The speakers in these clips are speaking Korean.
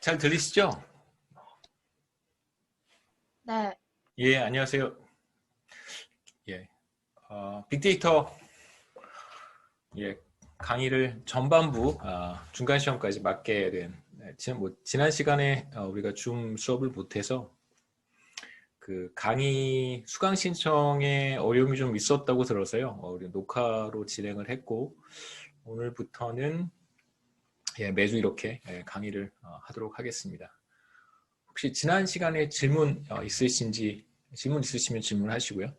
잘 들리시죠? 네, 예, 안녕하세요. 예, 빅데이터 예, 강의를 전반부 중간 시험까지 맡게 된 지난 시간에 우리가 줌 수업을 못해서 그 강의 수강 신청에 어려움이 좀 있었다고 들어서요. 우리 녹화로 진행을 했고 오늘부터는 매주 이렇게 강의를 하도록 하겠습니다. 혹시 지난 시간에 질문 있으신지 질문 있으시면 질문하시고요.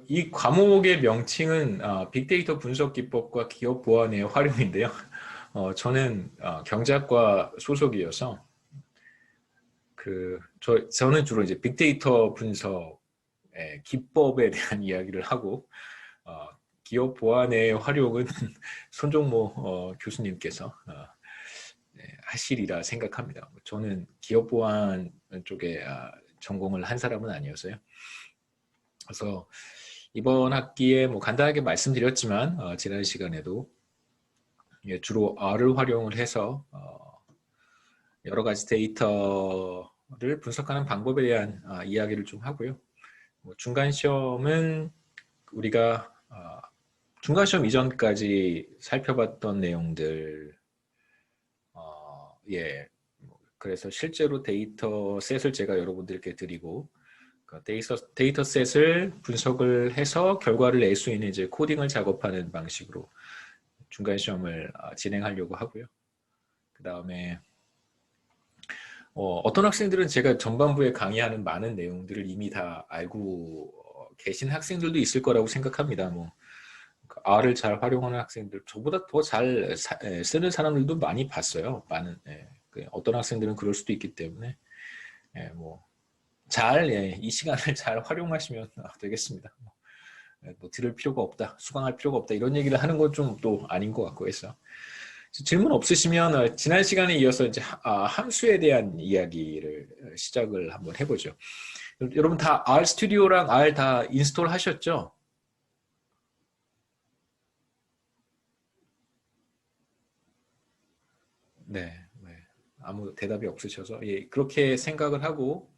이 과목의 명칭은 빅데이터 분석 기법과 기업 보안의 활용인데요. 저는 경제학과 소속이어서 저는 주로 이제 빅데이터 분석의 기법에 대한 이야기를 하고 기업 보안의 활용은 손종모 교수님께서 하시리라 생각합니다. 저는 기업 보안 쪽에 전공을 한 사람은 아니어서요. 그래서 이번 학기에 뭐 간단하게 말씀드렸지만 지난 시간에도 주로 R을 활용을 해서 여러 가지 데이터를 분석하는 방법에 대한 이야기를 좀 하고요. 중간 시험은 우리가 중간 시험 이전까지 살펴봤던 내용들 그래서 실제로 데이터셋을 제가 여러분들께 드리고 데이터셋을 분석을 해서 결과를 낼 수 있는 이제 코딩을 작업하는 방식으로 중간 시험을 진행하려고 하고요. 그 다음에 어떤 학생들은 제가 전반부에 강의하는 많은 내용들을 이미 다 알고 계신 학생들도 있을 거라고 생각합니다. R을 잘 활용하는 학생들, 저보다 더 잘 쓰는 사람들도 많이 봤어요. 어떤 학생들은 그럴 수도 있기 때문에 이 시간을 잘 활용하시면 되겠습니다. 들을 필요가 없다, 수강할 필요가 없다 이런 얘기를 하는 건 좀 또 아닌 것 같고 해서 질문 없으시면 지난 시간에 이어서 이제 함수에 대한 이야기를 시작을 한번 해보죠. 여러분 다 R 스튜디오랑 R 다 인스톨 하셨죠? 네, 아무 대답이 없으셔서 그렇게 생각을 하고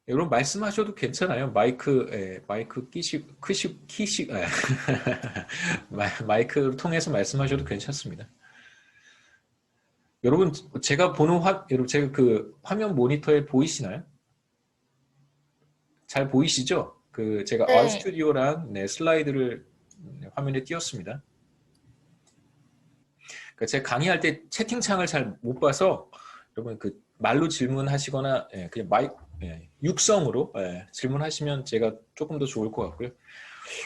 여러분 말씀하셔도 괜찮아요. 마이크 마이크를 통해서 말씀하셔도 괜찮습니다. 여러분 제가 보는 여러분 제가 그 화면 모니터에 보이시나요? 잘 보이시죠? 제가 R 네, 스튜디오랑 슬라이드를 화면에 띄웠습니다. 제가 강의할 때 채팅창을 잘 못 봐서 여러분 말로 질문하시거나 그냥 육성으로 질문하시면 제가 조금 더 좋을 것 같고요.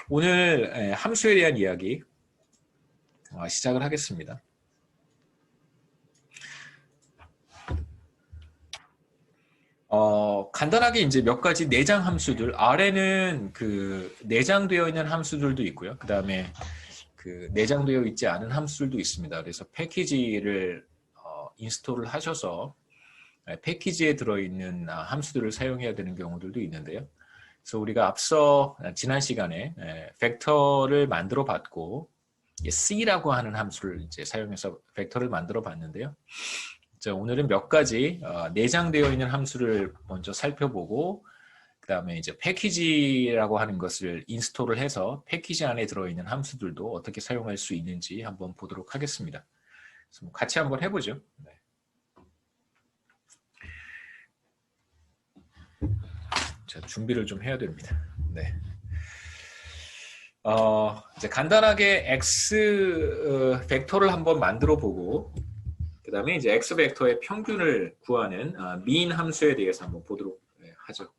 오늘 함수에 대한 이야기 시작을 하겠습니다. 간단하게 이제 몇 가지 내장 함수들, R에는 내장되어 있는 함수들도 있고요. 그 다음에 내장되어 있지 않은 함수들도 있습니다. 그래서 패키지를 인스톨을 하셔서 패키지에 들어있는 함수들을 사용해야 되는 경우들도 있는데요. 그래서 우리가 앞서 지난 시간에 벡터를 만들어 봤고 C라고 하는 함수를 이제 사용해서 벡터를 만들어 봤는데요. 오늘은 몇 가지 내장되어 있는 함수를 먼저 살펴보고 그 다음에 이제 패키지라고 하는 것을 인스톨을 해서 패키지 안에 들어있는 함수들도 어떻게 사용할 수 있는지 한번 보도록 하겠습니다. 그래서 같이 한번 해보죠. 네. 자, 준비를 좀 해야 됩니다. 네. 이제 간단하게 X 벡터를 한번 만들어 보고 그 다음에 이제 X 벡터의 평균을 구하는 mean 함수에 대해서 한번 보도록 하죠.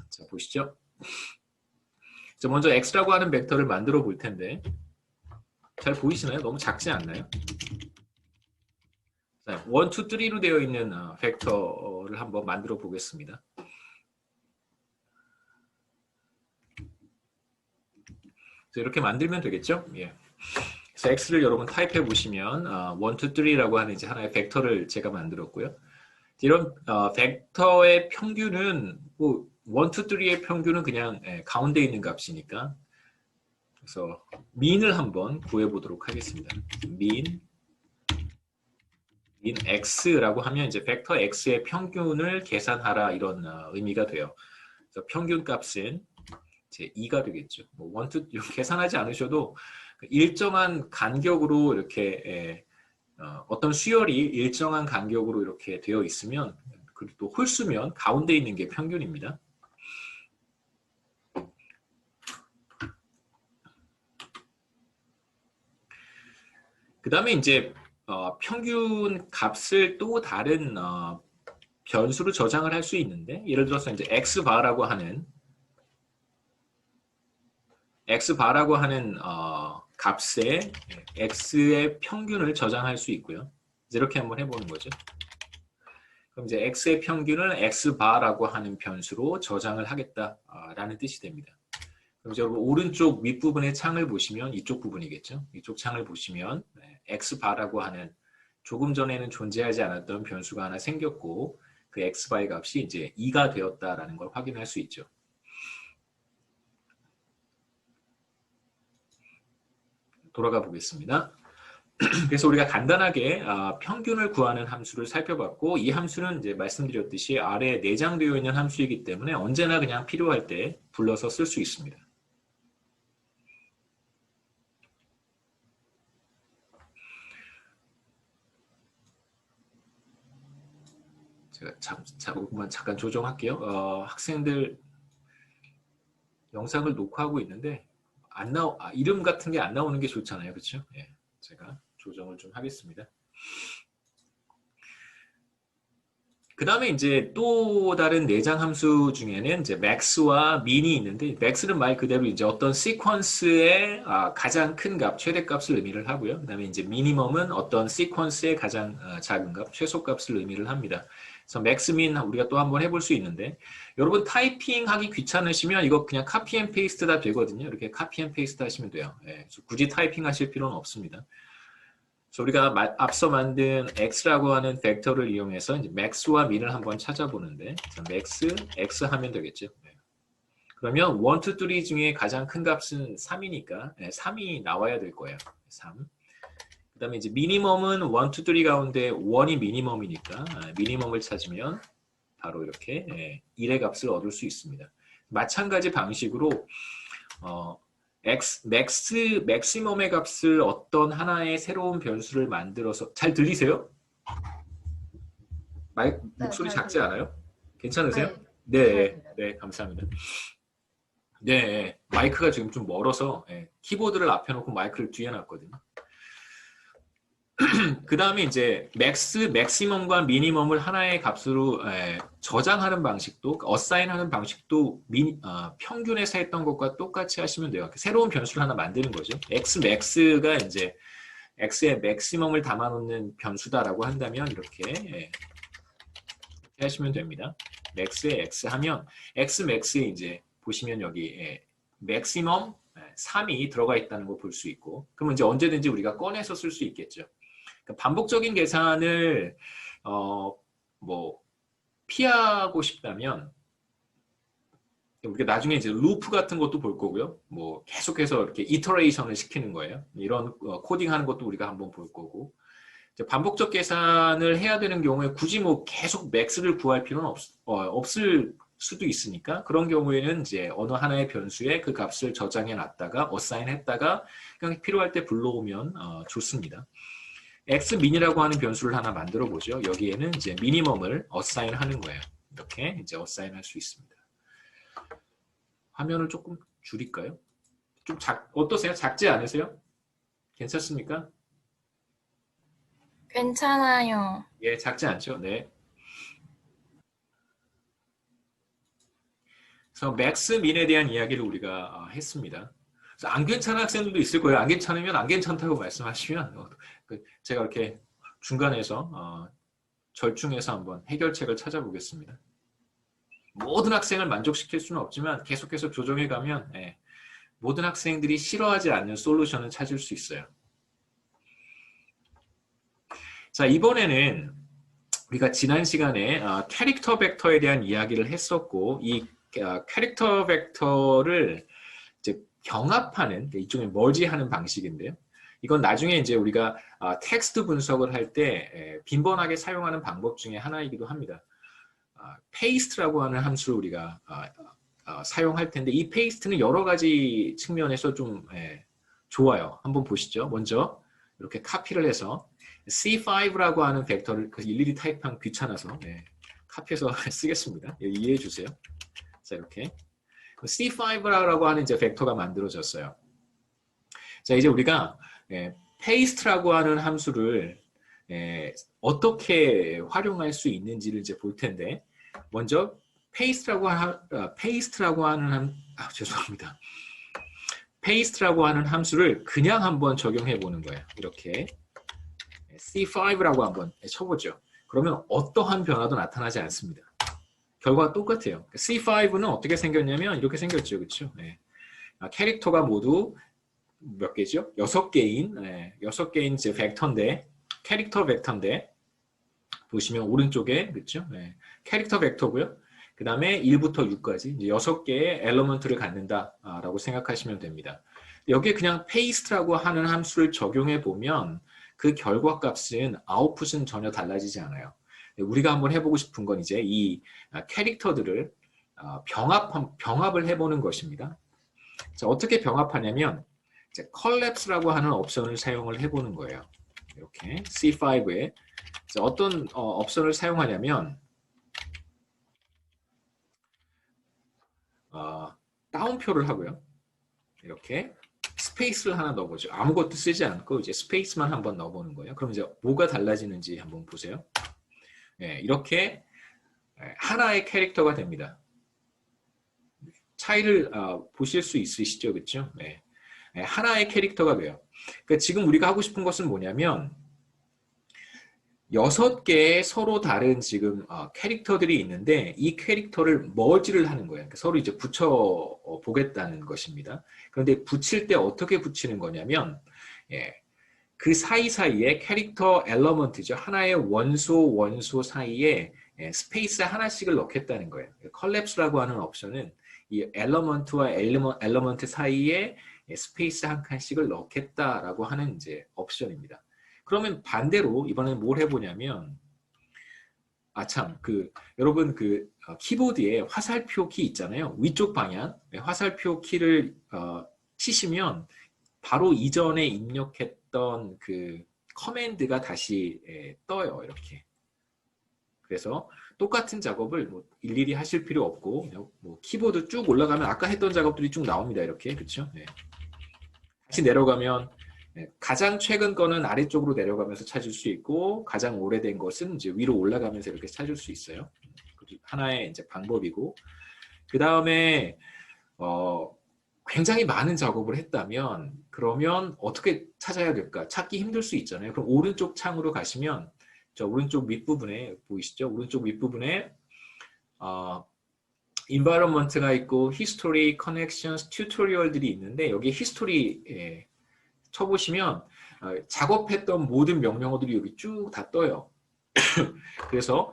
자, 보시죠. 자, 먼저 X라고 하는 벡터를 만들어 볼 텐데 잘 보이시나요? 너무 작지 않나요? 자, 1, 2, 3로 되어 있는 벡터를 한번 만들어 보겠습니다. 자, 이렇게 만들면 되겠죠? 예. 그래서 x를 여러분 타입해 보시면 1, 2, 3라고 하는 이제 하나의 벡터를 제가 만들었고요. 이런 벡터의 평균은 뭐 1, 2, 3의 평균은 그냥 가운데 있는 값이니까 그래서 민을 한번 구해보도록 하겠습니다. 민 x라고 하면 이제 벡터 x의 평균을 계산하라 이런 의미가 돼요. 그래서 평균 값은 이제 2가 되겠죠. 뭐 1, 2 계산하지 않으셔도 일정한 간격으로 이렇게 어떤 수열이 일정한 간격으로 이렇게 되어 있으면 그리고 또 홀수면 가운데 있는 게 평균입니다. 그 다음에 이제 평균 값을 또 다른 변수로 저장을 할 수 있는데 예를 들어서 이제 x바라고 하는 값에 x의 평균을 저장할 수 있고요. 이렇게 한번 해보는 거죠. 그럼 이제 x의 평균을 x바라고 하는 변수로 저장을 하겠다라는 뜻이 됩니다. 그럼 이제 여러분 오른쪽 윗부분의 창을 보시면 이쪽 부분이겠죠. 이쪽 창을 보시면 x바라고 하는 조금 전에는 존재하지 않았던 변수가 하나 생겼고 그 x바의 값이 이제 2가 되었다라는 걸 확인할 수 있죠. 돌아가 보겠습니다. 그래서 우리가 간단하게 평균을 구하는 함수를 살펴봤고 이 함수는 이제 말씀드렸듯이 아래에 내장되어 있는 함수이기 때문에 언제나 그냥 필요할 때 불러서 쓸 수 있습니다. 제가 잠깐 조정할게요. 학생들 영상을 녹화하고 있는데 이름 같은 게 안 나오는 게 좋잖아요. 그렇죠? 예, 제가 조정을 좀 하겠습니다. 그 다음에 이제 또 다른 내장 함수 중에는 이제 max와 min이 있는데 max는 말 그대로 이제 어떤 시퀀스의 가장 큰 값, 최대값을 의미를 하고요. 그 다음에 이제 minimum은 어떤 시퀀스의 가장 작은 값, 최소값을 의미를 합니다. 그래서 max, min 우리가 또 한번 해볼 수 있는데 여러분 타이핑하기 귀찮으시면 이거 그냥 카피 앤 페이스트 다 되거든요. 이렇게 카피 앤 페이스트 하시면 돼요. 예, 굳이 타이핑 하실 필요는 없습니다. 그래서 우리가 앞서 만든 x라고 하는 벡터를 이용해서 이제 max와 min을 한번 찾아보는데 max, x 하면 되겠죠. 네. 그러면 1, 2, 3 중에 가장 큰 값은 3이니까 3이 나와야 될 거예요. 3. 그 다음에 이제 미니멈은 1, 2, 3 가운데 1이 미니멈이니까 미니멈을 찾으면 바로 이렇게 1의 값을 얻을 수 있습니다. 마찬가지 방식으로 맥시멈의 값을 어떤 하나의 새로운 변수를 만들어서 잘 들리세요? 목소리 작지 않아요? 괜찮으세요? 네, 네, 감사합니다. 네, 마이크가 지금 좀 멀어서 키보드를 앞에 놓고 마이크를 뒤에 놨거든요. 그 다음에 이제 맥시멈과 미니멈을 하나의 값으로 저장하는 방식도, 어사인하는 방식도 평균에서 했던 것과 똑같이 하시면 돼요. 새로운 변수를 하나 만드는 거죠. xmax가 이제 x의 맥시멈을 담아놓는 변수다라고 한다면 이렇게 하시면 됩니다. max에 x 하면 xmax에 이제 보시면 여기 맥시멈 3이 들어가 있다는 거 볼 수 있고, 그러면 이제 언제든지 우리가 꺼내서 쓸 수 있겠죠. 반복적인 계산을 뭐 피하고 싶다면 우리가 나중에 이제 루프 같은 것도 볼 거고요. 뭐 계속해서 이렇게 이터레이션을 시키는 거예요. 이런 코딩하는 것도 우리가 한번 볼 거고. 이제 반복적 계산을 해야 되는 경우에 굳이 뭐 계속 맥스를 구할 필요는 없을 수도 있으니까 그런 경우에는 이제 어느 하나의 변수에 그 값을 저장해 놨다가 어사인 했다가 그냥 필요할 때 불러오면 좋습니다. x민이라고 하는 변수를 하나 만들어 보죠. 여기에는 이제 미니멈을 어사인 하는 거예요. 이렇게 이제 어사인 할 수 있습니다. 화면을 조금 줄일까요? 좀 어떠세요? 작지 않으세요? 괜찮습니까? 괜찮아요. 예, 작지 않죠? 네. 그래서 맥스민에 대한 이야기를 우리가 했습니다. 그래서 안 괜찮은 학생들도 있을 거예요. 안 괜찮으면 안 괜찮다고 말씀하시면 제가 이렇게 중간에서 절충해서 한번 해결책을 찾아보겠습니다. 모든 학생을 만족시킬 수는 없지만 계속해서 조정해 가면 모든 학생들이 싫어하지 않는 솔루션을 찾을 수 있어요. 자, 이번에는 우리가 지난 시간에 캐릭터 벡터에 대한 이야기를 했었고, 이 캐릭터 벡터를 이제 병합하는, 일종의 머지하는 방식인데요. 이건 나중에 이제 우리가 텍스트 분석을 할 때 빈번하게 사용하는 방법 중에 하나이기도 합니다. paste라고 하는 함수를 우리가 사용할 텐데, 이 paste는 여러 가지 측면에서 좀 좋아요. 한번 보시죠. 먼저 이렇게 카피를 해서 C5라고 하는 벡터를 일일이 타입하면 귀찮아서 카피해서 쓰겠습니다. 이해해 주세요. 자, 이렇게 C5라고 하는 이제 벡터가 만들어졌어요. 자, 이제 우리가 paste라고 하는 함수를 어떻게 활용할 수 있는지를 이제 볼 텐데, 먼저 paste라고 하는 죄송합니다. paste라고 하는 함수를 그냥 한번 적용해 보는 거예요. 이렇게 C5라고 한번 쳐보죠. 그러면 어떠한 변화도 나타나지 않습니다. 결과가 똑같아요. C5는 어떻게 생겼냐면 이렇게 생겼죠. 그렇죠? 캐릭터가 모두 몇 개죠? 6개인 이제 벡터인데, 캐릭터 벡터인데, 보시면 오른쪽에, 그렇죠? 캐릭터 벡터고요. 그 다음에 1부터 6까지 이제 6개의 엘리먼트를 갖는다라고 생각하시면 됩니다. 여기에 그냥 paste라고 하는 함수를 적용해 보면 그 결과값은 아웃풋은 전혀 달라지지 않아요. 우리가 한번 해보고 싶은 건 이제 이 캐릭터들을 병합을 해보는 것입니다. 자, 어떻게 병합하냐면 이제 collapse라고 하는 옵션을 사용을 해보는 거예요. 이렇게 C5에 어떤 옵션을 사용하냐면 다운표를 하고요. 이렇게 스페이스를 하나 넣어보죠. 아무것도 쓰지 않고 이제 스페이스만 한번 넣어보는 거예요. 그럼 이제 뭐가 달라지는지 한번 보세요. 이렇게 하나의 캐릭터가 됩니다. 차이를 보실 수 있으시죠, 그렇죠? 하나의 캐릭터가 돼요. 그러니까 지금 우리가 하고 싶은 것은 뭐냐면 6개의 서로 다른 지금 캐릭터들이 있는데 이 캐릭터를 머지를 하는 거예요. 그러니까 서로 이제 붙여 보겠다는 것입니다. 그런데 붙일 때 어떻게 붙이는 거냐면 그 사이사이에 캐릭터 엘러먼트죠. 하나의 원소 사이에 스페이스 하나씩을 넣겠다는 거예요. 컬랩스라고 하는 옵션은 이 엘러먼트와 엘러먼트 사이에 스페이스 한 칸씩을 넣겠다라고 하는 이제 옵션입니다. 그러면 반대로 이번에는 뭘 해보냐면 여러분 키보드에 화살표 키 있잖아요. 위쪽 방향 화살표 키를 치시면 바로 이전에 입력했던 그 커맨드가 다시 떠요. 이렇게. 그래서 똑같은 작업을 일일이 하실 필요 없고 키보드 쭉 올라가면 아까 했던 작업들이 쭉 나옵니다. 이렇게. 그렇죠? 다시 내려가면 가장 최근 거는 아래쪽으로 내려가면서 찾을 수 있고 가장 오래된 것은 이제 위로 올라가면서 이렇게 찾을 수 있어요. 하나의 이제 방법이고, 그 다음에 굉장히 많은 작업을 했다면 그러면 어떻게 찾아야 될까? 찾기 힘들 수 있잖아요. 그럼 오른쪽 창으로 가시면 저 오른쪽 윗부분에 보이시죠? 오른쪽 윗부분에 environment가 있고 history, connections, tutorial들이 있는데 여기 history 쳐보시면 작업했던 모든 명령어들이 여기 쭉 다 떠요. 그래서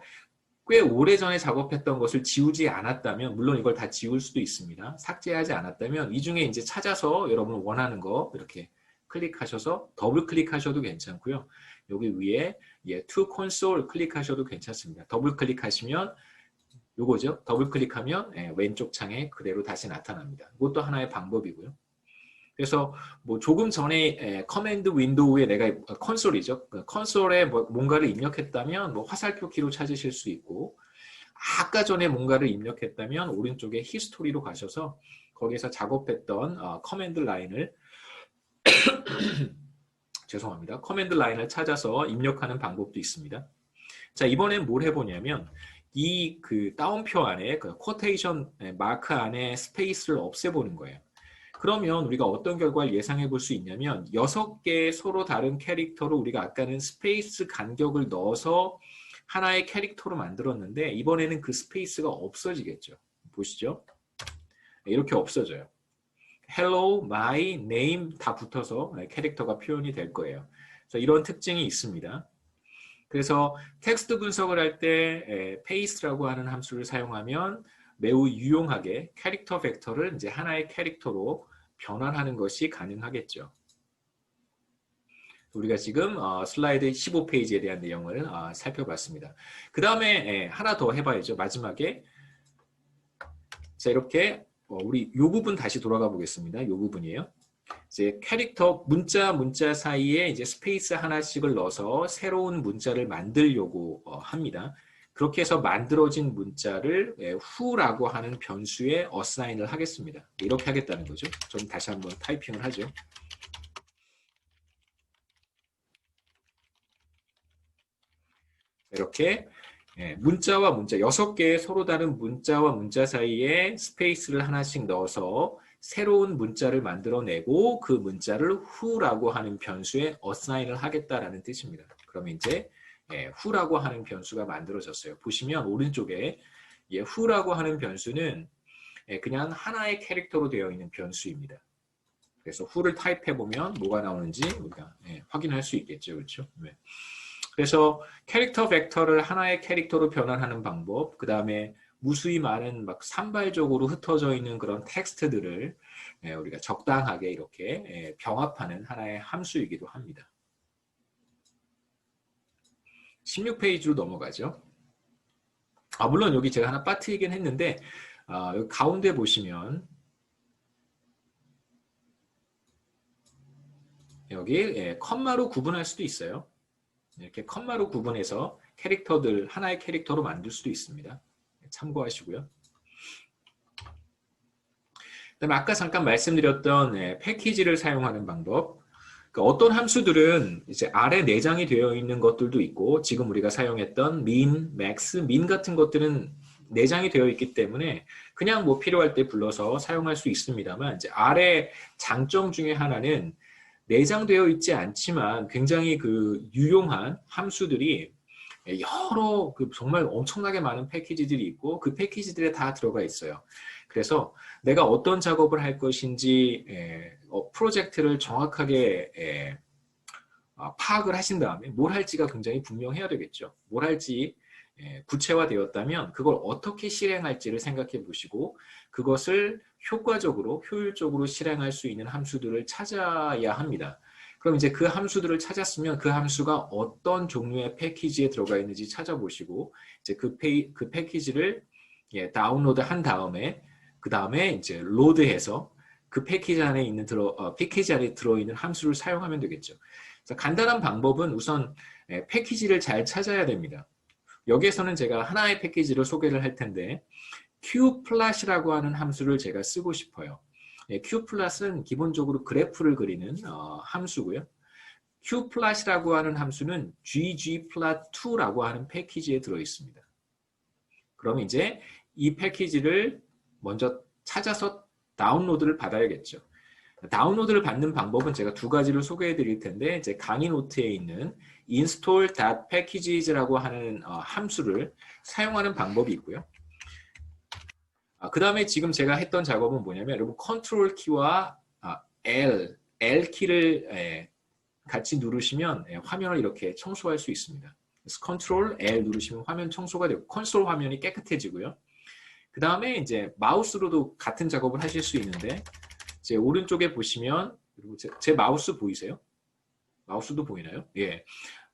꽤 오래전에 작업했던 것을 지우지 않았다면, 물론 이걸 다 지울 수도 있습니다. 삭제하지 않았다면 이 중에 이제 찾아서 여러분 원하는 거 이렇게 클릭하셔서 더블 클릭하셔도 괜찮고요. 여기 위에 to console 클릭하셔도 괜찮습니다. 더블 클릭하시면 요거죠. 더블 클릭하면 왼쪽 창에 그대로 다시 나타납니다. 이것도 하나의 방법이고요. 그래서 조금 전에 커맨드 윈도우에 내가 컨솔이죠. 컨솔에 뭔가를 입력했다면 화살표 키로 찾으실 수 있고, 아까 전에 뭔가를 입력했다면 오른쪽에 히스토리로 가셔서 거기서 작업했던 커맨드 라인을 죄송합니다. 커맨드 라인을 찾아서 입력하는 방법도 있습니다. 자, 이번엔 뭘 해보냐면 이 다운표 안에 쿼테이션 마크 안에 스페이스를 없애보는 거예요. 그러면 우리가 어떤 결과를 예상해 볼 수 있냐면 6개의 서로 다른 캐릭터로 우리가 아까는 스페이스 간격을 넣어서 하나의 캐릭터로 만들었는데 이번에는 그 스페이스가 없어지겠죠. 보시죠. 이렇게 없어져요. Hello, my name 다 붙어서 캐릭터가 표현이 될 거예요. 그래서 이런 특징이 있습니다. 그래서 텍스트 분석을 할 때 paste라고 하는 함수를 사용하면 매우 유용하게 캐릭터 벡터를 이제 하나의 캐릭터로 변환하는 것이 가능하겠죠. 우리가 지금 슬라이드 15페이지에 대한 내용을 살펴봤습니다. 그 다음에 하나 더 해봐야죠. 마지막에 자 이렇게 우리 이 부분 다시 돌아가 보겠습니다. 이 부분이에요. 이제 캐릭터 문자 사이에 이제 스페이스 하나씩을 넣어서 새로운 문자를 만들려고 합니다. 그렇게 해서 만들어진 문자를 who라고 하는 변수에 어사인을 하겠습니다. 이렇게 하겠다는 거죠. 저는 다시 한번 타이핑을 하죠. 이렇게 문자와 문자 6개의 서로 다른 문자와 문자 사이에 스페이스를 하나씩 넣어서 새로운 문자를 만들어내고 그 문자를 who라고 하는 변수에 어사인을 하겠다라는 뜻입니다. 그러면 이제 who라고 하는 변수가 만들어졌어요. 보시면 오른쪽에 who라고 하는 변수는 그냥 하나의 캐릭터로 되어 있는 변수입니다. 그래서 who를 타입해보면 뭐가 나오는지 우리가 확인할 수 있겠죠. 그렇죠? 네. 그래서 캐릭터 벡터를 하나의 캐릭터로 변환하는 방법, 그 다음에 무수히 많은 막 산발적으로 흩어져 있는 그런 텍스트들을 우리가 적당하게 이렇게 병합하는 하나의 함수이기도 합니다. 16페이지로 넘어가죠. 물론 여기 제가 하나 빠뜨리긴 했는데 여기 가운데 보시면 여기 컴마로 구분할 수도 있어요. 이렇게 컴마로 구분해서 캐릭터들 하나의 캐릭터로 만들 수도 있습니다. 참고하시고요. 그다음에 아까 잠깐 말씀드렸던 패키지를 사용하는 방법. 그러니까 어떤 함수들은 이제 아래 내장이 되어 있는 것들도 있고 지금 우리가 사용했던 min, max, min 같은 것들은 내장이 되어 있기 때문에 그냥 뭐 필요할 때 불러서 사용할 수 있습니다만 이제 아래 장점 중에 하나는 내장되어 있지 않지만 굉장히 그 유용한 함수들이 여러 정말 엄청나게 많은 패키지들이 있고 그 패키지들에 다 들어가 있어요. 그래서 내가 어떤 작업을 할 것인지 프로젝트를 정확하게 파악을 하신 다음에 뭘 할지가 굉장히 분명해야 되겠죠. 뭘 할지 구체화되었다면 그걸 어떻게 실행할지를 생각해 보시고 그것을 효과적으로 효율적으로 실행할 수 있는 함수들을 찾아야 합니다. 그럼 이제 그 함수들을 찾았으면 그 함수가 어떤 종류의 패키지에 들어가 있는지 찾아보시고 이제 그 패키지를 다운로드 한 다음에 그 다음에 이제 로드해서 그 패키지 안에 있는 패키지 안에 들어있는 함수를 사용하면 되겠죠. 그래서 간단한 방법은 우선 패키지를 잘 찾아야 됩니다. 여기에서는 제가 하나의 패키지를 소개를 할 텐데 qplot이라고 하는 함수를 제가 쓰고 싶어요. qplot은 기본적으로 그래프를 그리는 함수고요. qplot이라고 하는 함수는 ggplot2라고 하는 패키지에 들어 있습니다. 그럼 이제 이 패키지를 먼저 찾아서 다운로드를 받아야겠죠. 다운로드를 받는 방법은 제가 두 가지를 소개해 드릴 텐데 이제 강의 노트에 있는 install.packages라고 하는 함수를 사용하는 방법이 있고요. 그 다음에 지금 제가 했던 작업은 뭐냐면 여러분 컨트롤 키와 L 키를 같이 누르시면 화면을 이렇게 청소할 수 있습니다. 그래서 컨트롤 L 누르시면 화면 청소가 되고 콘솔 화면이 깨끗해지고요. 그 다음에 이제 마우스로도 같은 작업을 하실 수 있는데 제 오른쪽에 보시면 제 마우스 보이세요? 마우스도 보이나요? 예.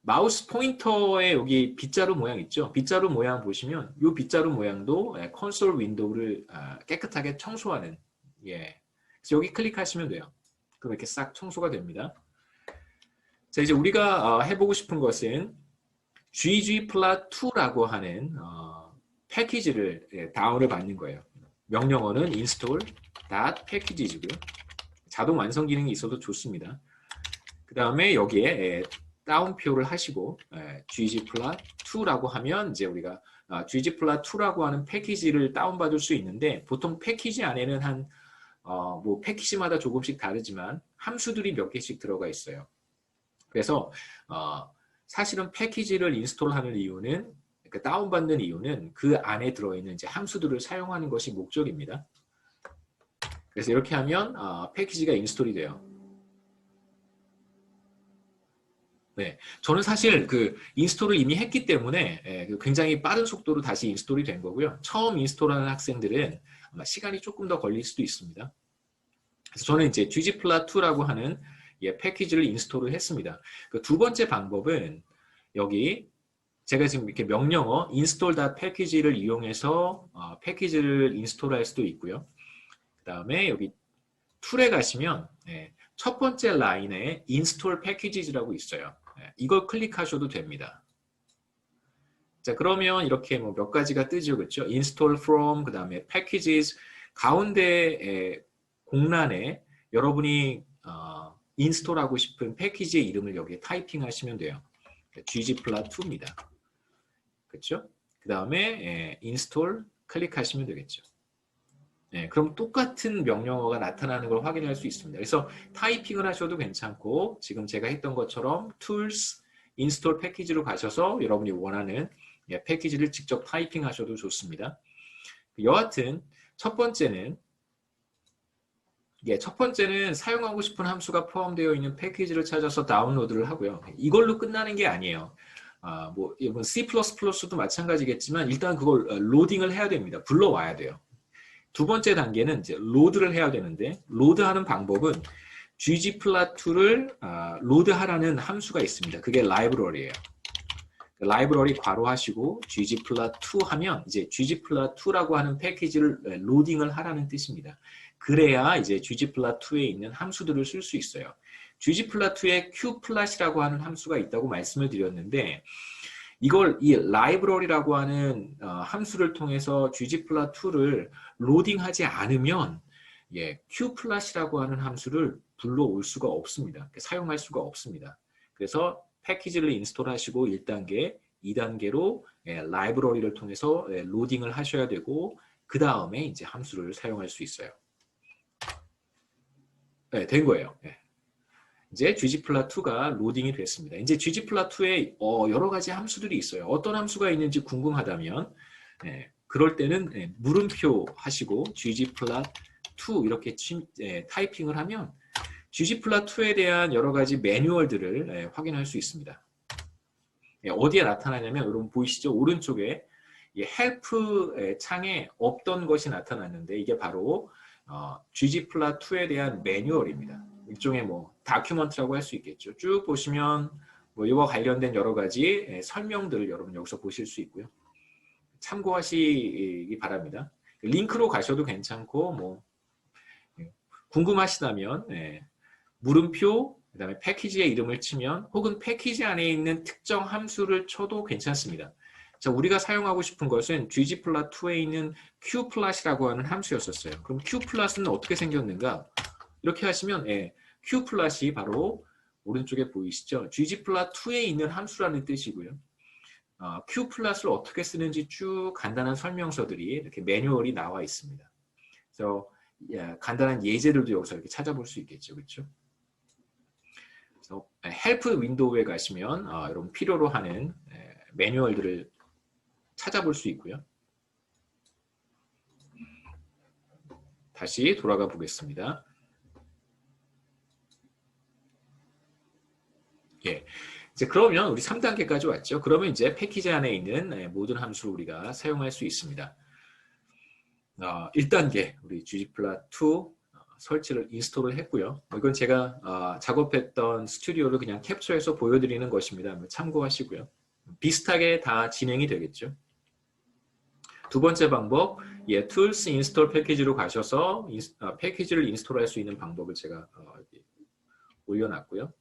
마우스 포인터에 여기 빗자루 모양 있죠? 빗자루 모양 보시면 이 빗자루 모양도 콘솔 윈도우를 깨끗하게 청소하는 그래서 여기 클릭하시면 돼요. 그럼 이렇게 싹 청소가 됩니다. 자, 이제 우리가 해보고 싶은 것은 ggplot2라고 하는 패키지를 다운을 받는 거예요. 명령어는 install.packages고요. 자동 완성 기능이 있어도 좋습니다. 그 다음에 여기에 다운표를 하시고 ggplot2라고 하면 이제 우리가 ggplot2라고 하는 패키지를 다운받을 수 있는데 보통 패키지 안에는 뭐 패키지마다 조금씩 다르지만 함수들이 몇 개씩 들어가 있어요. 그래서 사실은 패키지를 인스톨하는 이유는 다운받는 이유는 그 안에 들어있는 이제 함수들을 사용하는 것이 목적입니다. 그래서 이렇게 하면 패키지가 인스톨이 돼요. 네, 저는 사실 그 인스톨을 이미 했기 때문에 굉장히 빠른 속도로 다시 인스톨이 된 거고요. 처음 인스톨하는 학생들은 아마 시간이 조금 더 걸릴 수도 있습니다. 그래서 저는 이제 ggplat2라고 하는 패키지를 인스톨을 했습니다. 그 두 번째 방법은 여기 제가 지금 이렇게 명령어 install.package를 이용해서 패키지를 인스톨할 수도 있고요. 그 다음에 여기 툴에 가시면 첫 번째 라인에 install packages라고 있어요. 이걸 클릭하셔도 됩니다. 자, 그러면 이렇게 뭐 몇 가지가 뜨죠, 그렇죠? install from, 그 다음에 packages, 가운데 공란에 여러분이 인스톨하고 싶은 패키지의 이름을 여기에 타이핑하시면 돼요. ggplat2입니다. 그렇죠? 그 다음에 install 클릭하시면 되겠죠. 네, 그럼 똑같은 명령어가 나타나는 걸 확인할 수 있습니다. 그래서 타이핑을 하셔도 괜찮고 지금 제가 했던 것처럼 tools, install 패키지로 가셔서 여러분이 원하는 패키지를 직접 타이핑하셔도 좋습니다. 여하튼 첫 번째는 사용하고 싶은 함수가 포함되어 있는 패키지를 찾아서 다운로드를 하고요. 이걸로 끝나는 게 아니에요. 뭐 이건 C++도 마찬가지겠지만 일단 그걸 로딩을 해야 됩니다. 불러와야 돼요. 두 번째 단계는 이제 로드를 해야 되는데 로드하는 방법은 ggplat2를 로드하라는 함수가 있습니다. 그게 라이브러리예요. 라이브러리 괄호하시고 ggplat2 하면 이제 ggplat2라고 하는 패키지를 로딩을 하라는 뜻입니다. 그래야 이제 ggplat2에 있는 함수들을 쓸 수 있어요. ggplat2에 qplat이라고 하는 함수가 있다고 말씀을 드렸는데 이걸 이 라이브러리라고 하는 함수를 통해서 ggplat2를 로딩하지 않으면 qplat이라고 하는 함수를 불러올 수가 없습니다. 사용할 수가 없습니다. 그래서 패키지를 인스톨하시고 1단계, 2단계로 라이브러리를 통해서 로딩을 하셔야 되고 그 다음에 이제 함수를 사용할 수 있어요. 네, 된 거예요. 이제 ggplat2가 로딩이 됐습니다. 이제 ggplat2에 여러 가지 함수들이 있어요. 어떤 함수가 있는지 궁금하다면 그럴 때는 물음표 하시고 ggplat2 이렇게 타이핑을 하면 ggplat2에 대한 여러 가지 매뉴얼들을 확인할 수 있습니다. 어디에 나타나냐면 여러분 보이시죠? 오른쪽에 help 창에 없던 것이 나타났는데 이게 바로 ggplat2에 대한 매뉴얼입니다. 일종의 뭐 다큐먼트라고 할 수 있겠죠. 쭉 보시면 뭐 이와 관련된 여러 가지 설명들을 여러분 여기서 보실 수 있고요. 참고하시기 바랍니다. 링크로 가셔도 괜찮고 뭐 궁금하시다면 물음표 그다음에 패키지의 이름을 치면 혹은 패키지 안에 있는 특정 함수를 쳐도 괜찮습니다. 자, 우리가 사용하고 싶은 것은 ggplat2에 있는 qplat이라고 하는 함수였었어요. 그럼 qplat은 어떻게 생겼는가? 이렇게 하시면 qplat이 바로 오른쪽에 보이시죠? ggplat2에 있는 함수라는 뜻이고요. qplat을 어떻게 쓰는지 쭉 간단한 설명서들이 이렇게 매뉴얼이 나와 있습니다. 그래서 간단한 예제들도 여기서 이렇게 찾아볼 수 있겠죠, 그렇죠? 그래서 헬프 윈도우에 가시면 여러분 필요로 하는 매뉴얼들을 찾아볼 수 있고요. 다시 돌아가 보겠습니다. 이제 그러면 우리 3단계까지 왔죠. 그러면 이제 패키지 안에 있는 모든 함수를 우리가 사용할 수 있습니다. 1단계 우리 ggplat2 설치를 인스톨을 했고요. 이건 제가 작업했던 스튜디오를 그냥 캡처해서 보여드리는 것입니다. 참고하시고요. 비슷하게 다 진행이 되겠죠. 두 번째 방법, tools install 패키지로 가셔서 패키지를 인스톨할 수 있는 방법을 제가 올려놨고요.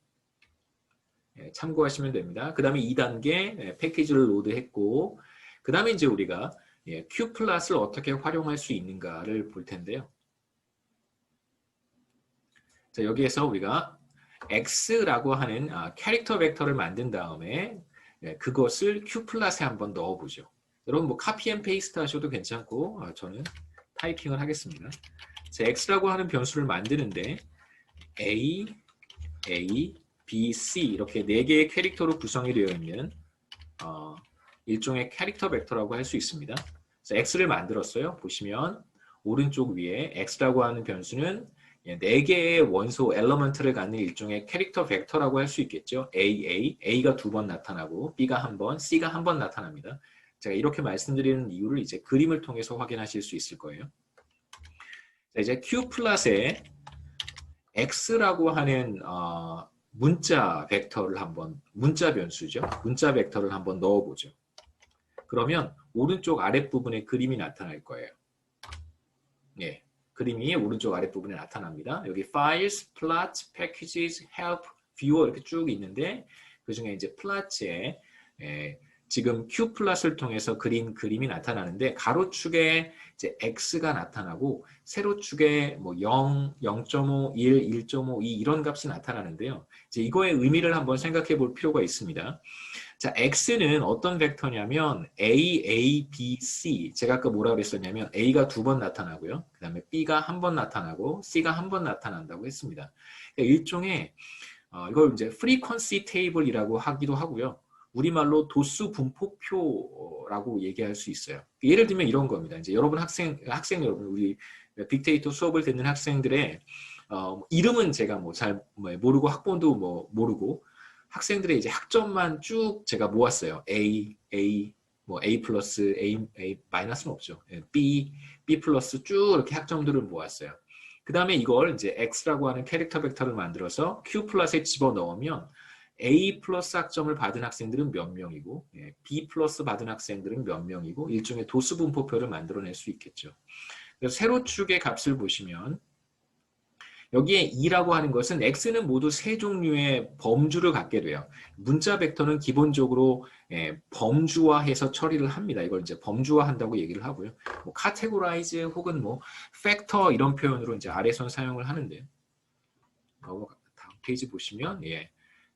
참고하시면 됩니다. 그 다음에 2단계 패키지를 로드했고 그 다음에 이제 우리가 qplat을 어떻게 활용할 수 있는가를 볼 텐데요. 자, 여기에서 우리가 x라고 하는 캐릭터 벡터를 만든 다음에 그것을 qplat에 한번 넣어보죠. 여러분 뭐 카피 앤 페이스트 하셔도 괜찮고 저는 타이핑을 하겠습니다. 자, x라고 하는 변수를 만드는데 a, b, c 이렇게 4개의 캐릭터로 구성이 되어 있는 일종의 캐릭터 벡터라고 할 수 있습니다. 그래서 x를 만들었어요. 보시면 오른쪽 위에 x라고 하는 변수는 네 개의 원소 엘러먼트를 갖는 일종의 캐릭터 벡터라고 할 수 있겠죠. A가 두 번 나타나고 B가 한 번, C가 한 번 나타납니다. 제가 이렇게 말씀드리는 이유를 이제 그림을 통해서 확인하실 수 있을 거예요. 자, 이제 Q 플러스에 X라고 하는 문자 벡터를 한번, 문자 변수죠. 문자 벡터를 한번 넣어보죠. 그러면 오른쪽 아랫부분에 그림이 나타날 거예요. 예. 그림이 오른쪽 아랫부분에 나타납니다. 여기 Files, Plots, Packages, Help, Viewer 이렇게 쭉 있는데 그 중에 이제 Plots에 지금 Q 플러스를 통해서 그린 그림이 나타나는데 가로축에 이제 X가 나타나고 세로축에 뭐 0, 0.5, 1, 1.5, 2 이런 값이 나타나는데요. 이제 이거의 의미를 한번 생각해 볼 필요가 있습니다. 자, X는 어떤 벡터냐면 A, B, C. 제가 아까 뭐라고 그랬었냐면 A가 두 번 나타나고요. 그 다음에 B가 한 번 나타나고 C가 한 번 나타난다고 했습니다. 그러니까 일종의 이걸 이제 프리퀀시 테이블이라고 하기도 하고요. 우리말로 도수 분포표라고 얘기할 수 있어요. 예를 들면 이런 겁니다. 이제 여러분 학생 여러분, 우리 빅데이터 수업을 듣는 학생들의 이름은 제가 뭐 잘 모르고 학번도 뭐 모르고 학생들의 이제 학점만 쭉 제가 모았어요. 뭐 A 플러스, A 마이너스는 없죠. B 플러스 쭉 이렇게 학점들을 모았어요. 그 다음에 이걸 이제 X라고 하는 캐릭터 벡터를 만들어서 Q 플러스에 집어 넣으면 A 플러스 학점을 받은 학생들은 몇 명이고 B 플러스 받은 학생들은 몇 명이고 일종의 도수 분포표를 만들어낼 수 있겠죠. 그래서 세로축의 값을 보시면 여기에 2라고 하는 것은 X는 모두 세 종류의 범주를 갖게 돼요. 문자 벡터는 기본적으로 범주화해서 처리를 합니다. 이걸 이제 범주화한다고 얘기를 하고요. 뭐 카테고라이즈 혹은 뭐 팩터 이런 표현으로 이제 아래선 사용을 하는데요. 다음 페이지 보시면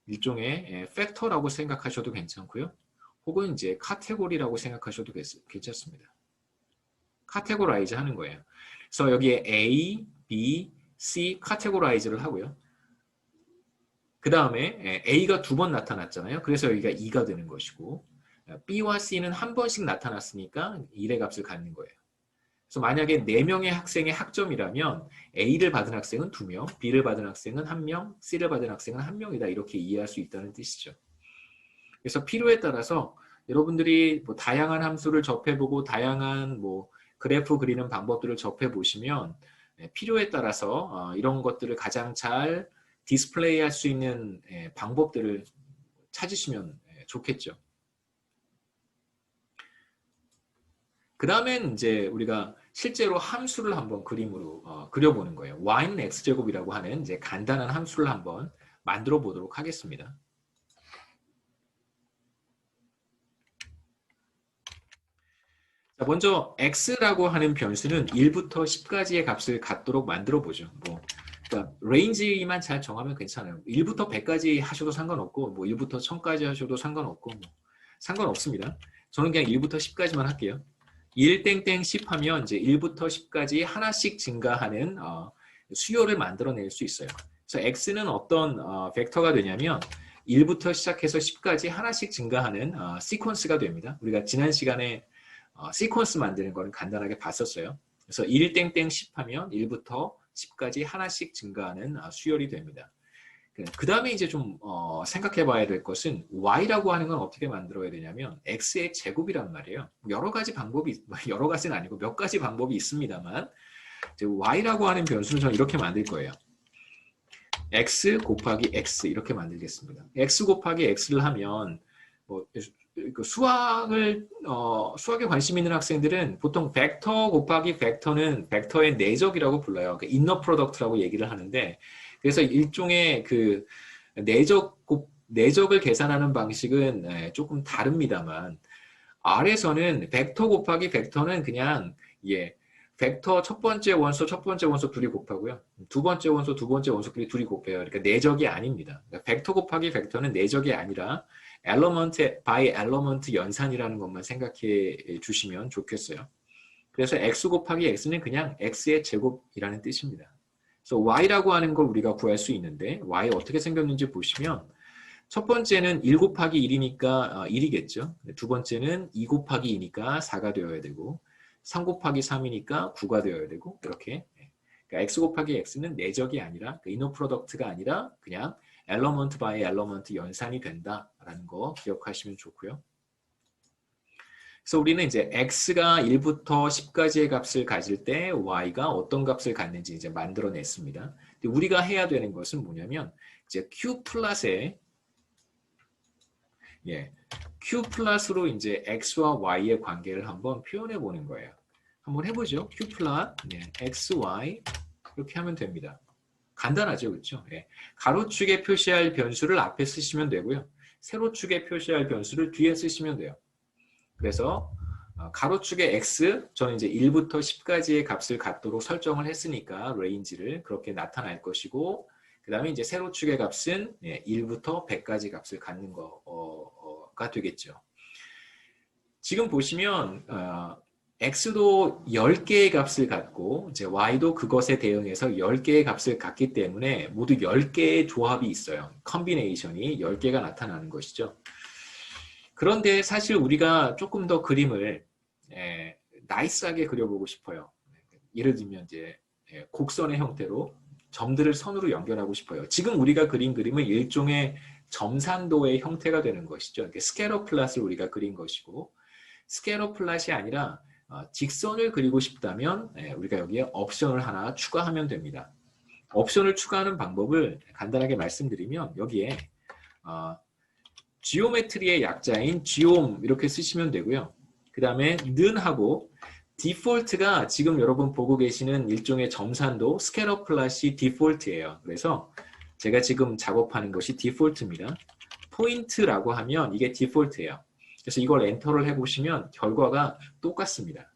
일종의 팩터라고 생각하셔도 괜찮고요. 혹은 이제 카테고리라고 생각하셔도 괜찮습니다. 카테고라이즈 하는 거예요. 그래서 여기에 A, B, C 카테고라이즈를 하고요. 그 다음에 A가 두 번 나타났잖아요. 그래서 여기가 2가 되는 것이고 B와 C는 한 번씩 나타났으니까 1의 값을 갖는 거예요. 그래서 만약에 4명의 학생의 학점이라면 A를 받은 학생은 2명, B를 받은 학생은 1명, C를 받은 학생은 1명이다. 이렇게 이해할 수 있다는 뜻이죠. 그래서 필요에 따라서 여러분들이 뭐 다양한 함수를 접해보고 다양한 뭐 그래프 그리는 방법들을 접해보시면 필요에 따라서 이런 것들을 가장 잘 디스플레이 할 수 있는 방법들을 찾으시면 좋겠죠. 그 다음엔 이제 우리가 실제로 함수를 한번 그림으로 그려보는 거예요. y는 x제곱이라고 하는 이제 간단한 함수를 한번 만들어 보도록 하겠습니다. 자, 먼저 x라고 하는 변수는 1부터 10까지의 값을 갖도록 만들어 보죠. 뭐 그러니까 레인지만 잘 정하면 괜찮아요. 1부터 100까지 하셔도 상관없고 뭐 1부터 1000까지 하셔도 상관없고 뭐 상관없습니다. 저는 그냥 1부터 10까지만 할게요. 1땡땡10 하면 이제 1부터 10까지 하나씩 증가하는 수요를 만들어낼 수 있어요. 그래서 x는 어떤 벡터가 되냐면 1부터 시작해서 10까지 하나씩 증가하는 시퀀스가 됩니다. 우리가 지난 시간에 시퀀스 만드는 거는 간단하게 봤었어요. 그래서 1땡땡10 하면 1부터 10까지 하나씩 증가하는 수열이 됩니다. 그 다음에 이제 좀 생각해 봐야 될 것은 y라고 하는 건 어떻게 만들어야 되냐면 x의 제곱이란 말이에요. 여러 가지 방법이, 여러 가지는 아니고 몇 가지 방법이 있습니다만 이제 y라고 하는 변수는 저는 이렇게 만들 거예요. x 곱하기 x 이렇게 만들겠습니다. x 곱하기 x를 하면 뭐 수학에 관심 있는 학생들은 보통 벡터 곱하기 벡터는 벡터의 내적이라고 불러요. 그러니까 인너 프로덕트라고 얘기를 하는데 그래서 일종의 그 내적을 계산하는 방식은 조금 다릅니다만 R에서는 벡터 곱하기 벡터는 그냥 벡터 첫 번째 원소 둘이 곱하고요. 두 번째 원소끼리 둘이 곱해요. 그러니까 내적이 아닙니다. 그러니까 벡터 곱하기 벡터는 내적이 아니라 엘러먼트 바이 엘러먼트 연산이라는 것만 생각해 주시면 좋겠어요. 그래서 x 곱하기 x는 그냥 x의 제곱이라는 뜻입니다. 그래서 y라고 하는 걸 우리가 구할 수 있는데 y 어떻게 생겼는지 보시면 첫 번째는 1 곱하기 1이니까 1이겠죠. 두 번째는 2 곱하기 2니까 4가 되어야 되고 3 곱하기 3이니까 9가 되어야 되고 이렇게. 그러니까 그러니까 x 곱하기 x는 내적이 아니라 그 이너 프로덕트가 아니라 그냥 엘러먼트 바이 엘러먼트 연산이 된다라는 거 기억하시면 좋고요. 그래서 우리는 이제 x가 1부터 10까지의 값을 가질 때 y가 어떤 값을 갖는지 이제 만들어냈습니다. 근데 우리가 해야 되는 것은 뭐냐면 이제 q 플러스에 q 플러스로 이제 x와 y의 관계를 한번 표현해 보는 거예요. 한번 해보죠. q 플러스 x, y 이렇게 하면 됩니다. 간단하죠, 그렇죠? 가로축에 표시할 변수를 앞에 쓰시면 되고요. 세로축에 표시할 변수를 뒤에 쓰시면 돼요. 그래서 가로축의 x, 저는 이제 1부터 10까지의 값을 갖도록 설정을 했으니까 레인지를 그렇게 나타날 것이고, 그 다음에 이제 세로축의 값은 1부터 100까지 값을 갖는 거가 되겠죠. 지금 보시면 x도 10개의 값을 갖고 이제 y도 그것에 대응해서 10개의 값을 갖기 때문에 모두 10개의 조합이 있어요. 컨비네이션이 10개가 나타나는 것이죠. 그런데 사실 우리가 조금 더 그림을 나이스하게 그려보고 싶어요. 예를 들면 이제 곡선의 형태로 점들을 선으로 연결하고 싶어요. 지금 우리가 그린 그림은 일종의 점산도의 형태가 되는 것이죠. 스캐러 플랫을 우리가 그린 것이고, 스캐러 플랫이 아니라 직선을 그리고 싶다면 우리가 여기에 옵션을 하나 추가하면 됩니다. 옵션을 추가하는 방법을 간단하게 말씀드리면 여기에 지오메트리의 약자인 지옴 이렇게 쓰시면 되고요. 그 다음에 는하고 디폴트가 지금 여러분 보고 계시는 일종의 점산도 스캐러 플랫이 디폴트예요. 그래서 제가 지금 작업하는 것이 디폴트입니다. 포인트라고 하면 이게 디폴트예요. 그래서 이걸 엔터를 해보시면 결과가 똑같습니다.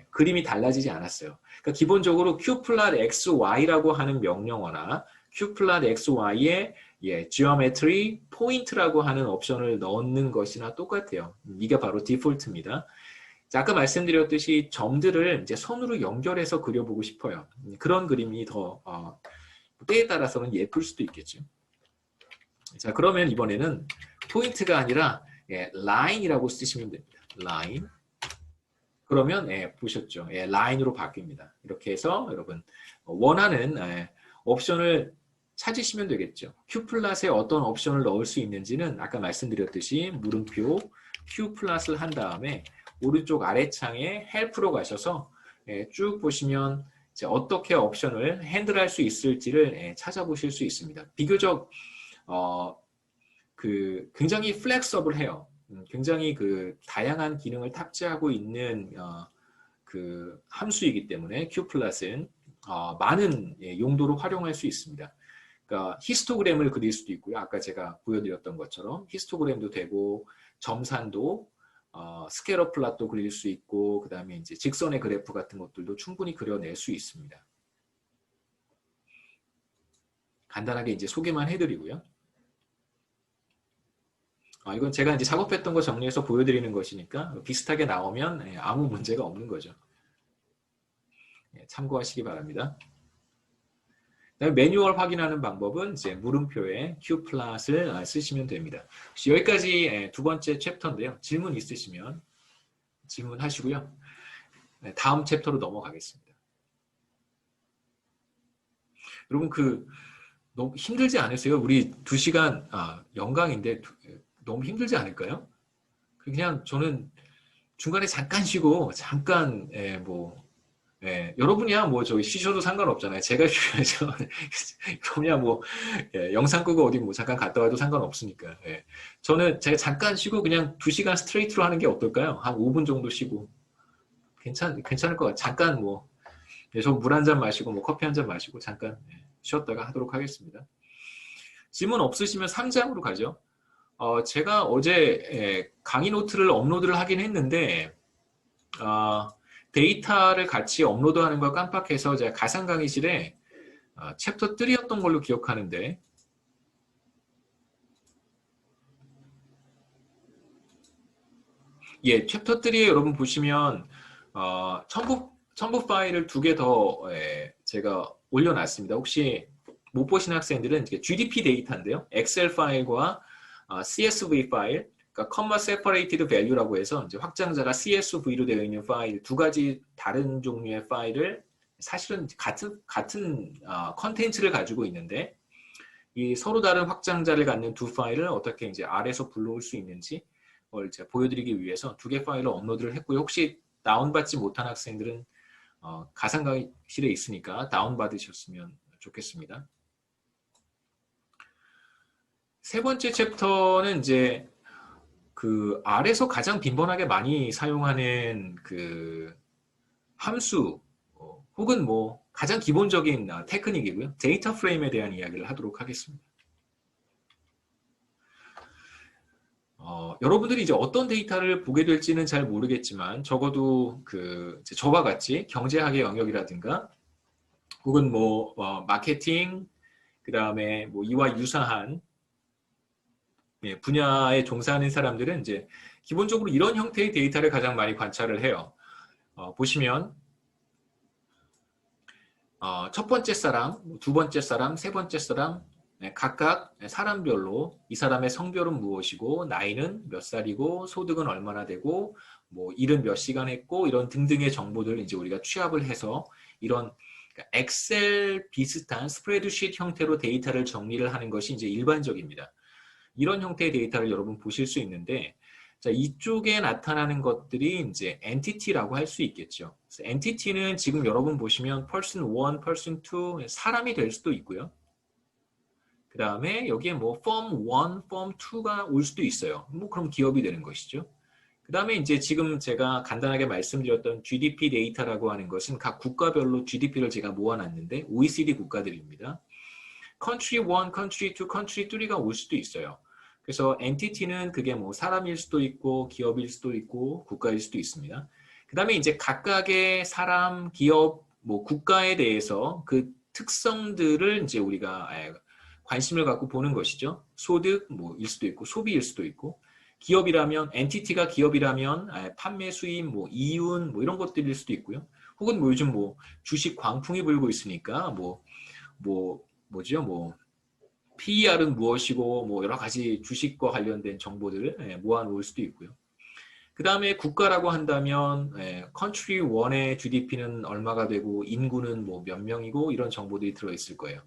그림이 달라지지 않았어요. 그러니까 기본적으로 q 플랫 xy라고 하는 명령어나 q 플랫 xy에 geometry point라고 하는 옵션을 넣는 것이나 똑같아요. 이게 바로 디폴트입니다. 자, 아까 말씀드렸듯이 점들을 이제 선으로 연결해서 그려보고 싶어요. 그런 그림이 더 때에 따라서는 예쁠 수도 있겠죠. 자, 그러면 이번에는 포인트가 아니라 라인이라고 쓰시면 됩니다. 라인. 그러면 보셨죠? 라인으로 바뀝니다. 이렇게 해서 여러분 원하는 옵션을 찾으시면 되겠죠. q 플랫에 어떤 옵션을 넣을 수 있는지는 아까 말씀드렸듯이 물음표 q 플랫을 한 다음에 오른쪽 아래창에 헬프로 가셔서 쭉 보시면 이제 어떻게 옵션을 핸들할 수 있을지를 찾아보실 수 있습니다. 비교적 굉장히 플렉서블해요. 굉장히 다양한 기능을 탑재하고 있는 그 함수이기 때문에 q 플랫은 많은 용도로 활용할 수 있습니다. 그러니까 히스토그램을 그릴 수도 있고요. 아까 제가 보여드렸던 것처럼 히스토그램도 되고 점산도 스캐러 플랫도 그릴 수 있고 그 다음에 이제 직선의 그래프 같은 것들도 충분히 그려낼 수 있습니다. 간단하게 이제 소개만 해드리고요. 이건 제가 이제 작업했던 거 정리해서 보여드리는 것이니까 비슷하게 나오면 아무 문제가 없는 거죠. 참고하시기 바랍니다. 매뉴얼 확인하는 방법은 이제 물음표에 q 플랫을 쓰시면 됩니다. 여기까지 두 번째 챕터인데요. 질문 있으시면 질문하시고요. 다음 챕터로 넘어가겠습니다. 여러분 너무 힘들지 않으세요? 우리 2시간 영광인데 너무 힘들지 않을까요? 그냥 저는 중간에 잠깐 쉬고 잠깐 여러분이야 저기 쉬셔도 상관없잖아요. 제가 쉬어야죠. 그러면 영상 끄고 어디 잠깐 갔다 와도 상관없으니까. 제가 잠깐 쉬고 그냥 2시간 스트레이트로 하는 게 어떨까요? 한 5분 정도 쉬고 괜찮을 것 같아요. 잠깐 저 물 한 잔 마시고 커피 한 잔 마시고 잠깐 쉬었다가 하도록 하겠습니다. 질문 없으시면 3장으로 가죠. 제가 어제 강의 노트를 업로드를 하긴 했는데 데이터를 같이 업로드하는 걸 깜빡해서 제가 가상 강의실에 챕터 3였던 걸로 기억하는데 챕터 3에 여러분 보시면 첨부 파일을 2개 더 제가 올려놨습니다. 혹시 못 보신 학생들은 GDP 데이터인데요. 엑셀 파일과 CSV 파일, 그러니까 comma separated value라고 해서 이제 확장자가 CSV로 되어 있는 파일 2가지 다른 종류의 파일을 사실은 같은 컨텐츠를 가지고 있는데 이 서로 다른 확장자를 갖는 두 파일을 어떻게 이제 R에서 불러올 수 있는지 제가 보여드리기 위해서 두 개 파일을 업로드를 했고요. 혹시 다운받지 못한 학생들은 가상강의실에 있으니까 다운받으셨으면 좋겠습니다. 세 번째 챕터는 이제 그 R에서 가장 빈번하게 많이 사용하는 그 함수 혹은 뭐 가장 기본적인 테크닉이고요. 데이터 프레임에 대한 이야기를 하도록 하겠습니다. 여러분들이 이제 어떤 데이터를 보게 될지는 잘 모르겠지만 적어도 그 저와 같이 경제학의 영역이라든가 혹은 뭐 마케팅 그 다음에 뭐 이와 유사한 분야에 종사하는 사람들은 이제 기본적으로 이런 형태의 데이터를 가장 많이 관찰을 해요. 보시면 첫 번째 사람, 두 번째 사람, 세 번째 사람 각각 사람별로 이 사람의 성별은 무엇이고 나이는 몇 살이고 소득은 얼마나 되고 뭐 일은 몇 시간 했고 이런 등등의 정보들을 이제 우리가 취합을 해서 이런 엑셀 비슷한 스프레드시트 형태로 데이터를 정리를 하는 것이 이제 일반적입니다. 이런 형태의 데이터를 여러분 보실 수 있는데 자, 이쪽에 나타나는 것들이 이제 엔티티라고 할 수 있겠죠. 엔티티는 지금 여러분 보시면 person 1, person 2 사람이 될 수도 있고요. 그 다음에 여기에 뭐 firm 1, firm 2가 올 수도 있어요. 뭐 그럼 기업이 되는 것이죠. 그 다음에 이제 지금 제가 간단하게 말씀드렸던 GDP 데이터라고 하는 것은 각 국가별로 GDP를 제가 모아놨는데 OECD 국가들입니다. country 1, country 2, country 3가 올 수도 있어요. 그래서 entity는 그게 뭐 사람일 수도 있고 기업일 수도 있고 국가일 수도 있습니다. 그 다음에 이제 각각의 사람, 기업, 뭐 국가에 대해서 그 특성들을 이제 우리가 관심을 갖고 보는 것이죠. 소득 뭐일 수도 있고 소비일 수도 있고 기업이라면 엔티티가 기업이라면 판매 수입, 뭐 이윤 뭐 이런 것들일 수도 있고요. 혹은 뭐 요즘 뭐 주식 광풍이 불고 있으니까 뭐죠? 뭐 PER은 무엇이고 뭐 여러 가지 주식과 관련된 정보들을 모아놓을 수도 있고요. 그 다음에 국가라고 한다면 country 1의 GDP는 얼마가 되고 인구는 뭐 몇 명이고 이런 정보들이 들어있을 거예요.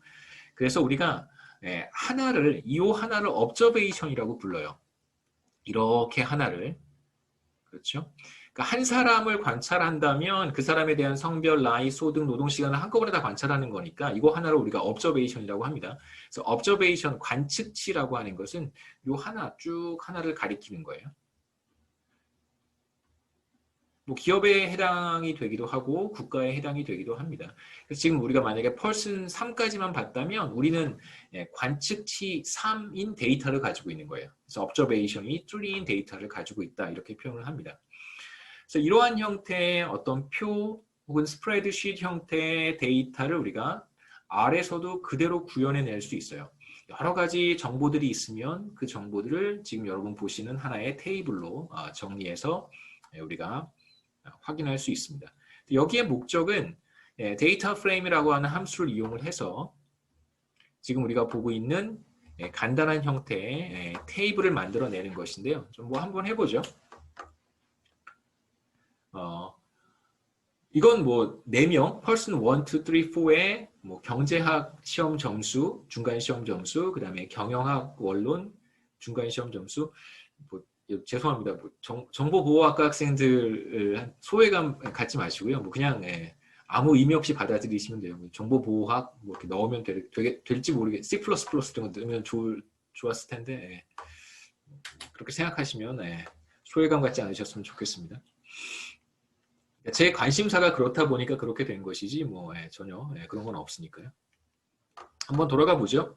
그래서 우리가 이 하나를 observation이라고 불러요. 이렇게 하나를 그렇죠? 그러니까 한 사람을 관찰한다면 그 사람에 대한 성별, 나이, 소득, 노동시간을 한꺼번에 다 관찰하는 거니까 이거 하나를 우리가 observation이라고 합니다. 그래서 observation, 관측치라고 하는 것은 이 쭉 하나를 가리키는 거예요. 뭐 기업에 해당이 되기도 하고 국가에 해당이 되기도 합니다. 그래서 지금 우리가 만약에 person 3까지만 봤다면 우리는 관측치 3인 데이터를 가지고 있는 거예요. 그래서 observation이 3인 데이터를 가지고 있다 이렇게 표현을 합니다. 그래서 이러한 형태의 어떤 표 혹은 스프레드시트 형태의 데이터를 우리가 R에서도 그대로 구현해낼 수 있어요. 여러 가지 정보들이 있으면 그 정보들을 지금 여러분 보시는 하나의 테이블로 정리해서 우리가 확인할 수 있습니다. 여기에 목적은 데이터 프레임이라고 하는 함수를 이용을 해서 지금 우리가 보고 있는 간단한 형태의 테이블을 만들어내는 것인데요. 좀 뭐 한번 해보죠. 이건 뭐 4명, person 1, 2, 3, 4의 뭐 경제학 시험 점수, 중간 시험 점수, 그 다음에 경영학 원론, 중간 시험 점수, 뭐 죄송합니다. 뭐 정보보호학과 학생들 소외감 갖지 마시고요. 뭐 그냥 아무 의미 없이 받아들이시면 돼요. 정보보호학 뭐 이렇게 넣으면 될지 모르겠. C++ 이런 거 넣으면 좋았을 텐데 그렇게 생각하시면 소외감 갖지 않으셨으면 좋겠습니다. 제 관심사가 그렇다 보니까 그렇게 된 것이지 뭐 전혀 그런 건 없으니까요. 한번 돌아가 보죠.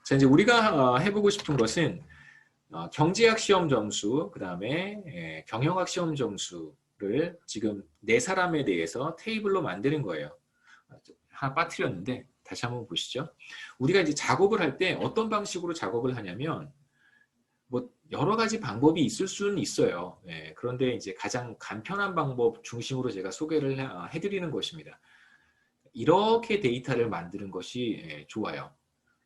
자, 이제 우리가 해보고 싶은 것은 경제학 시험 점수, 그 다음에 경영학 시험 점수를 지금 4사람에 대해서 테이블로 만드는 거예요. 하나 빠뜨렸는데 다시 한번 보시죠. 우리가 이제 작업을 할 때 어떤 방식으로 작업을 하냐면 뭐 여러 가지 방법이 있을 수는 있어요. 그런데 이제 가장 간편한 방법 중심으로 제가 소개를 해드리는 것입니다. 이렇게 데이터를 만드는 것이 좋아요.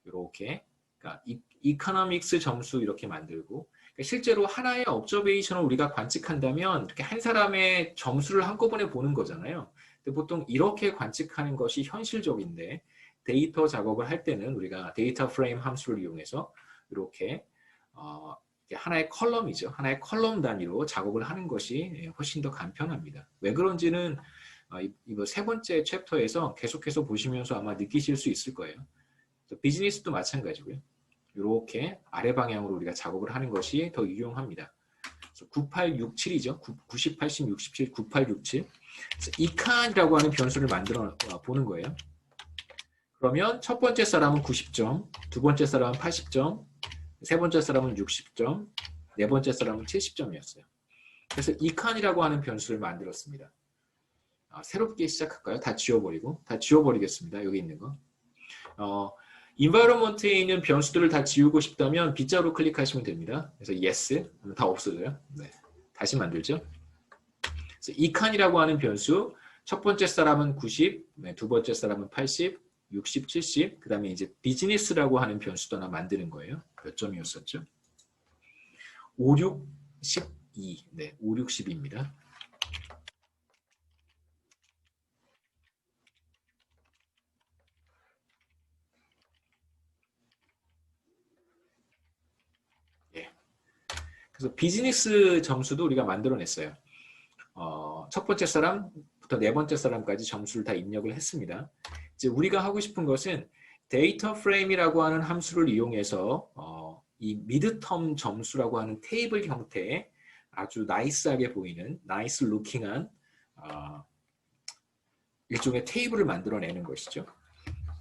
이렇게. 그러니까 이코노믹스 점수 이렇게 만들고 그러니까 실제로 하나의 observation을 우리가 관측한다면 이렇게 한 사람의 점수를 한꺼번에 보는 거잖아요. 근데 보통 이렇게 관측하는 것이 현실적인데 데이터 작업을 할 때는 우리가 데이터 프레임 함수를 이용해서 이렇게 이게 하나의 컬럼이죠. 하나의 컬럼 단위로 작업을 하는 것이 훨씬 더 간편합니다. 왜 그런지는 이거 세 번째 챕터에서 계속해서 보시면서 아마 느끼실 수 있을 거예요. 비즈니스도 마찬가지고요. 이렇게 아래 방향으로 우리가 작업을 하는 것이 더 유용합니다. 9867이죠. 90, 80, 67, 9867. 이 칸이라고 하는 변수를 만들어 보는 거예요. 그러면 첫 번째 사람은 90점, 두 번째 사람은 80점, 세 번째 사람은 60점, 네 번째 사람은 70점이었어요. 그래서 이 칸이라고 하는 변수를 만들었습니다. 새롭게 시작할까요? 다 지워버리고. 다 지워버리겠습니다. 여기 있는 거. environment에 있는 변수들을 다 지우고 싶다면 B자로 클릭하시면 됩니다. 그래서 yes, 다 없어져요. 네. 다시 만들죠. 그래서 이 칸이라고 하는 변수, 첫 번째 사람은 90, 두 번째 사람은 80, 60, 70, 그 다음에 이제 비즈니스라고 하는 변수도 하나 만드는 거예요. 몇 점이었었죠? 5, 6, 12. 네, 5, 6, 10입니다. 그래서 비즈니스 점수도 우리가 만들어냈어요. 첫 번째 사람부터 네 번째 사람까지 점수를 다 입력을 했습니다. 이제 우리가 하고 싶은 것은 데이터 프레임이라고 하는 함수를 이용해서 이 미드텀 점수라고 하는 테이블 형태의 아주 나이스하게 보이는, 나이스 루킹한 일종의 테이블을 만들어내는 것이죠.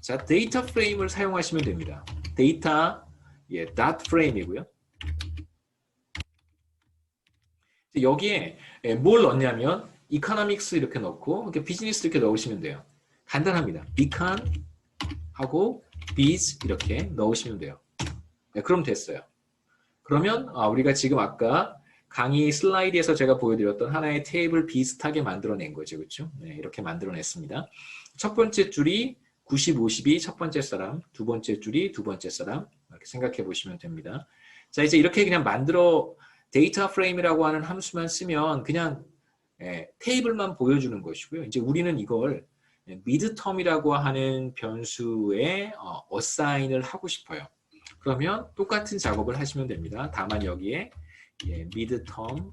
자, 데이터 프레임을 사용하시면 됩니다. 데이터, dot frame이고요. 여기에 뭘 넣냐면 이코노믹스 이렇게 넣고 이렇게 비즈니스 이렇게 넣으시면 돼요. 간단합니다. 비칸 하고 비즈 이렇게 넣으시면 돼요. 네, 그럼 됐어요. 그러면 우리가 지금 아까 강의 슬라이드에서 제가 보여드렸던 하나의 테이블 비슷하게 만들어낸 거죠. 그렇죠? 네, 이렇게 만들어냈습니다. 첫 번째 줄이 90, 50이 첫 번째 사람, 두 번째 줄이 두 번째 사람 이렇게 생각해 보시면 됩니다. 자, 이제 이렇게 그냥 데이터 프레임이라고 하는 함수만 쓰면 그냥 테이블만 보여주는 것이고요. 이제 우리는 이걸 midterm이라고 하는 변수에 어사인을 하고 싶어요. 그러면 똑같은 작업을 하시면 됩니다. 다만 여기에 midterm이라고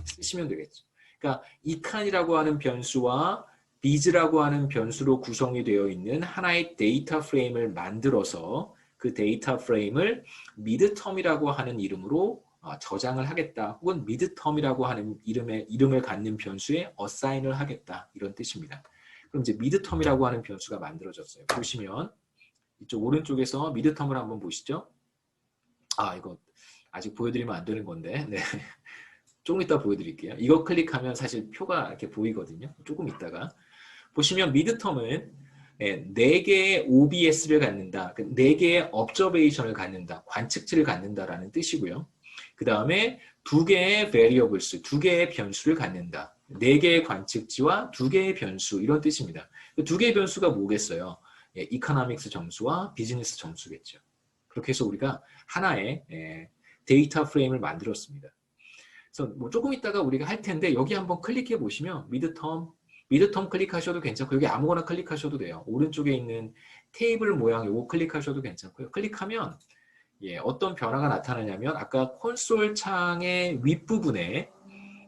쓰시면 되겠죠. 그러니까 이 칸이라고 하는 변수와 biz라고 하는 변수로 구성이 되어 있는 하나의 데이터 프레임을 만들어서 그 데이터 프레임을 midterm이라고 하는 이름으로 저장을 하겠다. 혹은 midterm이라고 하는 이름을 갖는 변수에 어사인을 하겠다. 이런 뜻입니다. 그럼 이제 midterm이라고 하는 변수가 만들어졌어요. 보시면 이쪽 오른쪽에서 midterm을 한번 보시죠. 이거 아직 보여드리면 안 되는 건데 네. 조금 이따 보여드릴게요. 이거 클릭하면 사실 표가 이렇게 보이거든요. 조금 이따가 보시면 midterm은 4개의 OBS를 갖는다. 4개의 observation을 갖는다. 관측치를 갖는다라는 뜻이고요. 그 다음에 2개의 variables, 2개의 변수를 갖는다. 4개의 관측치와 2개의 변수 이런 뜻입니다. 2개의 변수가 뭐겠어요? 이코노믹스 점수와 비즈니스 점수겠죠. 그렇게 해서 우리가 하나의 데이터 프레임을 만들었습니다. 그래서 뭐 조금 있다가 우리가 할 텐데 여기 한번 클릭해 보시면 midterm 클릭하셔도 괜찮고 여기 아무거나 클릭하셔도 돼요. 오른쪽에 있는 테이블 모양 요거 클릭하셔도 괜찮고요. 클릭하면 어떤 변화가 나타나냐면 아까 콘솔 창의 윗부분에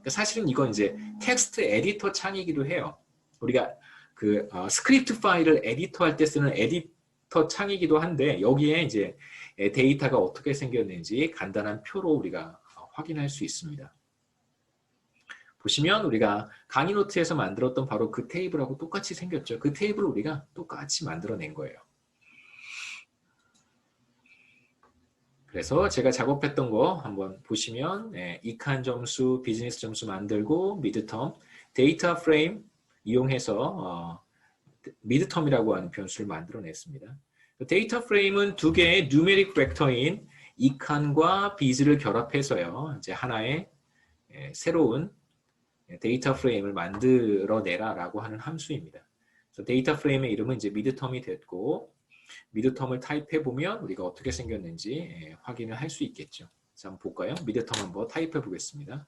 사실은 이건 이제 텍스트 에디터 창이기도 해요. 우리가 그 스크립트 파일을 에디터 할 때 쓰는 에디터 창이기도 한데 여기에 이제 데이터가 어떻게 생겼는지 간단한 표로 우리가 확인할 수 있습니다. 보시면 우리가 강의 노트에서 만들었던 바로 그 테이블하고 똑같이 생겼죠. 그 테이블을 우리가 똑같이 만들어낸 거예요. 그래서 제가 작업했던 거 한번 보시면 이칸 점수, 비즈니스 점수 만들고 midterm, 데이터 프레임 이용해서 midterm이라고 하는 변수를 만들어냈습니다. 데이터 프레임은 2개의 numeric 벡터인 이칸과 biz를 결합해서요. 이제 하나의 새로운 데이터 프레임을 만들어내라라고 하는 함수입니다. 그래서 데이터 프레임의 이름은 이제 midterm이 됐고 midterm을 타입해 보면 우리가 어떻게 생겼는지 확인을 할 수 있겠죠. 자, 한번 볼까요? midterm 한번 타입해 보겠습니다.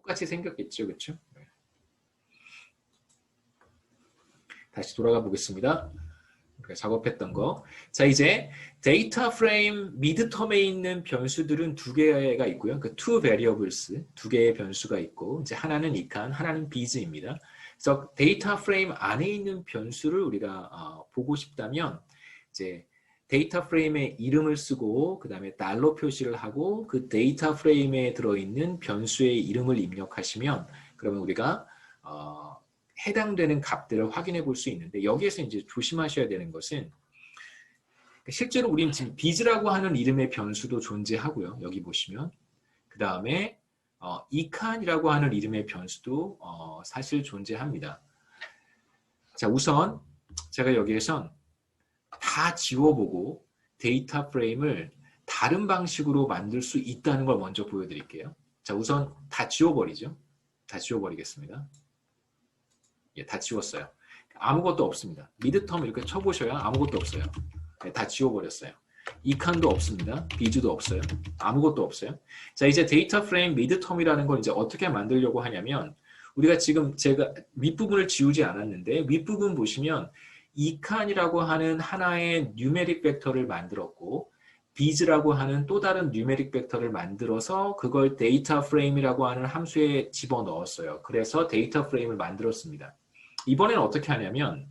똑같이 생겼겠죠, 그렇죠? 다시 돌아가 보겠습니다. 우리가 작업했던 거. 자, 이제 데이터 프레임 미드텀에 있는 변수들은 두 개가 있고요. 그 two variables, 두 개의 변수가 있고, 이제 하나는 ecan, 하나는 biz입니다. 그래서 데이터 프레임 안에 있는 변수를 우리가 보고 싶다면, 이제 데이터 프레임의 이름을 쓰고, 그 다음에 달러 표시를 하고, 그 데이터 프레임에 들어있는 변수의 이름을 입력하시면, 그러면 우리가 해당되는 값들을 확인해 볼 수 있는데, 여기에서 이제 조심하셔야 되는 것은 실제로 우리는 지금 biz라고 하는 이름의 변수도 존재하고요. 여기 보시면 그 다음에 ecan이라고 하는 이름의 변수도 사실 존재합니다. 자, 우선 제가 여기에선 다 지워보고 데이터 프레임을 다른 방식으로 만들 수 있다는 걸 먼저 보여드릴게요. 자, 우선 다 지워버리죠. 다 지워버리겠습니다. 예, 다 지웠어요. 아무것도 없습니다. 미드텀 이렇게 쳐보셔야 아무것도 없어요. 네, 다 지워버렸어요. ecan도 없습니다. biz도 없어요. 아무것도 없어요. 자, 이제 데이터 프레임 미드텀이라는 걸 이제 어떻게 만들려고 하냐면, 우리가 지금 제가 윗부분을 지우지 않았는데, 윗부분 보시면 ecan이라고 하는 하나의 뉴메릭 벡터를 만들었고, biz라고 하는 또 다른 뉴메릭 벡터를 만들어서 그걸 데이터 프레임이라고 하는 함수에 집어넣었어요. 그래서 데이터 프레임을 만들었습니다. 이번에는 어떻게 하냐면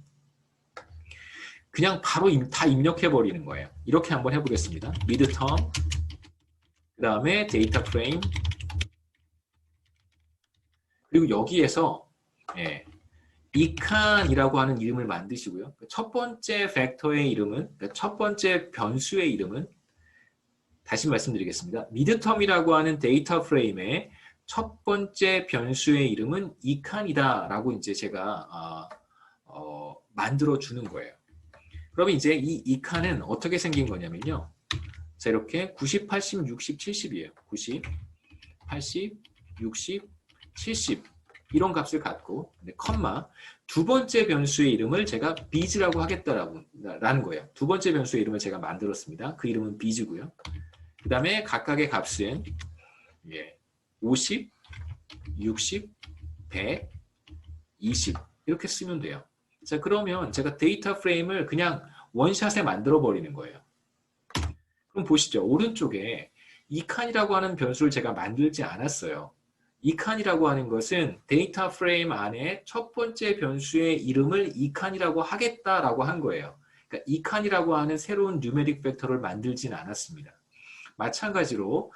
그냥 바로 다 입력해 버리는 거예요. 이렇게 한번 해보겠습니다. 미드텀, 그 다음에 데이터 프레임, 그리고 여기에서 ecan이라고 하는 이름을 만드시고요. 첫 번째 벡터의 이름은, 첫 번째 변수의 이름은, 다시 말씀드리겠습니다. 미드텀이라고 하는 데이터 프레임의 첫 번째 변수의 이름은 ecan이다 라고 이제 제가 만들어 주는 거예요. 그러면 이제 이 ecan은 어떻게 생긴 거냐면요. 자, 이렇게 90, 80, 60, 70이에요. 90, 80, 60, 70 이런 값을 갖고, 컴마 두 번째 변수의 이름을 제가 biz라고 하겠다라는 거예요. 두 번째 변수의 이름을 제가 만들었습니다. 그 이름은 biz고요. 그 다음에 각각의 값은 50, 60, 100, 20 이렇게 쓰면 돼요. 자, 그러면 제가 데이터 프레임을 그냥 원샷에 만들어 버리는 거예요. 그럼 보시죠. 오른쪽에 ecan이라고 하는 변수를 제가 만들지 않았어요. ecan이라고 하는 것은 데이터 프레임 안에 첫 번째 변수의 이름을 ecan이라고 하겠다라고 한 거예요. 그러니까 ecan이라고 하는 새로운 뉴메릭 벡터를 만들진 않았습니다. 마찬가지로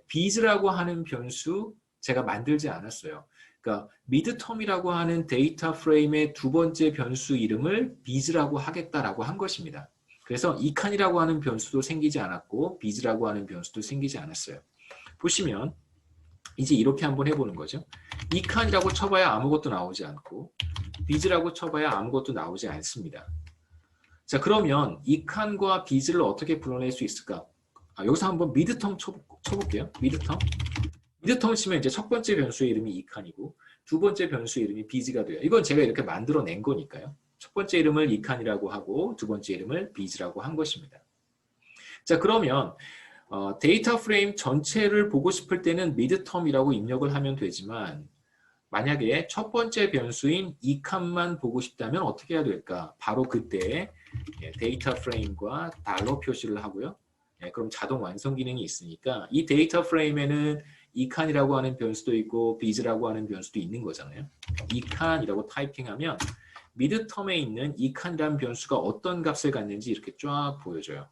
biz라고 하는 변수 제가 만들지 않았어요. 그러니까 미드텀이라고 하는 데이터 프레임의 두 번째 변수 이름을 biz라고 하겠다라고 한 것입니다. 그래서 ecan이라고 하는 변수도 생기지 않았고 biz라고 하는 변수도 생기지 않았어요. 보시면 이제 이렇게 한번 해보는 거죠. ecan이라고 쳐봐야 아무것도 나오지 않고 biz라고 쳐봐야 아무것도 나오지 않습니다. 자, 그러면 ecan과 biz를 어떻게 불러낼 수 있을까? 여기서 한번 미드텀 쳐볼게요. 미드텀 치면 이제 첫 번째 변수의 이름이 ecan이고 두 번째 변수의 이름이 biz가 돼요. 이건 제가 이렇게 만들어낸 거니까요. 첫 번째 이름을 ecan이라고 하고 두 번째 이름을 biz라고 한 것입니다. 자, 그러면 데이터 프레임 전체를 보고 싶을 때는 미드텀이라고 입력을 하면 되지만 만약에 첫 번째 변수인 ecan만 보고 싶다면 어떻게 해야 될까? 바로 그때 데이터 프레임과 달러 표시를 하고요. 그럼 자동 완성 기능이 있으니까 이 데이터 프레임에는 ecan이라고 하는 변수도 있고 biz라고 하는 변수도 있는 거잖아요. ecan이라고 타이핑하면 미드텀에 있는 ecan이라는 변수가 어떤 값을 갖는지 이렇게 쫙 보여줘요.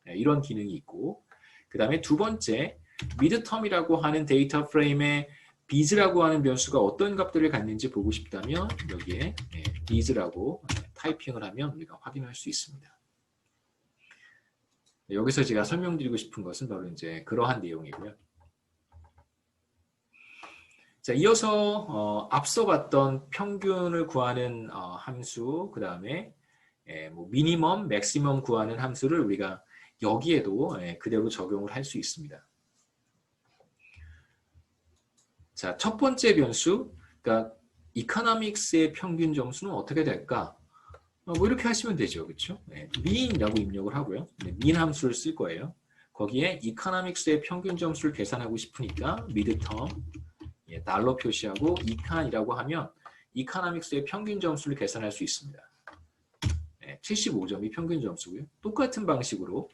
이런 기능이 있고 그 다음에 두 번째 미드텀이라고 하는 데이터 프레임에 biz라고 하는 변수가 어떤 값들을 갖는지 보고 싶다면 여기에 biz라고 타이핑을 하면 우리가 확인할 수 있습니다. 여기서 제가 설명드리고 싶은 것은 바로 이제 그러한 내용이고요. 자, 이어서 앞서 봤던 평균을 구하는 함수, 그 다음에 미니멈, 맥시멈 구하는 함수를 우리가 여기에도 그대로 적용을 할 수 있습니다. 자, 첫 번째 변수, 그러니까 이코노믹스의 평균 점수는 어떻게 될까? 뭐 이렇게 하시면 되죠, 그렇죠? mean이라고 입력을 하고요. mean 함수를 쓸 거예요. 거기에 economics의 평균 점수를 계산하고 싶으니까 midterm 예, 달러 표시하고 이칸이라고 하면 이카노믹스의 평균 점수를 계산할 수 있습니다. 75점이 평균 점수고요. 똑같은 방식으로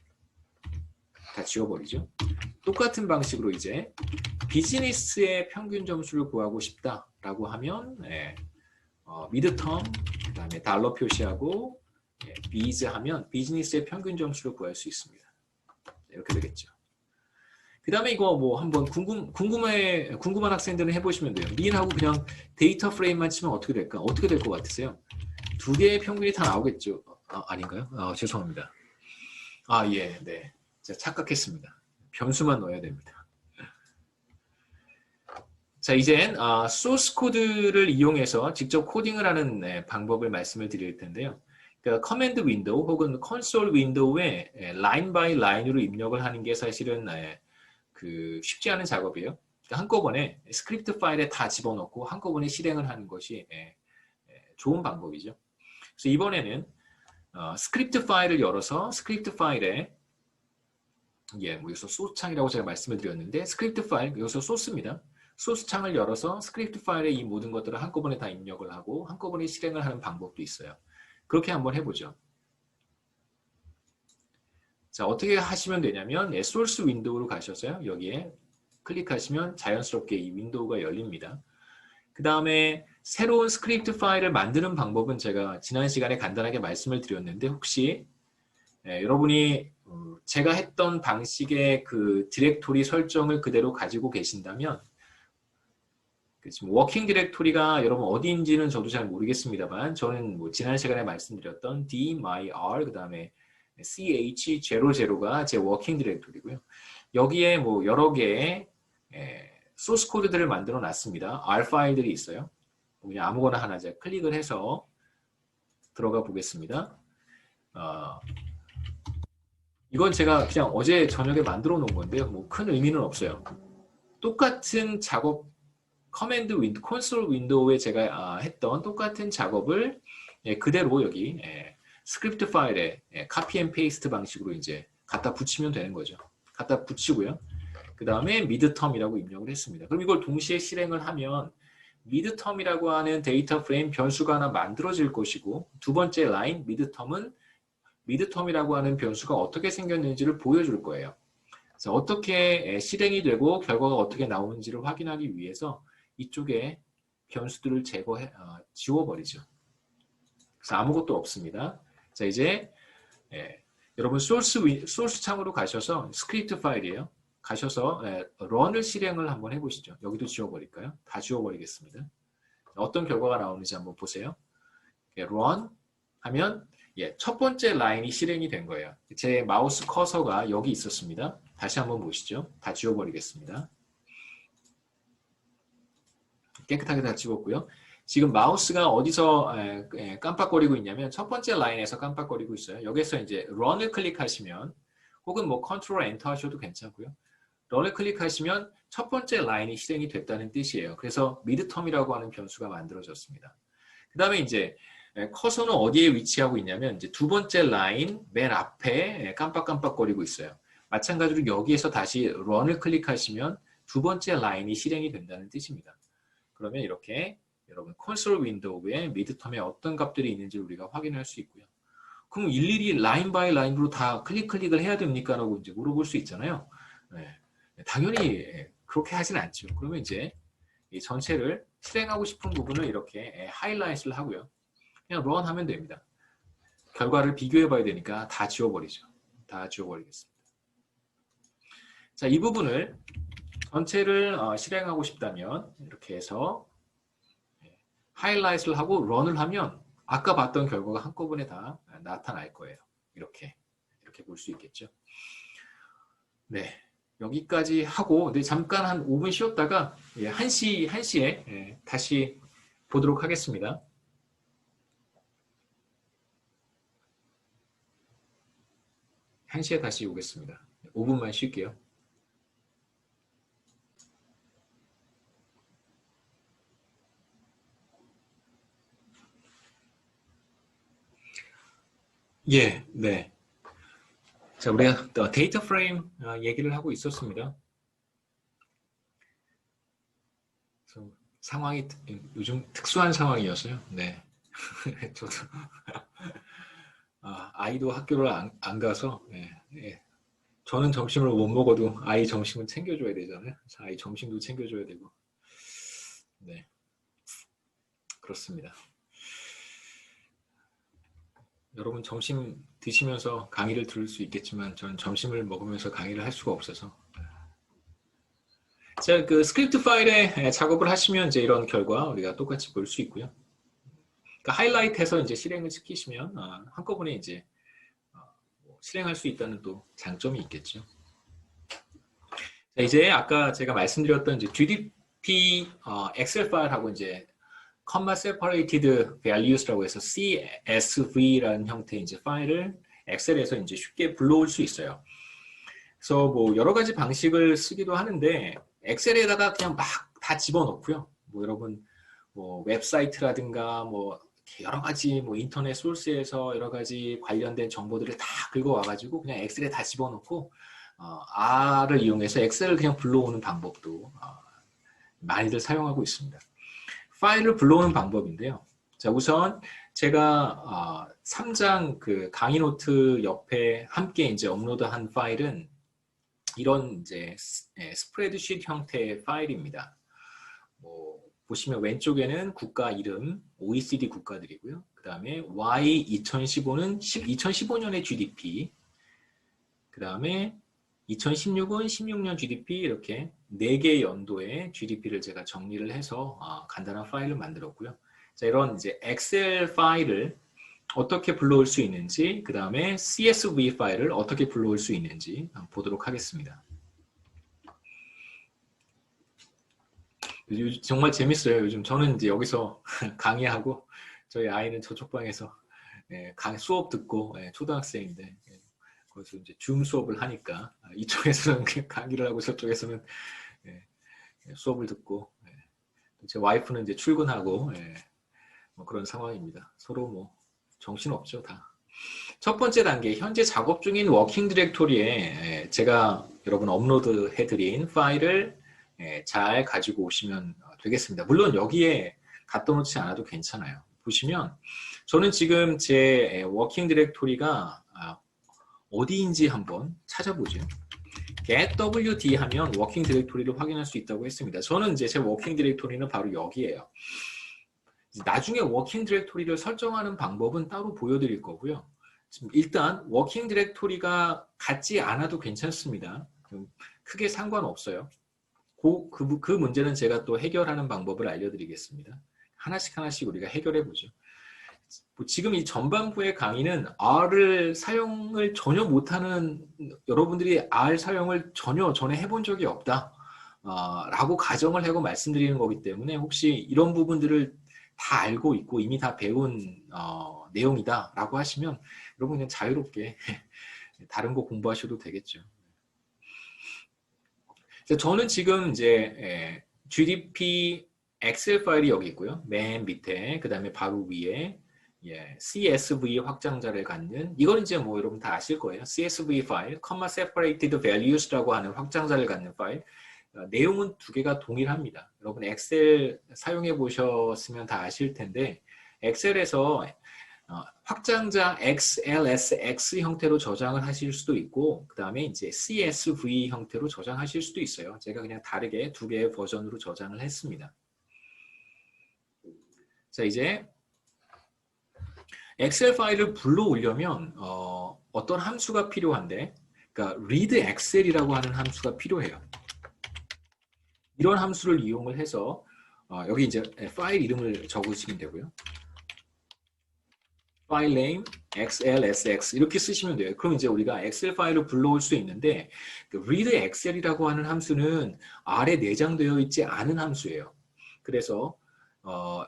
다 지워버리죠. 똑같은 방식으로 이제 비즈니스의 평균 점수를 구하고 싶다라고 하면 미드텀 그다음에 달러 표시하고 비즈 하면 비즈니스의 평균 점수를 구할 수 있습니다. 이렇게 되겠죠. 그 다음에 이거 뭐 한번 궁금한 학생들은 해보시면 돼요. 미인하고 그냥 데이터 프레임만 치면 어떻게 될까? 어떻게 될 것 같으세요? 두 개의 평균이 다 나오겠죠. 아닌가요? 죄송합니다. 예, 네. 제가 착각했습니다. 변수만 넣어야 됩니다. 자, 이젠 소스 코드를 이용해서 직접 코딩을 하는 방법을 말씀을 드릴 텐데요. 그러니까 커맨드 윈도우 혹은 콘솔 윈도우에 라인 바이 라인으로 입력을 하는 게 사실은 쉽지 않은 작업이에요. 그러니까 한꺼번에 스크립트 파일에 다 집어넣고 한꺼번에 실행을 하는 것이 좋은 방법이죠. 그래서 이번에는 스크립트 파일을 열어서 스크립트 파일에 뭐 여기서 소스 창이라고 제가 말씀을 드렸는데 스크립트 파일 여기서 소스입니다. 소스 창을 열어서 스크립트 파일에 이 모든 것들을 한꺼번에 다 입력을 하고 한꺼번에 실행을 하는 방법도 있어요. 그렇게 한번 해보죠. 자, 어떻게 하시면 되냐면 소스 윈도우로 가셔서요. 여기에 클릭하시면 자연스럽게 이 윈도우가 열립니다. 그 다음에 새로운 스크립트 파일을 만드는 방법은 제가 지난 시간에 간단하게 말씀을 드렸는데 혹시 여러분이 제가 했던 방식의 그 디렉토리 설정을 그대로 가지고 계신다면 지금 워킹 디렉토리가 여러분 어디인지는 저도 잘 모르겠습니다만 저는 뭐 지난 시간에 말씀드렸던 d-myr 그 다음에 ch00가 제 워킹 디렉토리고요. 여기에 뭐 여러 개의 소스 코드들을 만들어 놨습니다. R 파일들이 있어요. 그냥 아무거나 하나 제가 클릭을 해서 들어가 보겠습니다. 이건 제가 그냥 어제 저녁에 만들어 놓은 건데요. 뭐 큰 의미는 없어요. 똑같은 작업 커맨드 콘솔 윈도우에 제가 했던 똑같은 작업을 그대로 여기 스크립트 파일에 카피 앤 페이스트 방식으로 이제 갖다 붙이면 되는 거죠. 갖다 붙이고요. 그 다음에 미드텀이라고 입력을 했습니다. 그럼 이걸 동시에 실행을 하면 미드텀이라고 하는 데이터 프레임 변수가 하나 만들어질 것이고 두 번째 라인 미드텀이라고 하는 변수가 어떻게 생겼는지를 보여줄 거예요. 그래서 어떻게 실행이 되고 결과가 어떻게 나오는지를 확인하기 위해서 이쪽에 변수들을 지워버리죠. 그래서 아무것도 없습니다. 자, 이제 여러분 소스 창으로 가셔서 스크립트 파일이에요. 가셔서 런을 실행을 한번 해보시죠. 여기도 지워버릴까요? 다 지워버리겠습니다. 어떤 결과가 나오는지 한번 보세요. run 하면 첫 번째 라인이 실행이 된 거예요. 제 마우스 커서가 여기 있었습니다. 다시 한번 보시죠. 다 지워버리겠습니다. 깨끗하게 다 지웠고요. 지금 마우스가 어디서 깜빡거리고 있냐면 첫 번째 라인에서 깜빡거리고 있어요. 여기서 이제 run을 클릭하시면 혹은 뭐 컨트롤 엔터 하셔도 괜찮고요. run을 클릭하시면 첫 번째 라인이 실행이 됐다는 뜻이에요. 그래서 미드텀이라고 하는 변수가 만들어졌습니다. 그 다음에 이제 커서는 어디에 위치하고 있냐면 이제 두 번째 라인 맨 앞에 깜빡깜빡거리고 있어요. 마찬가지로 여기에서 다시 run을 클릭하시면 두 번째 라인이 실행이 된다는 뜻입니다. 그러면 이렇게 여러분 콘솔 윈도우에 미드텀에 어떤 값들이 있는지 우리가 확인할 수 있고요. 그럼 일일이 라인 바이 라인으로 다 클릭을 해야 됩니까? 라고 이제 물어볼 수 있잖아요. 당연히 그렇게 하진 않죠. 그러면 이제 이 전체를 실행하고 싶은 부분을 이렇게 하이라이트를 하고요. 그냥 run 하면 됩니다. 결과를 비교해 봐야 되니까 다 지워버리죠. 다 지워버리겠습니다. 자, 이 부분을 전체를 실행하고 싶다면 이렇게 해서 하이라이트를 하고 run을 하면 아까 봤던 결과가 한꺼번에 다 나타날 거예요. 이렇게 볼 수 있겠죠. 네, 여기까지 하고 잠깐 한 5분 쉬었다가 1시에 다시 보도록 하겠습니다. 1시에 다시 오겠습니다. 5분만 쉴게요. 네. 자, 우리가 데이터 프레임 얘기를 하고 있었습니다. 상황이 요즘 특수한 상황이어서요. 네. 저도 아이도 학교를 안 가서 네, 네. 저는 점심을 못 먹어도 아이 점심은 챙겨줘야 되잖아요. 아이 점심도 챙겨줘야 되고. 네, 그렇습니다. 여러분 점심 드시면서 강의를 들을 수 있겠지만 저는 점심을 먹으면서 강의를 할 수가 없어서. 자, 그 스크립트 파일에 작업을 하시면 이제 이런 결과 우리가 똑같이 볼 수 있고요. 그러니까 하이라이트해서 이제 실행을 시키시면 한꺼번에 이제 실행할 수 있다는 또 장점이 있겠죠. 자, 이제 아까 제가 말씀드렸던 이제 GDP 엑셀 파일하고 이제 comma separated values라고 해서 CSV라는 형태의 이제 파일을 엑셀에서 이제 쉽게 불러올 수 있어요. 그래서 뭐 여러 가지 방식을 쓰기도 하는데 엑셀에다가 그냥 막 다 집어넣고요. 뭐 여러분 뭐 웹사이트라든가 뭐 여러 가지 뭐 인터넷 소스에서 여러 가지 관련된 정보들을 다 긁어와가지고 그냥 엑셀에 다 집어넣고 R을 이용해서 엑셀을 그냥 불러오는 방법도 많이들 사용하고 있습니다. 파일을 불러오는 방법인데요. 자, 우선 제가 3장 그 강의 노트 옆에 함께 이제 업로드한 파일은 이런 이제 스프레드शी트 형태의 파일입니다. 뭐 보시면 왼쪽에는 국가 이름, OECD 국가들이고요. 그 다음에 Y 2015는 2015년의 GDP, 그 다음에 2016은 16년 GDP 이렇게 4개 연도의 GDP를 제가 정리를 해서 간단한 파일을 만들었고요. 자, 이런 이제 엑셀 파일을 어떻게 불러올 수 있는지, 그 다음에 CSV 파일을 어떻게 불러올 수 있는지 보도록 하겠습니다. 정말 재밌어요. 요즘 저는 이제 여기서 강의하고 저희 아이는 저쪽 방에서 수업 듣고 초등학생인데 거기서 이제 줌 수업을 하니까 이쪽에서는 강의를 하고 저쪽에서는 수업을 듣고 제 와이프는 이제 출근하고 뭐 그런 상황입니다. 서로 뭐 정신없죠 다. 첫 번째 단계 현재 작업 중인 워킹 디렉토리에 제가 여러분 업로드 해드린 파일을 잘 가지고 오시면 되겠습니다. 물론 여기에 갖다 놓지 않아도 괜찮아요. 보시면 저는 지금 제 워킹 디렉토리가 어디인지 한번 찾아보죠. get wd 하면 워킹 디렉토리를 확인할 수 있다고 했습니다. 저는 이제 제 워킹 디렉토리는 바로 여기에요. 나중에 워킹 디렉토리를 설정하는 방법은 따로 보여드릴 거고요. 일단 워킹 디렉토리가 같지 않아도 괜찮습니다. 크게 상관없어요. 그 문제는 제가 또 해결하는 방법을 알려드리겠습니다. 하나씩 우리가 해결해보죠. 지금 이 전반부의 강의는 R을 사용을 전혀 못하는 여러분들이 R 사용을 전혀 전에 해본 적이 없다 라고 가정을 하고 말씀드리는 거기 때문에 혹시 이런 부분들을 다 알고 있고 이미 다 배운 내용이다 라고 하시면 여러분 그냥 자유롭게 다른 거 공부하셔도 되겠죠. 저는 지금 이제 GDP 엑셀 파일이 여기 있고요. 맨 밑에 그 다음에 바로 위에 CSV 확장자를 갖는 이건 이제 뭐 여러분 다 아실 거예요. CSV 파일, comma separated values라고 하는 확장자를 갖는 파일. 내용은 두 개가 동일합니다. 여러분 엑셀 사용해 보셨으면 다 아실 텐데 엑셀에서 확장자 XLSX 형태로 저장을 하실 수도 있고 그 다음에 이제 CSV 형태로 저장하실 수도 있어요. 제가 그냥 다르게 두 개의 버전으로 저장을 했습니다. 자, 이제 엑셀 파일을 불러오려면 어떤 함수가 필요한데 그러니까 read excel이라고 하는 함수가 필요해요. 이런 함수를 이용을 해서 여기 이제 파일 이름을 적으시면 되고요. 파일 name xlsx 이렇게 쓰시면 돼요. 그럼 이제 우리가 엑셀 파일을 불러올 수 있는데 read excel이라고 하는 함수는 R에 내장되어 있지 않은 함수예요. 그래서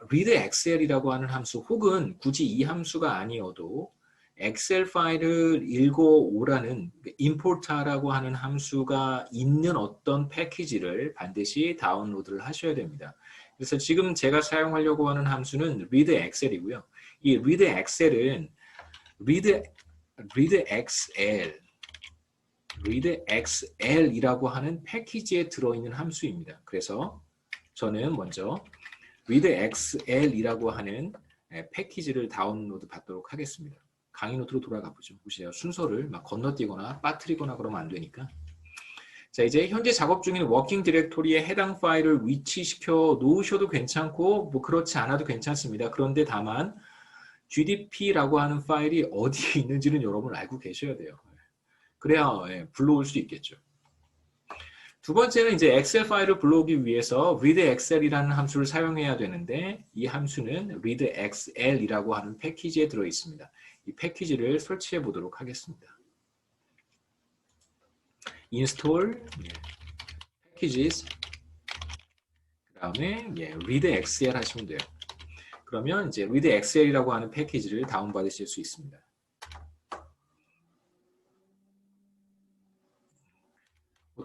read excel이라고 하는 함수 혹은 굳이 이 함수가 아니어도 엑셀 파일을 읽어오라는 import라고 하는 함수가 있는 어떤 패키지를 반드시 다운로드를 하셔야 됩니다. 그래서 지금 제가 사용하려고 하는 함수는 read excel이고요. 이 read excel은 read xl이라고 하는 패키지에 들어있는 함수입니다. 그래서 저는 먼저 readxl이라고 하는 패키지를 다운로드 받도록 하겠습니다. 강의 노트로 돌아가 보죠. 보세요. 순서를 막 건너뛰거나 빠뜨리거나 그러면 안 되니까. 자, 이제 현재 작업 중인 워킹 디렉토리에 해당 파일을 위치시켜 놓으셔도 괜찮고 뭐 그렇지 않아도 괜찮습니다. 그런데 다만 gdp라고 하는 파일이 어디에 있는지는 여러분 알고 계셔야 돼요. 그래야 불러올 수 있겠죠. 두 번째는 이제 엑셀 파일을 불러오기 위해서 readxl이라는 함수를 사용해야 되는데 이 함수는 readxl이라고 하는 패키지에 들어 있습니다. 이 패키지를 설치해 보도록 하겠습니다. install packages 그 다음에 readxl 하시면 돼요. 그러면 이제 readxl이라고 하는 패키지를 다운받으실 수 있습니다.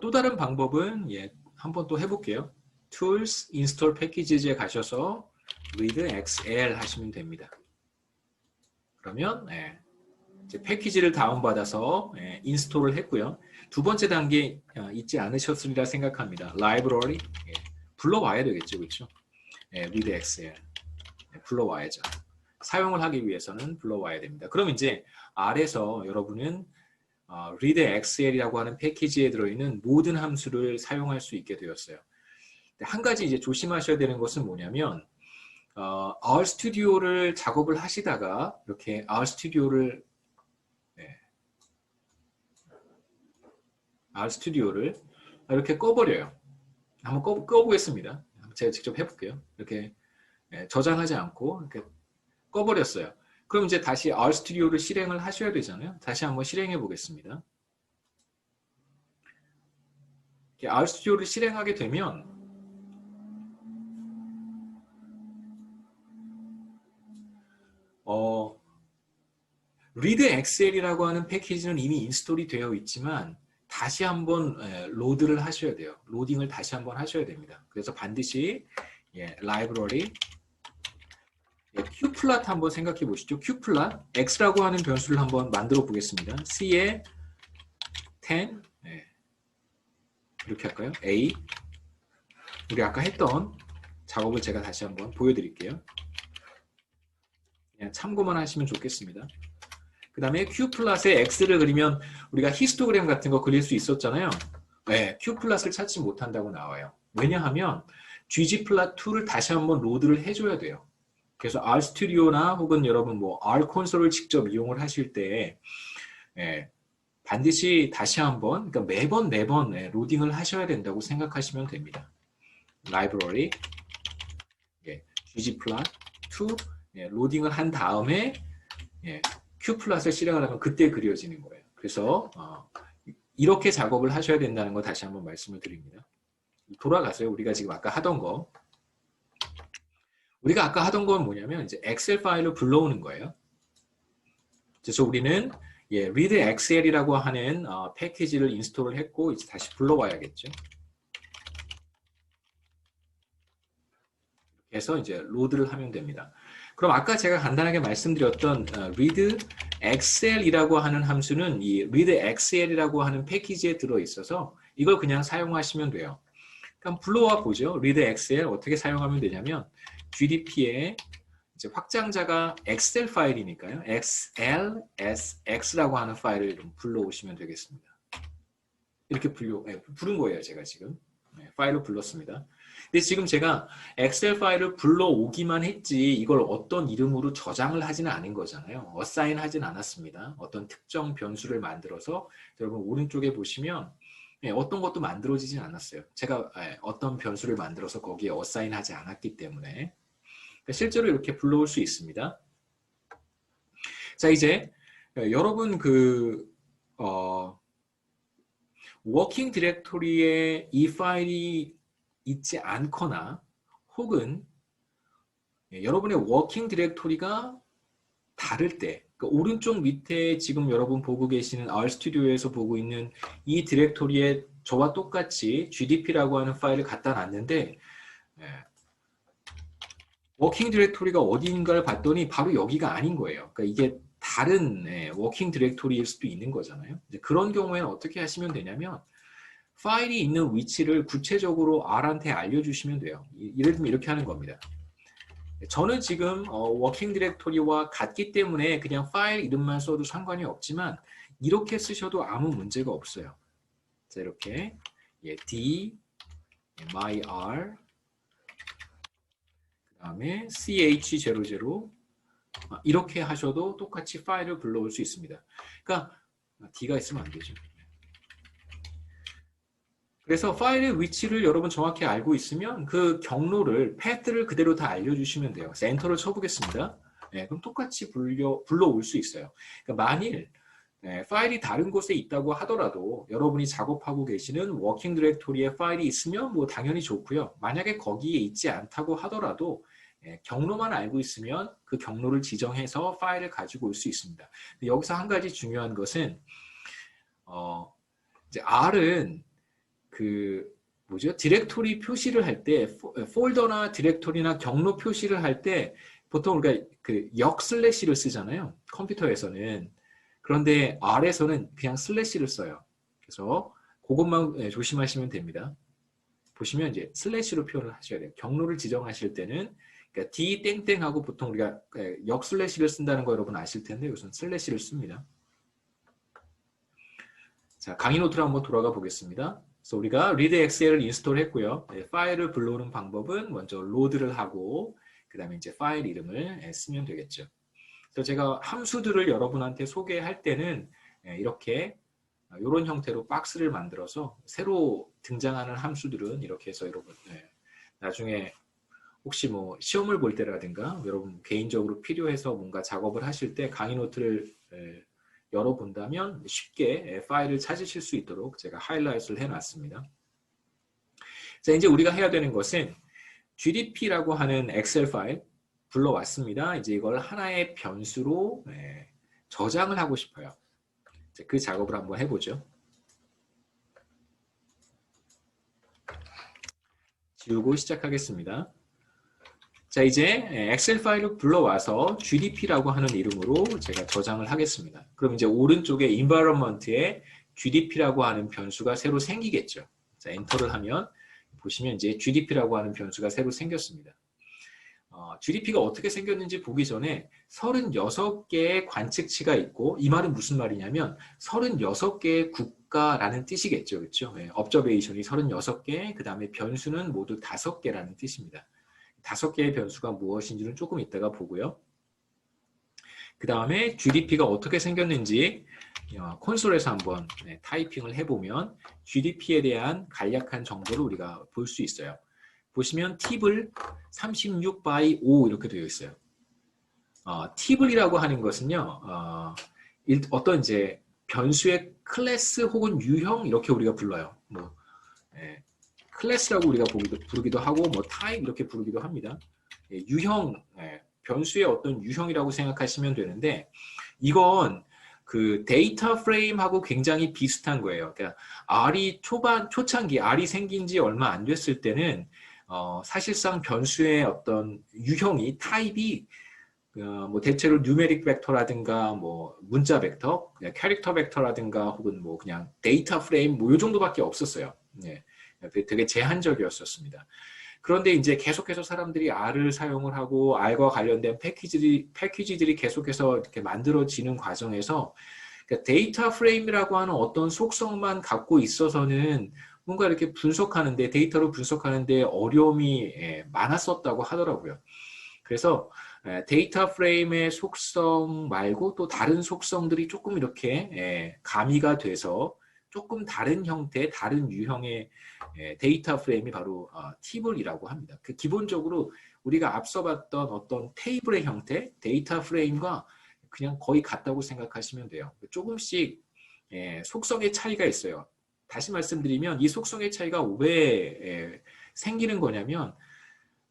또 다른 방법은 한번 또 해볼게요. Tools, Install Packages에 가셔서 readxl 하시면 됩니다. 그러면 이제 패키지를 다운받아서 인스톨을 했고요. 두 번째 단계 잊지 않으셨으리라 생각합니다. Library 불러와야 되겠죠, 그렇죠? readxl 불러와야죠. 사용을 하기 위해서는 불러와야 됩니다. 그럼 이제 R에서 여러분은 readxl이라고 하는 패키지에 들어있는 모든 함수를 사용할 수 있게 되었어요. 한 가지 이제 조심하셔야 되는 것은 뭐냐면 RStudio를 작업을 하시다가 이렇게 RStudio를 이렇게 꺼버려요. 한번 꺼보겠습니다. 제가 직접 해볼게요. 이렇게 저장하지 않고 이렇게 꺼버렸어요. 그럼 이제 다시 RStudio를 실행을 하셔야 되잖아요. 다시 한번 실행해 보겠습니다. RStudio를 실행하게 되면 readxl이라고 하는 패키지는 이미 인스톨이 되어 있지만 다시 한번 로드를 하셔야 돼요. 로딩을 다시 한번 하셔야 됩니다. 그래서 반드시 library qplot 한번 생각해 보시죠. qplot x라고 하는 변수를 한번 만들어 보겠습니다. c에 10 이렇게 할까요? a 우리 아까 했던 작업을 제가 다시 한번 보여드릴게요. 그냥 참고만 하시면 좋겠습니다. 그 다음에 qplot에 x를 그리면 우리가 히스토그램 같은 거 그릴 수 있었잖아요. qplot을 찾지 못한다고 나와요. 왜냐하면 ggplot2를 다시 한번 로드를 해줘야 돼요. 그래서 RStudio나 혹은 여러분 뭐 Rconsole을 직접 이용을 하실 때 반드시 다시 한번 그러니까 매번 로딩을 하셔야 된다고 생각하시면 됩니다. Library ggplot2 로딩을 한 다음에 qplot을 실행을 하면 그때 그려지는 거예요. 그래서 이렇게 작업을 하셔야 된다는 거 다시 한번 말씀을 드립니다. 돌아가세요. 우리가 지금 아까 하던 거. 우리가 아까 하던 건 뭐냐면 이제 엑셀 파일을 불러오는 거예요. 그래서 우리는 readxl이라고 하는 패키지를 인스톨을 했고 이제 다시 불러와야겠죠. 그래서 이제 로드를 하면 됩니다. 그럼 아까 제가 간단하게 말씀드렸던 readxl이라고 하는 함수는 이 readxl이라고 하는 패키지에 들어 있어서 이걸 그냥 사용하시면 돼요. 그럼 불러와 보죠. readxl 어떻게 사용하면 되냐면 gdp에 이제 확장자가 엑셀 파일이니까요. xlsx라고 하는 파일을 좀 불러오시면 되겠습니다. 이렇게 부른 거예요. 제가 지금 파일을 불렀습니다. 근데 지금 제가 엑셀 파일을 불러오기만 했지 이걸 어떤 이름으로 저장을 하지는 않은 거잖아요. 어사인 하진 않았습니다. 어떤 특정 변수를 만들어서 여러분 오른쪽에 보시면 어떤 것도 만들어지진 않았어요. 제가 어떤 변수를 만들어서 거기에 어사인 하지 않았기 때문에 실제로 이렇게 불러올 수 있습니다. 자, 이제 여러분 워킹 디렉토리에 이 파일이 있지 않거나 혹은 여러분의 워킹 디렉토리가 다를 때 그러니까 오른쪽 밑에 지금 여러분 보고 계시는 RStudio에서 보고 있는 이 디렉토리에 저와 똑같이 gdp라고 하는 파일을 갖다 놨는데 워킹 디렉토리가 어디인가를 봤더니 바로 여기가 아닌 거예요. 그러니까 이게 다른 워킹 디렉토리일 수도 있는 거잖아요. 이제 그런 경우에는 어떻게 하시면 되냐면 파일이 있는 위치를 구체적으로 R한테 알려주시면 돼요. 예를 들면 이렇게 하는 겁니다. 저는 지금 워킹 디렉토리와 같기 때문에 그냥 파일 이름만 써도 상관이 없지만 이렇게 쓰셔도 아무 문제가 없어요. 자, 이렇게 D, myr, 그 다음에 ch00 이렇게 하셔도 똑같이 파일을 불러올 수 있습니다. 그러니까 D가 있으면 안 되죠. 그래서 파일의 위치를 여러분 정확히 알고 있으면 그 경로를, 패드를 그대로 다 알려주시면 돼요. 그래서 엔터를 쳐보겠습니다. 네, 그럼 똑같이 불러올 수 있어요. 그러니까 만일 파일이 다른 곳에 있다고 하더라도 여러분이 작업하고 계시는 워킹 디렉토리에 파일이 있으면 뭐 당연히 좋고요. 만약에 거기에 있지 않다고 하더라도 경로만 알고 있으면 그 경로를 지정해서 파일을 가지고 올 수 있습니다. 여기서 한 가지 중요한 것은 이제 R은 디렉토리 표시를 할 때, 폴더나 디렉토리나 경로 표시를 할 때 보통 우리가 역 슬래시를 쓰잖아요. 컴퓨터에서는. 그런데 R에서는 그냥 슬래시를 써요. 그래서 그것만 조심하시면 됩니다. 보시면 이제 슬래시로 표현을 하셔야 돼요. 경로를 지정하실 때는 그러니까 D 땡땡하고 보통 우리가 역 슬래시를 쓴다는 거 여러분 아실 텐데 우선 슬래시를 씁니다. 자, 강의 노트로 한번 돌아가 보겠습니다. 그래서 우리가 read excel을 인스톨했고요. 파일을 불러오는 방법은 먼저 로드를 하고 그 다음에 이제 파일 이름을 쓰면 되겠죠. 그래서 제가 함수들을 여러분한테 소개할 때는 이렇게 이런 형태로 박스를 만들어서 새로 등장하는 함수들은 이렇게 해서 여러분 나중에 혹시 뭐 시험을 볼 때라든가 여러분 개인적으로 필요해서 뭔가 작업을 하실 때 강의 노트를 열어본다면 쉽게 파일을 찾으실 수 있도록 제가 하이라이트를 해놨습니다. 자, 이제 우리가 해야 되는 것은 GDP라고 하는 엑셀 파일 불러왔습니다. 이제 이걸 하나의 변수로 저장을 하고 싶어요. 그 작업을 한번 해보죠. 지우고 시작하겠습니다. 자, 이제 엑셀 파일을 불러와서 GDP라고 하는 이름으로 제가 저장을 하겠습니다. 그럼 이제 오른쪽에 environment에 GDP라고 하는 변수가 새로 생기겠죠. 자, 엔터를 하면 보시면 이제 GDP라고 하는 변수가 새로 생겼습니다. GDP가 어떻게 생겼는지 보기 전에 36개의 관측치가 있고 이 말은 무슨 말이냐면 36개의 국가라는 뜻이겠죠. 그렇죠? observation이 36개, 그 다음에 변수는 모두 5개라는 뜻입니다. 5개의 변수가 무엇인지는 조금 이따가 보고요. 그 다음에 GDP가 어떻게 생겼는지 콘솔에서 한번 타이핑을 해보면 GDP에 대한 간략한 정보를 우리가 볼 수 있어요. 보시면 팁을 36 by 5 이렇게 되어 있어요. 팁을이라고 하는 것은요, 어떤 이제 변수의 클래스 혹은 유형 이렇게 우리가 불러요. 뭐 클래스라고 우리가 부르기도 하고 뭐 타입 이렇게 부르기도 합니다. 유형, 변수의 어떤 유형이라고 생각하시면 되는데 이건 그 데이터 프레임하고 굉장히 비슷한 거예요. 그러니까 R이 초창기 R이 생긴 지 얼마 안 됐을 때는 사실상 변수의 어떤 유형이 타입이 뭐 대체로 뉴메릭 벡터라든가 뭐 문자 벡터, 캐릭터 벡터라든가 혹은 뭐 그냥 데이터 프레임 뭐 이 정도밖에 없었어요. 되게 제한적이었었습니다. 그런데 이제 계속해서 사람들이 R을 사용을 하고 R과 관련된 패키지들이 계속해서 이렇게 만들어지는 과정에서 그러니까 데이터 프레임이라고 하는 어떤 속성만 갖고 있어서는 뭔가 이렇게 분석하는데 데이터로 분석하는데 어려움이 많았었다고 하더라고요. 그래서 데이터 프레임의 속성 말고 또 다른 속성들이 조금 이렇게 가미가 돼서 조금 다른 형태, 다른 유형의 데이터 프레임이 바로 팁을이라고 합니다. 기본적으로 우리가 앞서 봤던 어떤 테이블의 형태, 데이터 프레임과 그냥 거의 같다고 생각하시면 돼요. 조금씩 속성의 차이가 있어요. 다시 말씀드리면 이 속성의 차이가 왜 생기는 거냐면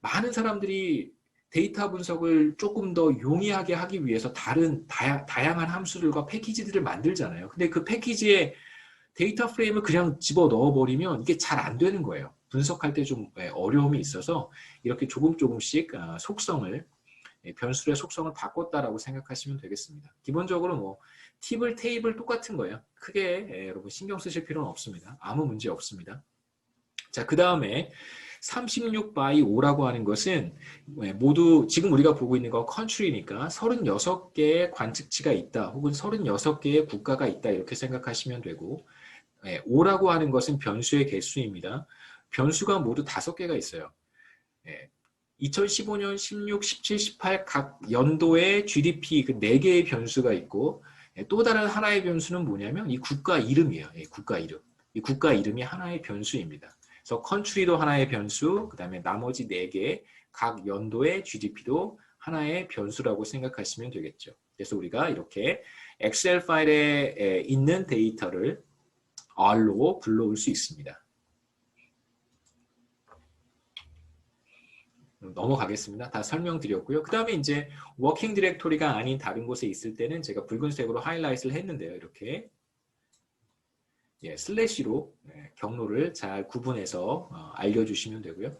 많은 사람들이 데이터 분석을 조금 더 용이하게 하기 위해서 다양한 함수들과 패키지들을 만들잖아요. 근데 그 패키지에 데이터 프레임을 그냥 집어 넣어버리면 이게 잘 안 되는 거예요. 분석할 때 좀 어려움이 있어서 이렇게 조금씩 속성을, 변수의 속성을 바꿨다라고 생각하시면 되겠습니다. 기본적으로 뭐 팁을, 테이블 똑같은 거예요. 크게 여러분 신경 쓰실 필요는 없습니다. 아무 문제 없습니다. 자, 그 다음에 36 by 5라고 하는 것은 모두 지금 우리가 보고 있는 거 country니까 36개의 관측지가 있다 혹은 36개의 국가가 있다 이렇게 생각하시면 되고 5라고 하는 것은 변수의 개수입니다. 변수가 모두 5개가 있어요. 2015년, 16, 17, 18 각 연도의 GDP 그 4개의 변수가 있고 또 다른 하나의 변수는 뭐냐면 이 국가 이름이에요. 국가 이름. 이 국가 이름이 하나의 변수입니다. 그래서 country도 하나의 변수, 그 다음에 나머지 4개 각 연도의 GDP도 하나의 변수라고 생각하시면 되겠죠. 그래서 우리가 이렇게 엑셀 파일에 있는 데이터를 R로 불러올 수 있습니다. 넘어가겠습니다. 다 설명드렸고요. 그 다음에 이제 워킹 디렉토리가 아닌 다른 곳에 있을 때는 제가 붉은색으로 하이라이트를 했는데요. 이렇게 슬래시로 경로를 잘 구분해서 알려주시면 되고요.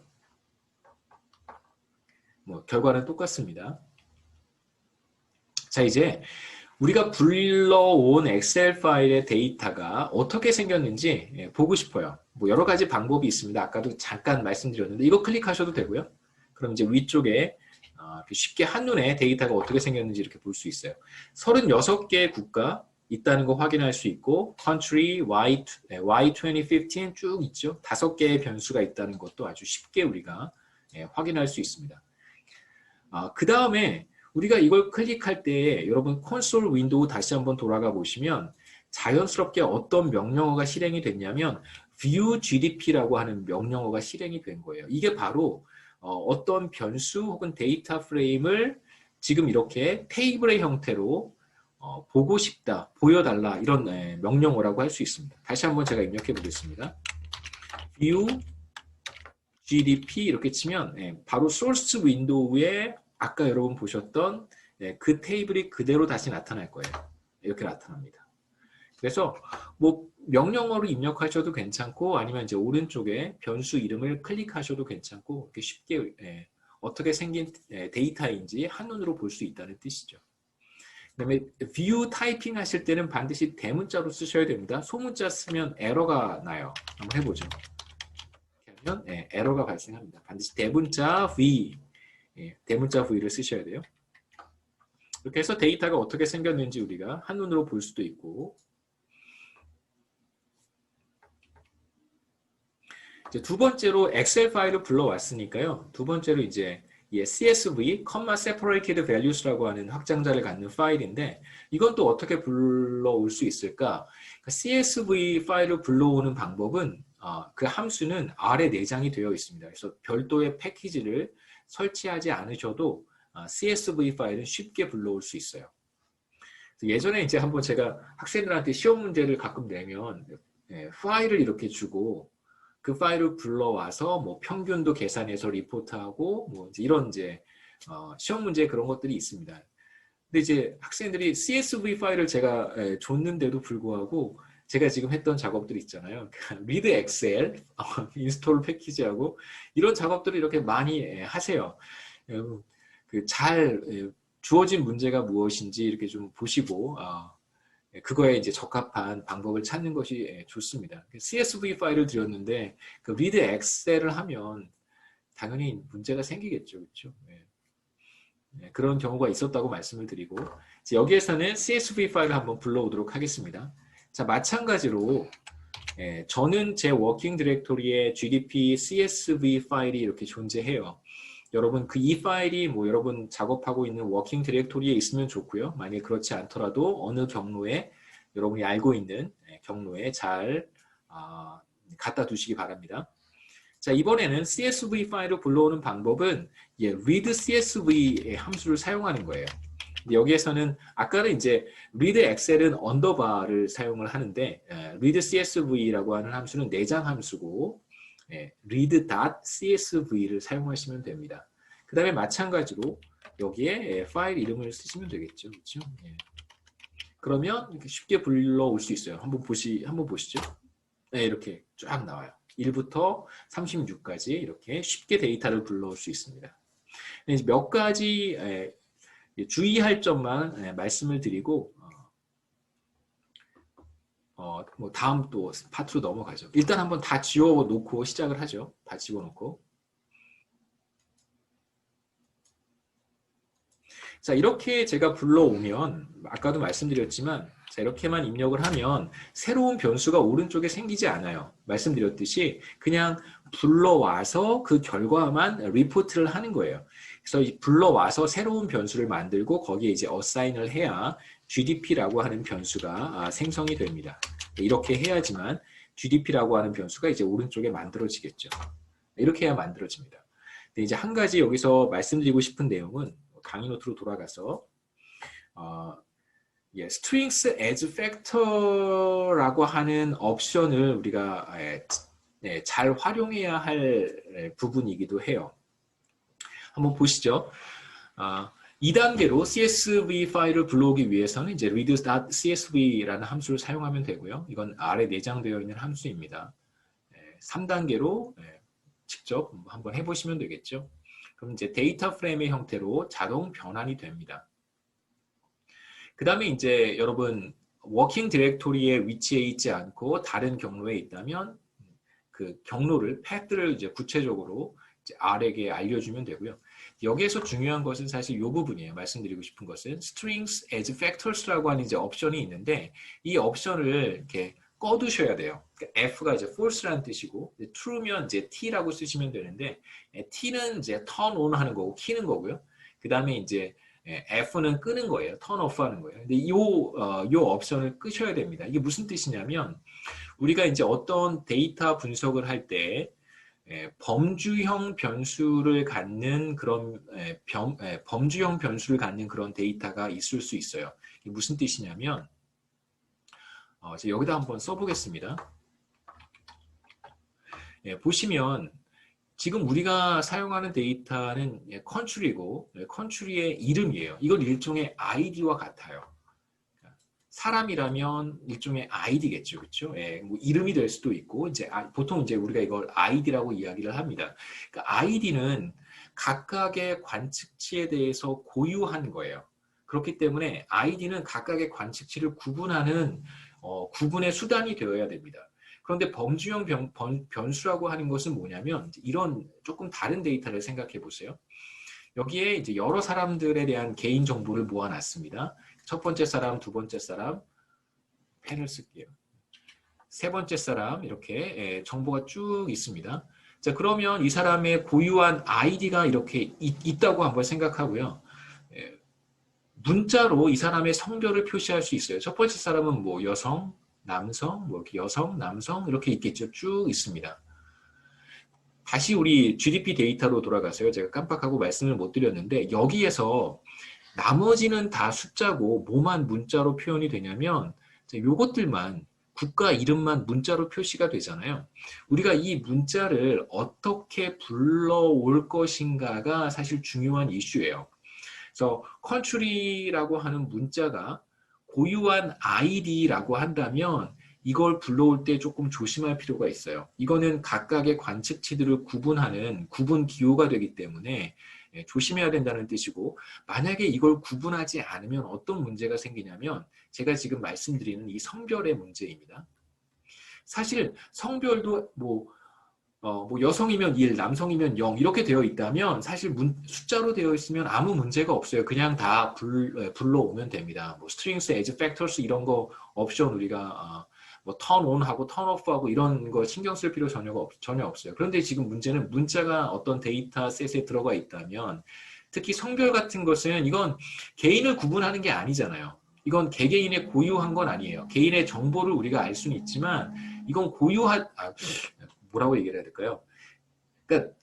결과는 똑같습니다. 자, 이제 우리가 불러온 엑셀 파일의 데이터가 어떻게 생겼는지 보고 싶어요. 여러 가지 방법이 있습니다. 아까도 잠깐 말씀드렸는데 이거 클릭하셔도 되고요. 그럼 이제 위쪽에 쉽게 한눈에 데이터가 어떻게 생겼는지 이렇게 볼 수 있어요. 36개의 국가 있다는 거 확인할 수 있고 country, Y2015 쭉 있죠. 5개의 변수가 있다는 것도 아주 쉽게 우리가 확인할 수 있습니다. 그 다음에 우리가 이걸 클릭할 때 여러분 콘솔 윈도우 다시 한번 돌아가 보시면 자연스럽게 어떤 명령어가 실행이 됐냐면 view GDP라고 하는 명령어가 실행이 된 거예요. 이게 바로 어떤 변수 혹은 데이터 프레임을 지금 이렇게 테이블의 형태로 보고 싶다, 보여달라 이런 명령어라고 할 수 있습니다. 다시 한번 제가 입력해 보겠습니다. view GDP 이렇게 치면 바로 소스 윈도우에 아까 여러분 보셨던 그 테이블이 그대로 다시 나타날 거예요. 이렇게 나타납니다. 그래서 명령어로 입력하셔도 괜찮고 아니면 이제 오른쪽에 변수 이름을 클릭하셔도 괜찮고 이렇게 쉽게 어떻게 생긴 데이터인지 한눈으로 볼 수 있다는 뜻이죠. 그다음에 view 타이핑 하실 때는 반드시 대문자로 쓰셔야 됩니다. 소문자 쓰면 에러가 나요. 한번 해보죠. 이렇게 하면 에러가 발생합니다. 반드시 대문자 V, 대문자 V를 쓰셔야 돼요. 이렇게 해서 데이터가 어떻게 생겼는지 우리가 한눈으로 볼 수도 있고 이제 두 번째로 엑셀 파일을 불러왔으니까요. 두 번째로 이제 CSV, Separated Values라고 하는 확장자를 갖는 파일인데 이건 또 어떻게 불러올 수 있을까? CSV 파일을 불러오는 방법은 그 함수는 R에 내장이 되어 있습니다. 그래서 별도의 패키지를 설치하지 않으셔도 CSV 파일은 쉽게 불러올 수 있어요. 예전에 이제 한번 제가 학생들한테 시험 문제를 가끔 내면 파일을 이렇게 주고 그 파일을 불러와서 평균도 계산해서 리포트하고 이제 이런 이제 시험 문제 그런 것들이 있습니다. 근데 이제 학생들이 CSV 파일을 제가 줬는데도 불구하고 제가 지금 했던 작업들 있잖아요. 리드 엑셀, 인스톨 패키지하고 이런 작업들을 이렇게 많이 하세요. 잘 주어진 문제가 무엇인지 이렇게 좀 보시고 그거에 이제 적합한 방법을 찾는 것이 좋습니다. CSV 파일을 드렸는데 그 리드 엑셀을 하면 당연히 문제가 생기겠죠, 그렇죠? 그런 경우가 있었다고 말씀을 드리고 여기에서는 CSV 파일을 한번 불러오도록 하겠습니다. 자, 마찬가지로 저는 제 워킹 디렉토리에 GDP CSV 파일이 이렇게 존재해요. 여러분 이 파일이 여러분 작업하고 있는 워킹 디렉토리에 있으면 좋고요. 만약에 그렇지 않더라도 어느 경로에 여러분이 알고 있는 경로에 잘 갖다 두시기 바랍니다. 자, 이번에는 CSV 파일을 불러오는 방법은 read CSV 함수를 사용하는 거예요. 여기에서는 아까는 이제 read 엑셀은 언더바를 사용을 하는데 read CSV라고 하는 함수는 내장 함수고 read.csv를 사용하시면 됩니다. 그 다음에 마찬가지로 여기에 파일 이름을 쓰시면 되겠죠. 그렇죠? 그러면 이렇게 쉽게 불러올 수 있어요. 한번 보시죠. 이렇게 쫙 나와요. 1부터 36까지 이렇게 쉽게 데이터를 불러올 수 있습니다. 몇 가지 주의할 점만 말씀을 드리고 다음 또 파트로 넘어가죠. 일단 한번 다 지워놓고 시작을 하죠. 다 집어넣고 자, 이렇게 제가 불러오면 아까도 말씀드렸지만 자, 이렇게만 입력을 하면 새로운 변수가 오른쪽에 생기지 않아요. 말씀드렸듯이 그냥 불러와서 그 결과만 리포트를 하는 거예요. 그래서 불러와서 새로운 변수를 만들고 거기에 이제 어사인을 해야 GDP라고 하는 변수가 생성이 됩니다. 이렇게 해야지만 GDP라고 하는 변수가 이제 오른쪽에 만들어지겠죠. 이렇게 해야 만들어집니다. 근데 이제 한 가지 여기서 말씀드리고 싶은 내용은 강의 노트로 돌아가서 strings as factor라고 하는 옵션을 우리가 잘 활용해야 할 부분이기도 해요. 한번 보시죠. 2단계로 CSV 파일을 불러오기 위해서는 이제 read.csv라는 함수를 사용하면 되고요. 이건 아래 내장되어 있는 함수입니다. 3단계로 직접 한번 해보시면 되겠죠. 그럼 이제 데이터 프레임의 형태로 자동 변환이 됩니다. 그 다음에 이제 여러분 워킹 디렉토리에 위치해 있지 않고 다른 경로에 있다면 그 경로를 path를 이제 구체적으로 이제 R에게 알려주면 되고요. 여기에서 중요한 것은 사실 이 부분이에요. 말씀드리고 싶은 것은 strings as factors라고 하는 이제 옵션이 있는데 이 옵션을 이렇게 꺼두셔야 돼요. 그러니까 F가 이제 false라는 뜻이고 true면 이제 T라고 쓰시면 되는데 T는 이제 turn on 하는 거고 키는 거고요. 그 다음에 이제 F는 끄는 거예요. turn off 하는 거예요. 근데 요 옵션을 끄셔야 됩니다. 이게 무슨 뜻이냐면 우리가 이제 어떤 데이터 분석을 할 때 범주형 변수를 갖는 그런 범주형 변수를 갖는 그런 데이터가 있을 수 있어요. 이게 무슨 뜻이냐면 여기다 한번 써보겠습니다. 보시면 지금 우리가 사용하는 데이터는 컨트리고 컨트리의 이름이에요. 이건 일종의 아이디와 같아요. 사람이라면 일종의 아이디겠죠, 그렇죠? 뭐 이름이 될 수도 있고 이제 보통 이제 우리가 이걸 아이디라고 이야기를 합니다. 그러니까 아이디는 각각의 관측치에 대해서 고유한 거예요. 그렇기 때문에 아이디는 각각의 관측치를 구분하는 구분의 수단이 되어야 됩니다. 그런데 범주형 변수라고 하는 것은 뭐냐면 이런 조금 다른 데이터를 생각해 보세요. 여기에 이제 여러 사람들에 대한 개인 정보를 모아놨습니다. 첫 번째 사람, 두 번째 사람, 펜을 쓸게요. 세 번째 사람 이렇게 정보가 쭉 있습니다. 자, 그러면 이 사람의 고유한 아이디가 이렇게 있다고 한번 생각하고요. 문자로 이 사람의 성별을 표시할 수 있어요. 첫 번째 사람은 뭐 여성, 남성, 뭐 이렇게 여성, 남성 이렇게 있겠죠. 쭉 있습니다. 다시 우리 GDP 데이터로 돌아가서요. 제가 깜빡하고 말씀을 못 드렸는데 여기에서 나머지는 다 숫자고 뭐만 문자로 표현이 되냐면 요것들만 국가 이름만 문자로 표시가 되잖아요. 우리가 이 문자를 어떻게 불러올 것인가가 사실 중요한 이슈예요. 그래서 country라고 하는 문자가 고유한 id라고 한다면 이걸 불러올 때 조금 조심할 필요가 있어요. 이거는 각각의 관측치들을 구분하는 구분 기호가 되기 때문에 조심해야 된다는 뜻이고 만약에 이걸 구분하지 않으면 어떤 문제가 생기냐면 제가 지금 말씀드리는 이 성별의 문제입니다. 사실 성별도 뭐 여성이면 1, 남성이면 0 이렇게 되어 있다면 사실 숫자로 되어 있으면 아무 문제가 없어요. 그냥 다 불러오면 됩니다. 뭐 strings as factors 이런 거 옵션 우리가 뭐 turn on 하고 turn off 하고 이런 거 신경 쓸 필요 전혀 없어요. 그런데 지금 문제는 문자가 어떤 데이터셋에 들어가 있다면 특히 성별 같은 것은 이건 개인을 구분하는 게 아니잖아요. 이건 개개인의 고유한 건 아니에요. 개인의 정보를 우리가 알 수는 있지만 이건 뭐라고 얘기를 해야 될까요? 그러니까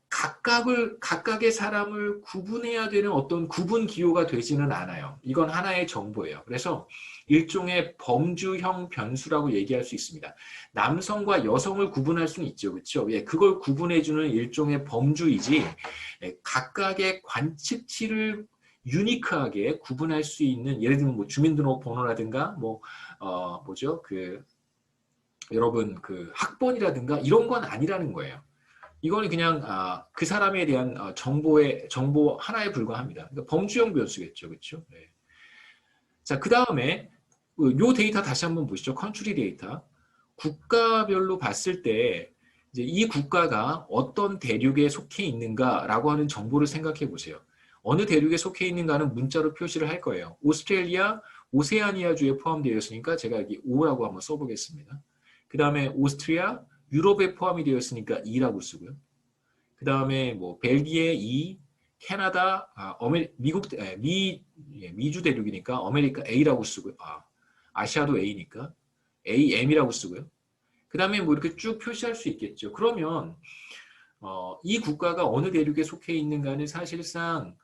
각각의 사람을 구분해야 되는 어떤 구분 기호가 되지는 않아요. 이건 하나의 정보예요. 그래서 일종의 범주형 변수라고 얘기할 수 있습니다. 남성과 여성을 구분할 수는 있죠. 그렇죠? 그걸 구분해주는 일종의 범주이지 각각의 관측치를 유니크하게 구분할 수 있는 예를 들면 뭐 주민등록번호라든가 여러분 그 학번이라든가 이런 건 아니라는 거예요. 이거는 그냥 그 사람에 대한 정보 하나에 불과합니다. 그러니까 범주형 변수겠죠, 그렇죠? 네. 자, 그 다음에 요 데이터 다시 한번 보시죠. 컨트리 데이터. 국가별로 봤을 때 이제 이 국가가 어떤 대륙에 속해 있는가라고 하는 정보를 생각해 보세요. 어느 대륙에 속해 있는가는 문자로 표시를 할 거예요. 오스트레일리아, 오세아니아주에 포함되어 있으니까 제가 여기 O라고 한번 써보겠습니다. 그 다음에 오스트리아, 유럽에 포함이 되어 있으니까 E라고 쓰고요. 그 다음에 뭐 벨기에 E, 캐나다, 미국, 미주 대륙이니까 아메리카 A라고 쓰고요. 아시아도 A니까 AM이라고 쓰고요. 그 다음에 뭐 이렇게 쭉 표시할 수 있겠죠. 그러면 이 국가가 어느 대륙에 속해 있는가는 사실상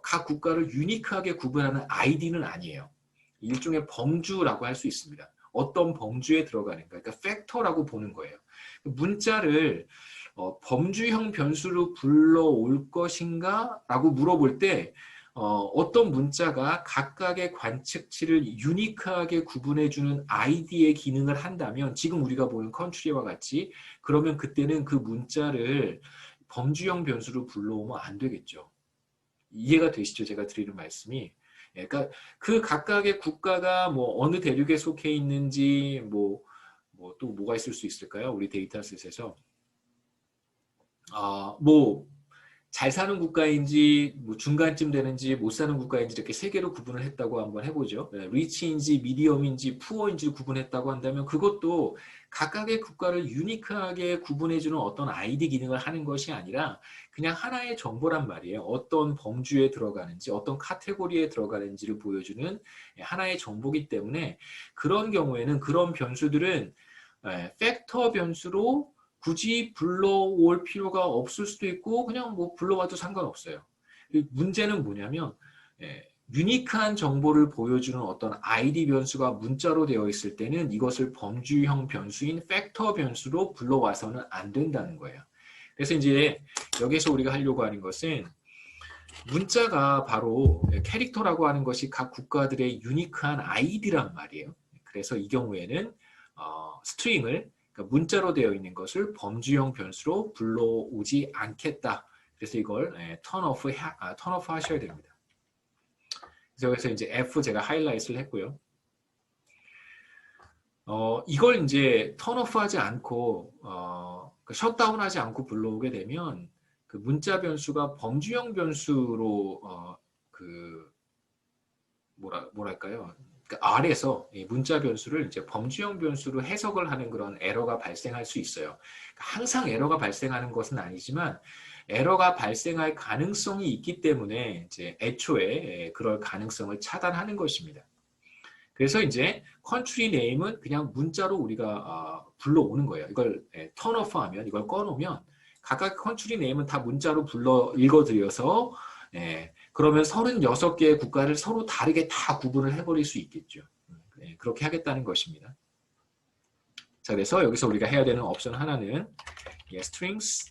각 국가를 유니크하게 구분하는 아이디는 아니에요. 일종의 범주라고 할 수 있습니다. 어떤 범주에 들어가는가, 그러니까 팩터라고 보는 거예요. 문자를 범주형 변수로 불러올 것인가? 라고 물어볼 때 어떤 문자가 각각의 관측치를 유니크하게 구분해주는 아이디의 기능을 한다면 지금 우리가 보는 컨트리와 같이 그러면 그때는 그 문자를 범주형 변수로 불러오면 안 되겠죠. 이해가 되시죠? 제가 드리는 말씀이. 그러니까 그 각각의 국가가 뭐 어느 대륙에 속해 있는지 또 뭐가 있을 수 있을까요? 우리 데이터셋에서 뭐 잘 사는 국가인지 뭐 중간쯤 되는지 못 사는 국가인지 이렇게 세 개로 구분을 했다고 한번 해보죠. 리치인지 미디엄인지 푸어인지 구분했다고 한다면 그것도 각각의 국가를 유니크하게 구분해주는 어떤 아이디 기능을 하는 것이 아니라 그냥 하나의 정보란 말이에요. 어떤 범주에 들어가는지 어떤 카테고리에 들어가는지를 보여주는 하나의 정보이기 때문에 그런 경우에는 그런 변수들은 팩터 변수로 굳이 불러올 필요가 없을 수도 있고 그냥 뭐 불러와도 상관없어요. 문제는 뭐냐면 유니크한 정보를 보여주는 어떤 ID 변수가 문자로 되어 있을 때는 이것을 범주형 변수인 팩터 변수로 불러와서는 안 된다는 거예요. 그래서 이제 여기서 우리가 하려고 하는 것은 문자가 바로 캐릭터라고 하는 것이 각 국가들의 유니크한 ID란 말이에요. 그래서 이 경우에는 스트링을 그러니까 문자로 되어 있는 것을 범주형 변수로 불러오지 않겠다. 그래서 이걸 turn off 하셔야 됩니다. 그래서 여기서 이제 F 제가 하이라이트를 했고요. 이걸 이제 turn off 하지 않고 셧다운 하지 않고 불러오게 되면 그 문자 변수가 범주형 변수로 뭐랄까요? 그러니까 R에서 문자 변수를 이제 범주형 변수로 해석을 하는 그런 에러가 발생할 수 있어요. 그러니까 항상 에러가 발생하는 것은 아니지만 에러가 발생할 가능성이 있기 때문에 이제 애초에 그럴 가능성을 차단하는 것입니다. 그래서 이제 컨트리 네임은 그냥 문자로 우리가 불러오는 거예요. 이걸 turn off 하면 이걸 꺼놓으면 각각 컨트리 네임은 다 문자로 읽어드려서 그러면 36개의 국가를 서로 다르게 다 구분을 해버릴 수 있겠죠. 그렇게 하겠다는 것입니다. 자, 그래서 여기서 우리가 해야 되는 옵션 하나는 strings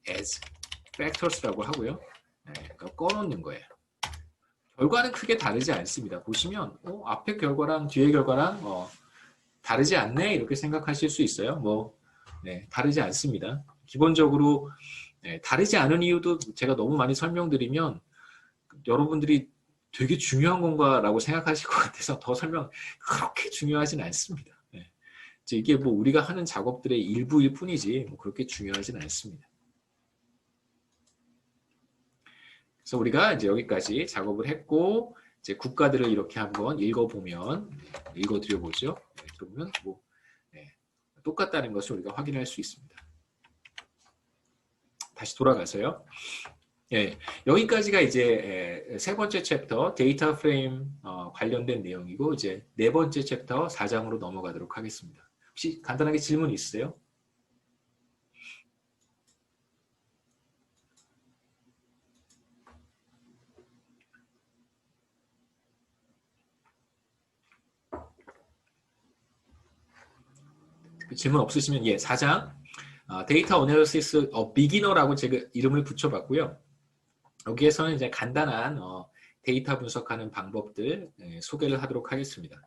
as factors라고 하고요. 꺼놓는 거예요. 결과는 크게 다르지 않습니다. 보시면 앞에 결과랑 뒤에 결과랑 다르지 않네 이렇게 생각하실 수 있어요. 다르지 않습니다. 기본적으로 다르지 않은 이유도 제가 너무 많이 설명드리면 여러분들이 되게 중요한 건가 라고 생각하실 것 같아서 더 설명 그렇게 중요하진 않습니다. 이게 뭐 우리가 하는 작업들의 일부일 뿐이지 뭐 그렇게 중요하진 않습니다. 그래서 우리가 이제 여기까지 작업을 했고 이제 국가들을 이렇게 한번 읽어드려보죠. 그러면 똑같다는 것을 우리가 확인할 수 있습니다. 다시 돌아가서요. 여기까지가 이제 세 번째 챕터 데이터 프레임 관련된 내용이고 이제 네 번째 챕터 4장으로 넘어가도록 하겠습니다. 혹시 간단하게 질문 있으세요? 질문 없으시면 4장 데이터 어널리시스 비기너라고 제가 이름을 붙여봤고요. 여기에서는 이제 간단한 데이터 분석하는 방법들 소개를 하도록 하겠습니다.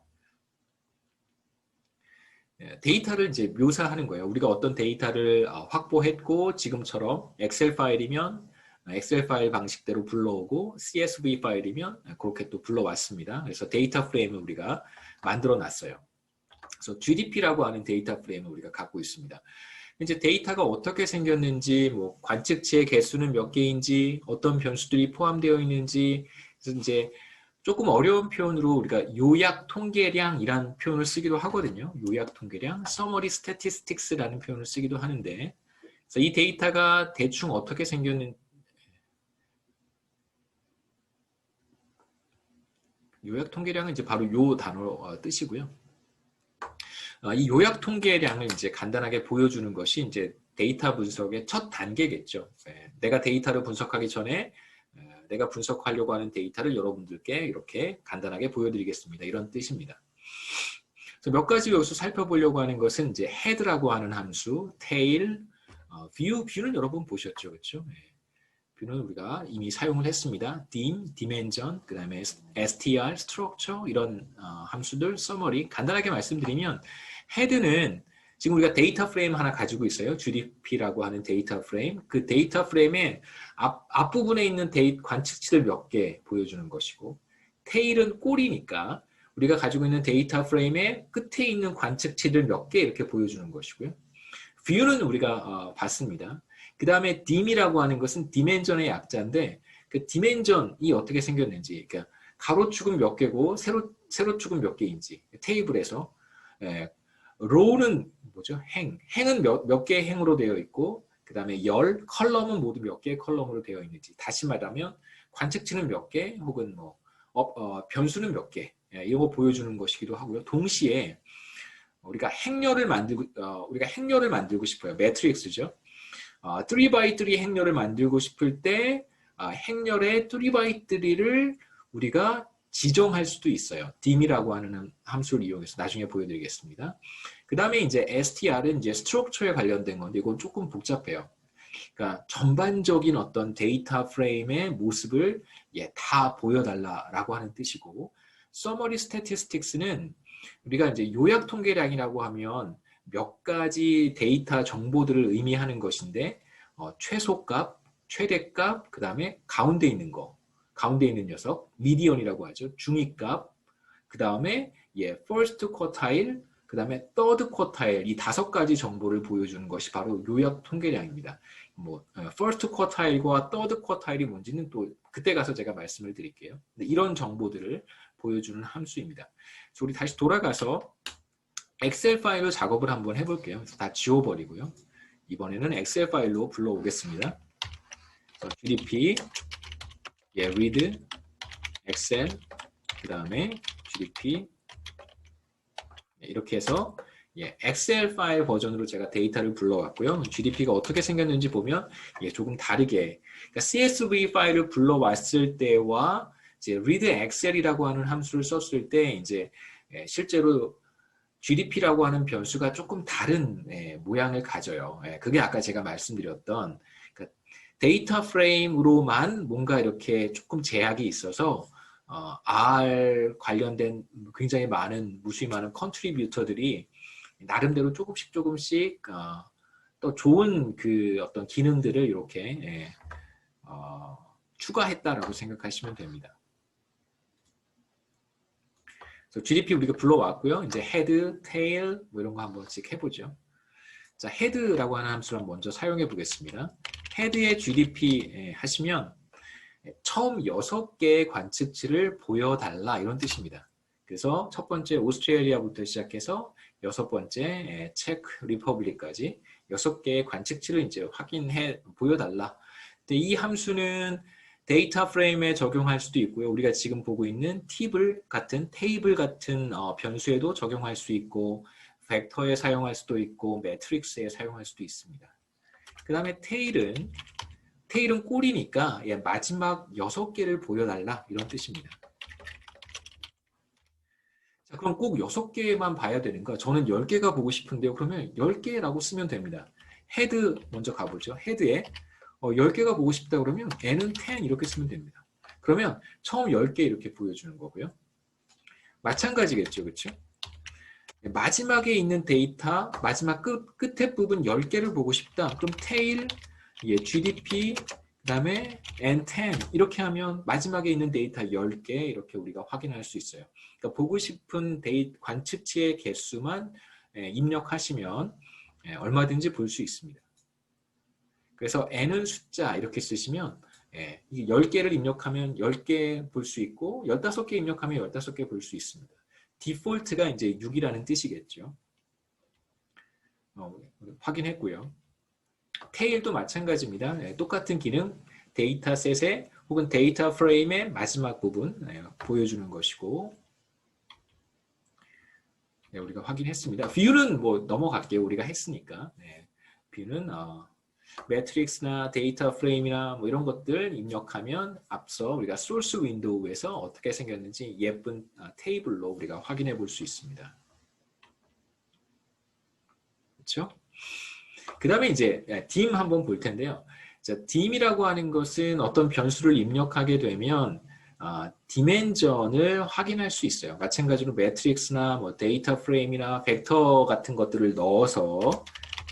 데이터를 이제 묘사하는 거예요. 우리가 어떤 데이터를 확보했고 지금처럼 엑셀 파일이면 엑셀 파일 방식대로 불러오고 CSV 파일이면 그렇게 또 불러왔습니다. 그래서 데이터 프레임을 우리가 만들어 놨어요. 그래서 GDP라고 하는 데이터 프레임을 우리가 갖고 있습니다. 이제 데이터가 어떻게 생겼는지, 뭐 관측치의 개수는 몇 개인지, 어떤 변수들이 포함되어 있는지, 그래서 이제 조금 어려운 표현으로 우리가 요약 통계량이라는 표현을 쓰기도 하거든요. 요약 통계량, summary statistics라는 표현을 쓰기도 하는데, 그래서 이 데이터가 대충 어떻게 생겼는지, 요약 통계량은 이제 바로 요 단어 뜻이고요. 이 요약 통계량을 이제 간단하게 보여주는 것이 이제 데이터 분석의 첫 단계겠죠. 내가 데이터를 분석하기 전에 내가 분석하려고 하는 데이터를 여러분들께 이렇게 간단하게 보여드리겠습니다. 이런 뜻입니다. 그래서 몇 가지 여기서 살펴보려고 하는 것은 이제 head라고 하는 함수, tail, view는 여러분 보셨죠, 그렇죠? 뷰는 우리가 이미 사용을 했습니다. dim, dimension, 그 다음에 str, structure 이런 함수들, summary 간단하게 말씀드리면 head는 지금 우리가 데이터 프레임 하나 가지고 있어요. GDP라고 하는 데이터 프레임. 그 데이터 프레임의 앞부분에 있는 관측치들 몇 개 보여주는 것이고 tail은 꼬리니까 우리가 가지고 있는 데이터 프레임의 끝에 있는 관측치들 몇 개 이렇게 보여주는 것이고요. view는 우리가 봤습니다. 그 다음에 dim이라고 하는 것은 dimension의 약자인데 그 dimension이 어떻게 생겼는지 그러니까 가로축은 몇 개고 세로축은 몇 개인지 테이블에서 row는 뭐죠? 행은 몇 개의 행으로 되어 있고 그 다음에 컬럼은 모두 몇 개의 컬럼으로 되어 있는지 다시 말하면 관측치는 몇 개 혹은 뭐 변수는 몇 개 이런 거 보여주는 것이기도 하고요. 동시에 우리가 행렬을 만들고 싶어요. 매트릭스죠. 3x3 행렬을 만들고 싶을 때 행렬의 3x3를 우리가 지정할 수도 있어요. dim이라고 하는 함수를 이용해서 나중에 보여드리겠습니다. 그 다음에 이제 str은 이제 structure에 관련된 건데 이건 조금 복잡해요. 그러니까 전반적인 어떤 데이터 프레임의 모습을 다 보여달라라고 하는 뜻이고 summary statistics는 우리가 이제 요약 통계량이라고 하면 몇 가지 데이터 정보들을 의미하는 것인데 최소값, 최대값, 그 다음에 가운데 있는 녀석, 미디언이라고 하죠. 중위값, 그 다음에 first quartile, 그 다음에 third quartile 이 5가지 정보를 보여주는 것이 바로 요약 통계량입니다. 뭐 first quartile과 third quartile이 뭔지는 또 그때 가서 제가 말씀을 드릴게요. 이런 정보들을 보여주는 함수입니다. 그래서 우리 다시 돌아가서 엑셀 파일로 작업을 한번 해볼게요. 그래서 다 지워버리고요. 이번에는 엑셀 파일로 불러오겠습니다. GDP, read, 엑셀, 그 다음에 GDP 이렇게 해서 엑셀 파일 버전으로 제가 데이터를 불러왔고요. GDP가 어떻게 생겼는지 보면 조금 다르게 그러니까 CSV 파일을 불러왔을 때와 이제 read excel이라고 하는 함수를 썼을 때 이제 실제로 GDP라고 하는 변수가 조금 다른 모양을 가져요. 그게 아까 제가 말씀드렸던 그러니까 데이터 프레임으로만 뭔가 이렇게 조금 제약이 있어서 R 관련된 굉장히 무수히 많은 컨트리뷰터들이 나름대로 조금씩 또 좋은 그 어떤 기능들을 이렇게 추가했다라고 생각하시면 됩니다. 그래서 GDP 우리가 불러왔고요. 이제 head, tail 뭐 이런 거 한번씩 해보죠. 자, head라고 하는 함수를 먼저 사용해 보겠습니다. head의 GDP 하시면 처음 6개의 관측치를 보여달라 이런 뜻입니다. 그래서 첫 번째 오스트레일리아부터 시작해서 6번째 체크 리퍼블릭까지 6개의 관측치를 이제 보여달라. 근데 이 함수는 데이터 프레임에 적용할 수도 있고요. 우리가 지금 보고 있는 테이블 같은 변수에도 적용할 수 있고 벡터에 사용할 수도 있고 매트릭스에 사용할 수도 있습니다. 그 다음에 테일은 꼬리니까 마지막 6개를 보여달라 이런 뜻입니다. 자, 그럼 꼭 6개만 봐야 되는가? 저는 10개가 보고 싶은데요. 그러면 10개라고 쓰면 됩니다. 헤드 먼저 가보죠. 헤드에 10개가 보고 싶다 그러면 n은 10 이렇게 쓰면 됩니다. 그러면 처음 10개 이렇게 보여주는 거고요. 마찬가지겠죠. 그렇죠? 마지막에 있는 데이터, 마지막 끝에 부분 10개를 보고 싶다. 그럼 tail, GDP, 그 다음에 n10 이렇게 하면 마지막에 있는 데이터 10개 이렇게 우리가 확인할 수 있어요. 그러니까 보고 싶은 관측치의 개수만 입력하시면 얼마든지 볼 수 있습니다. 그래서 n은 숫자 이렇게 쓰시면 이 10개를 입력하면 10개 볼 수 있고 15개 입력하면 15개 볼 수 있습니다. 디폴트가 이제 6이라는 뜻이겠죠. 확인했고요. 테일도 마찬가지입니다. 똑같은 기능 데이터셋의 혹은 데이터 프레임의 마지막 부분 보여주는 것이고 우리가 확인했습니다. 뷰는 뭐 넘어갈게요. 우리가 했으니까. 뷰는 매트릭스나 데이터 프레임이나 뭐 이런 것들 입력하면 앞서 우리가 소스 윈도우에서 어떻게 생겼는지 예쁜 테이블로 우리가 확인해 볼 수 있습니다. 그렇죠? 그 다음에 이제 dim 한번 볼 텐데요. 자, dim이라고 하는 것은 어떤 변수를 입력하게 되면 디멘전을 확인할 수 있어요. 마찬가지로 매트릭스나 뭐 데이터 프레임이나 벡터 같은 것들을 넣어서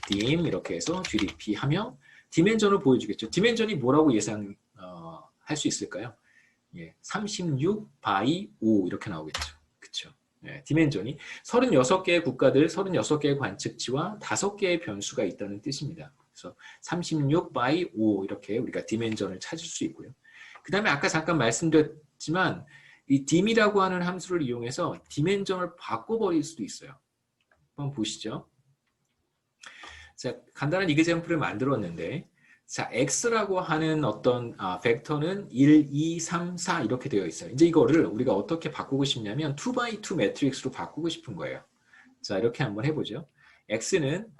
dim 이렇게 해서 GDP 하면 디멘전을 보여주겠죠. 디멘전이 뭐라고 예상할 수 있을까요? 36 by 5 이렇게 나오겠죠. 그렇죠? 디멘전이 36개의 국가들, 36개의 관측지와 5개의 변수가 있다는 뜻입니다. 그래서 36 by 5 이렇게 우리가 디멘전을 찾을 수 있고요. 그 다음에 아까 잠깐 말씀드렸지만 이 dim이라고 하는 함수를 이용해서 디멘전을 바꿔버릴 수도 있어요. 한번 보시죠. 자, 간단한 이그젬플을 만들었는데 자, x라고 하는 어떤 벡터는 1, 2, 3, 4 이렇게 되어 있어요. 이제 이거를 우리가 어떻게 바꾸고 싶냐면 2x2 매트릭스로 바꾸고 싶은 거예요. 자, 이렇게 한번 해보죠. x는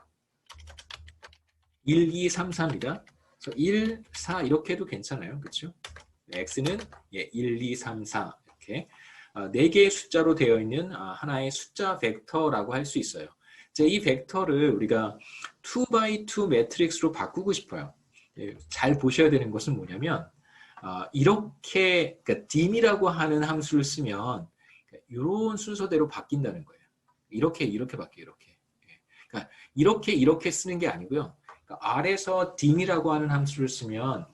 1, 2, 3, 4입니다. 그래서 1, 4 이렇게 해도 괜찮아요. 그렇죠? x는 1, 2, 3, 4 이렇게 4개의 숫자로 되어 있는 하나의 숫자 벡터라고 할 수 있어요. 자, 이 벡터를 우리가 2x2 매트릭스로 바꾸고 싶어요. 잘 보셔야 되는 것은 뭐냐면 이렇게 그러니까 dim이라고 하는 함수를 쓰면 이런 순서대로 바뀐다는 거예요. 이렇게 바뀌어요. 이렇게. 그러니까 이렇게 쓰는 게 아니고요. 그러니까 아래서 dim이라고 하는 함수를 쓰면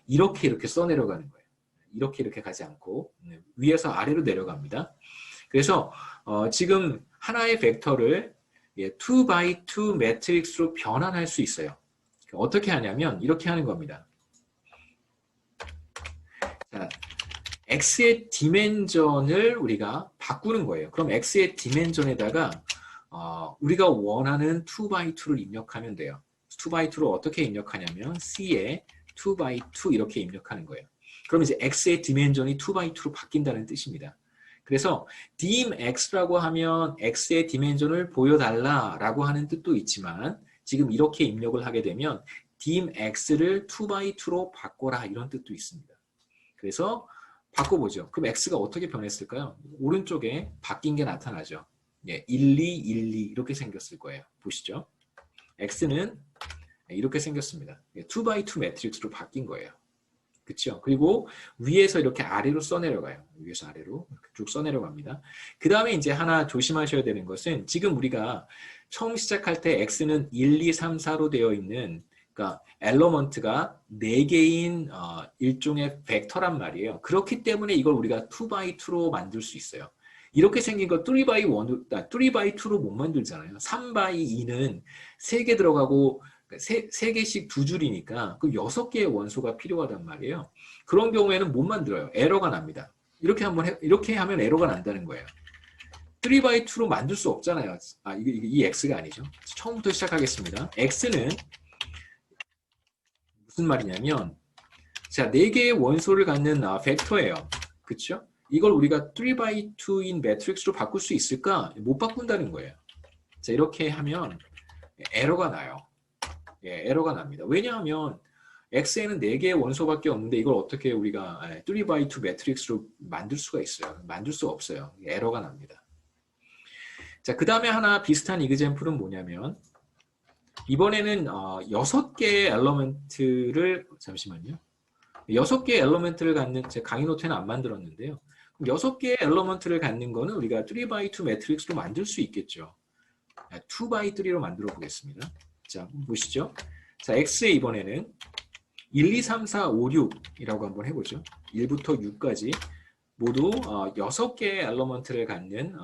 이렇게 써내려가는 거예요. 이렇게 가지 않고 위에서 아래로 내려갑니다. 그래서 지금 하나의 벡터를 2x2 매트릭스로 변환할 수 있어요. 어떻게 하냐면 이렇게 하는 겁니다. 자, x의 디멘전을 우리가 바꾸는 거예요. 그럼 x의 디멘전에다가 우리가 원하는 2x2를 입력하면 돼요. 2x2로 어떻게 입력하냐면 c에 2x2 이렇게 입력하는 거예요. 그럼 이제 x의 디멘전이 2x2로 바뀐다는 뜻입니다. 그래서 dimx라고 하면 x의 디멘전을 보여달라라고 하는 뜻도 있지만 지금 이렇게 입력을 하게 되면 dimx를 2x2로 바꿔라 이런 뜻도 있습니다. 그래서 바꿔보죠. 그럼 x가 어떻게 변했을까요? 오른쪽에 바뀐 게 나타나죠. 1, 2, 1, 2 이렇게 생겼을 거예요. 보시죠. x는 이렇게 생겼습니다. 2x2 매트릭스로 바뀐 거예요. 그렇죠? 그리고 위에서 이렇게 아래로 써내려가요. 위에서 아래로 쭉 써내려갑니다. 그 다음에 이제 하나 조심하셔야 되는 것은 지금 우리가 처음 시작할 때 x는 1, 2, 3, 4로 되어 있는 그러니까 엘러먼트가 4개인 일종의 벡터란 말이에요. 그렇기 때문에 이걸 우리가 2x2로 만들 수 있어요. 이렇게 생긴 거 3x2로 못 만들잖아요. 3x2는 3개 들어가고 3개씩 2줄이니까 그 6개의 원소가 필요하단 말이에요. 그런 경우에는 못 만들어요. 에러가 납니다. 이렇게 하면 에러가 난다는 거예요. 3x2로 만들 수 없잖아요. 이 x가 아니죠. 처음부터 시작하겠습니다. x는 무슨 말이냐면 자, 4개의 원소를 갖는 벡터예요. 그렇죠? 이걸 우리가 3x2인 매트릭스로 바꿀 수 있을까? 못 바꾼다는 거예요. 자, 이렇게 하면 에러가 나요. 에러가 납니다. 왜냐하면 x에는 4개의 원소밖에 없는데 이걸 어떻게 우리가 3x2 매트릭스로 만들 수가 있어요? 만들 수 없어요. 에러가 납니다. 자, 그 다음에 하나 비슷한 이그젬플은 뭐냐면 이번에는 6개의 엘러먼트를 잠시만요. 6개의 엘러먼트를 갖는 제 강의 노트는 안 만들었는데요. 6개의 엘러먼트를 갖는 거는 우리가 3x2 매트릭스로 만들 수 있겠죠. 2x3로 만들어 보겠습니다. 자, 보시죠. 자, x에 이번에는 1, 2, 3, 4, 5, 6이라고 한번 해보죠. 1부터 6까지 모두 6개의 엘러먼트를 갖는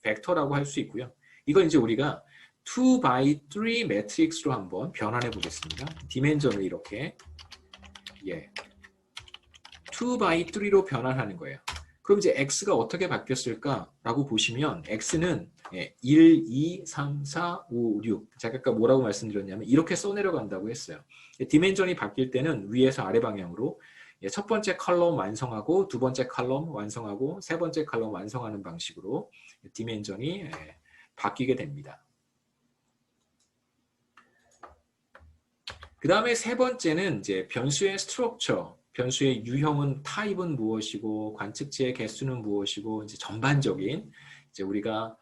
벡터라고 할 수 있고요. 이건 이제 우리가 2 by 3 매트릭스로 한번 변환해 보겠습니다. 디멘전을 이렇게 2 by 3로 변환하는 거예요. 그럼 이제 x가 어떻게 바뀌었을까라고 보시면 x는 1, 2, 3, 4, 5, 6 제가 아까 뭐라고 말씀드렸냐면 이렇게 써내려간다고 했어요. 디멘전이 바뀔 때는 위에서 아래 방향으로 첫 번째 컬럼 완성하고 두 번째 컬럼 완성하고 세 번째 컬럼 완성하는 방식으로 디멘전이 바뀌게 됩니다. 그 다음에 세 번째는 이제 변수의 스트럭처, 변수의 유형은 타입은 무엇이고 관측지의 개수는 무엇이고 이제 전반적인 이제 우리가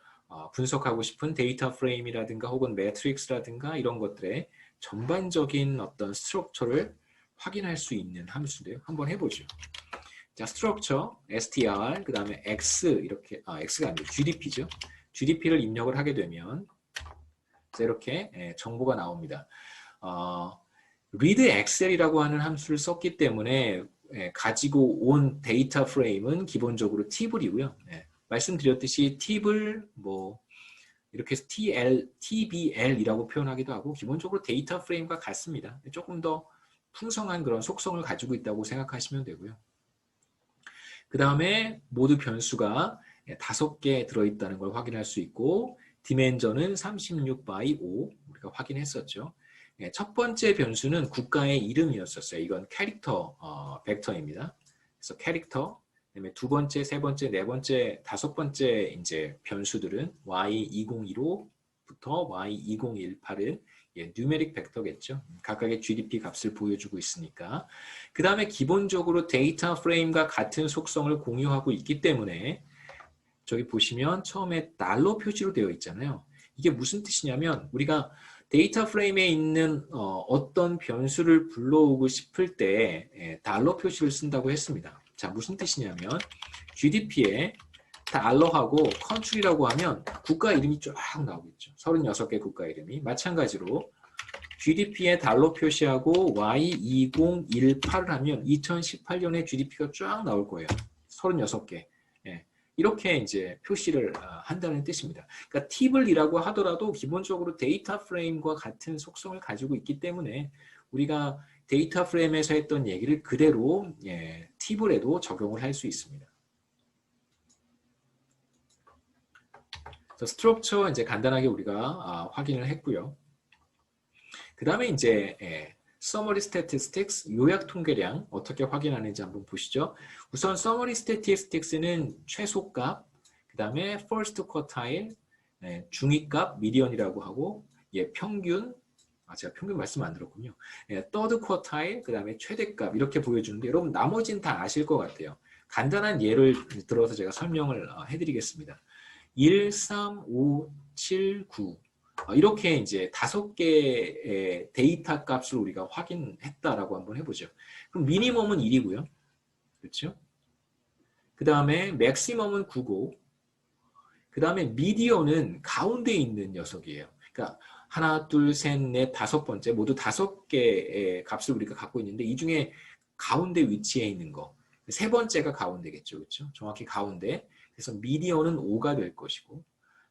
분석하고 싶은 데이터 프레임이라든가 혹은 매트릭스라든가 이런 것들의 전반적인 어떤 스트럭처를 확인할 수 있는 함수들 한번 해보죠. 자, 스트럭처 str 그 다음에 x 이렇게 x가 아니고 gdp죠. gdp를 입력을 하게 되면 이렇게 정보가 나옵니다. read excel이라고 하는 함수를 썼기 때문에 가지고 온 데이터 프레임은 기본적으로 tible이고요. 말씀드렸듯이 tibble 뭐 이렇게 해서 tbl이라고 표현하기도 하고 기본적으로 데이터 프레임과 같습니다. 조금 더 풍성한 그런 속성을 가지고 있다고 생각하시면 되고요. 그 다음에 모두 변수가 5개 들어있다는 걸 확인할 수 있고 디멘전은 36 by 5 우리가 확인했었죠. 첫 번째 변수는 국가의 이름이었었어요. 이건 캐릭터 벡터입니다. 그래서 캐릭터, 그다음에 두 번째, 세 번째, 네 번째, 다섯 번째 이제 변수들은 y2015부터 y2018은 뉴메릭 벡터겠죠. 각각의 GDP 값을 보여주고 있으니까. 그 다음에 기본적으로 데이터 프레임과 같은 속성을 공유하고 있기 때문에 저기 보시면 처음에 달러 표시로 되어 있잖아요. 이게 무슨 뜻이냐면 우리가 데이터 프레임에 있는 어떤 변수를 불러오고 싶을 때 달러 표시를 쓴다고 했습니다. 자, 무슨 뜻이냐면 GDP에 달러하고 컨트리라고 하면 국가 이름이 쫙 나오겠죠. 36개 국가 이름이. 마찬가지로 GDP에 달러 표시하고 Y2018을 하면 2018년에 GDP가 쫙 나올 거예요. 36개. 이렇게 이제 표시를 한다는 뜻입니다. 그러니까 팁을이라고 하더라도 기본적으로 데이터 프레임과 같은 속성을 가지고 있기 때문에 우리가 데이터 프레임에서 했던 얘기를 그대로 팁을에도 적용을 할 수 있습니다. 스트럭처 이제 간단하게 우리가 확인을 했고요. 그 다음에 이제 Summary Statistics, 요약 통계량 어떻게 확인하는지 한번 보시죠. 우선 Summary Statistics는 최소값, 그 다음에 First Quartile, 중위값, 미디언이라고 하고 평균, 제가 평균 말씀 안 들었군요. Third Quartile, 그 다음에 최대값 이렇게 보여주는데 여러분 나머지는 다 아실 것 같아요. 간단한 예를 들어서 제가 설명을 해드리겠습니다. 1, 3, 5, 7, 9 이렇게 이제 5개의 데이터 값을 우리가 확인했다라고 한번 해보죠. 그럼 미니멈은 1이고요. 그렇죠? 그 다음에 맥시멈은 9고 그 다음에 미디언은 가운데 있는 녀석이에요. 그러니까 하나, 둘, 셋, 넷, 5번째 모두 5개의 값을 우리가 갖고 있는데 이 중에 가운데 위치해 있는 거. 세 번째가 가운데겠죠. 그렇죠? 정확히 가운데. 그래서 미디언은 5가 될 것이고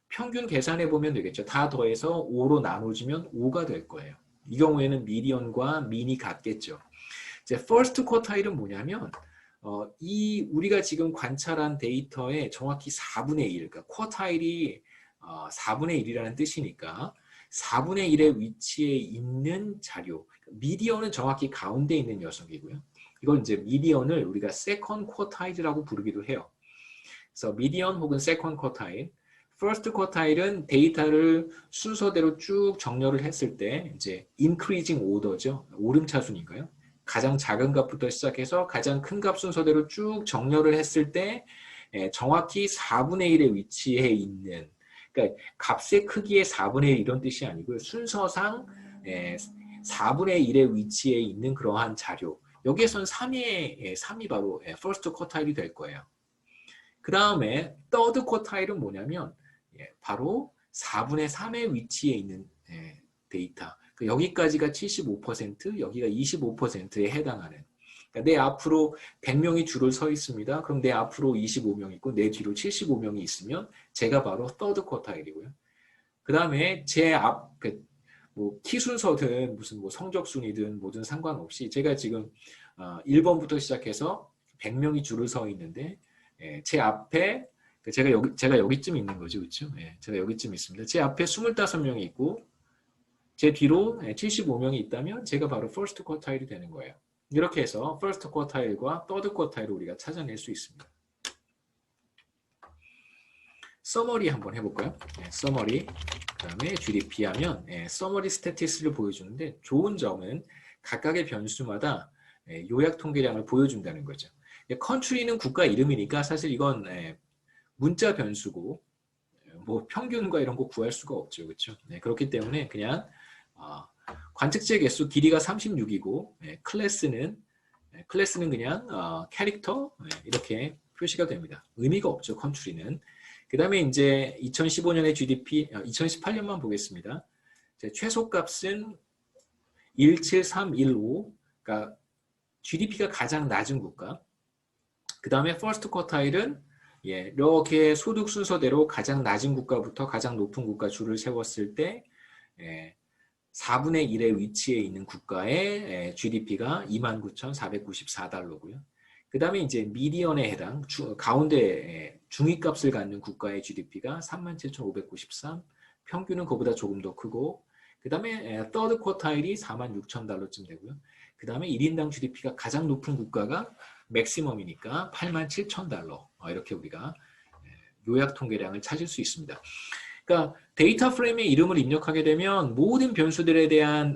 평균 계산해 보면 되겠죠. 다 더해서 5로 나눠주면 5가 될 거예요. 이 경우에는 미디언과 민이 같겠죠. 이제 first quartile은 뭐냐면 이 우리가 지금 관찰한 데이터의 정확히 4분의 1, 그러니까 쿼타일이 4분의 1이라는 뜻이니까 4분의 1의 위치에 있는 자료. 미디언은 정확히 가운데 있는 녀석이고요. 이걸 이제 미디언을 우리가 second quartile이라고 부르기도 해요. 그래서 미디언 혹은 second quartile, first quartile은 데이터를 순서대로 쭉 정렬을 했을 때 이제 increasing order죠. 오름차순인가요? 가장 작은 값부터 시작해서 가장 큰 값 순서대로 쭉 정렬을 했을 때 정확히 4분의 1의 위치에 있는, 그러니까 값의 크기의 4분의 1 이런 뜻이 아니고요. 순서상 4분의 1의 위치에 있는 그러한 자료. 여기에선 3이 바로 first quartile이 될 거예요. 그 다음에 third quartile은 뭐냐면 바로 4분의 3의 위치에 있는 데이터. 여기까지가 75%, 여기가 25%에 해당하는. 그러니까 내 앞으로 100명이 줄을 서 있습니다. 그럼 내 앞으로 25명 있고 내 뒤로 75명이 있으면 제가 바로 third quartile이고요. 그 다음에 뭐 키 순서든 무슨 뭐 성적 순이든 뭐든 상관없이 제가 지금 1번부터 시작해서 100명이 줄을 서 있는데 제 앞에 제가 여기쯤 있는 거죠, 그렇죠? 제가 여기쯤 있습니다. 제 앞에 25명이 있고 제 뒤로 75명이 있다면 제가 바로 퍼스트 쿼타일이 되는 거예요. 이렇게 해서 퍼스트 쿼타일과 서드 쿼타일을 우리가 찾아낼 수 있습니다. 서머리 한번 해볼까요? 서머리. 그 다음에 GDP 하면 서머리 스태티스를 보여주는데 좋은 점은 각각의 변수마다 요약 통계량을 보여준다는 거죠. 컨트리는 국가 이름이니까 사실 이건 문자 변수고 뭐 평균과 이런 거 구할 수가 없죠. 그렇죠? 그렇기 때문에 그냥 관측제 개수 길이가 36이고 클래스는 그냥 캐릭터 이렇게 표시가 됩니다. 의미가 없죠. 컨트리는. 그 다음에 이제 2015년의 GDP, 2018년만 보겠습니다. 최소값은 17315, 그러니까 GDP가 가장 낮은 국가. 그 다음에 퍼스트 쿼타일은 이렇게 소득 순서대로 가장 낮은 국가부터 가장 높은 국가 줄을 세웠을 때 4분의 1의 위치에 있는 국가의 GDP가 29,494달러고요. 그 다음에 이제 미디언에 해당 가운데 중위값을 갖는 국가의 GDP가 37,593, 평균은 그보다 조금 더 크고 그 다음에 서드 쿼타일이 46,000달러쯤 되고요. 그 다음에 1인당 GDP가 가장 높은 국가가 맥시멈이니까 87,000달러 이렇게 우리가 요약 통계량을 찾을 수 있습니다. 그러니까 데이터 프레임에 이름을 입력하게 되면 모든 변수들에 대한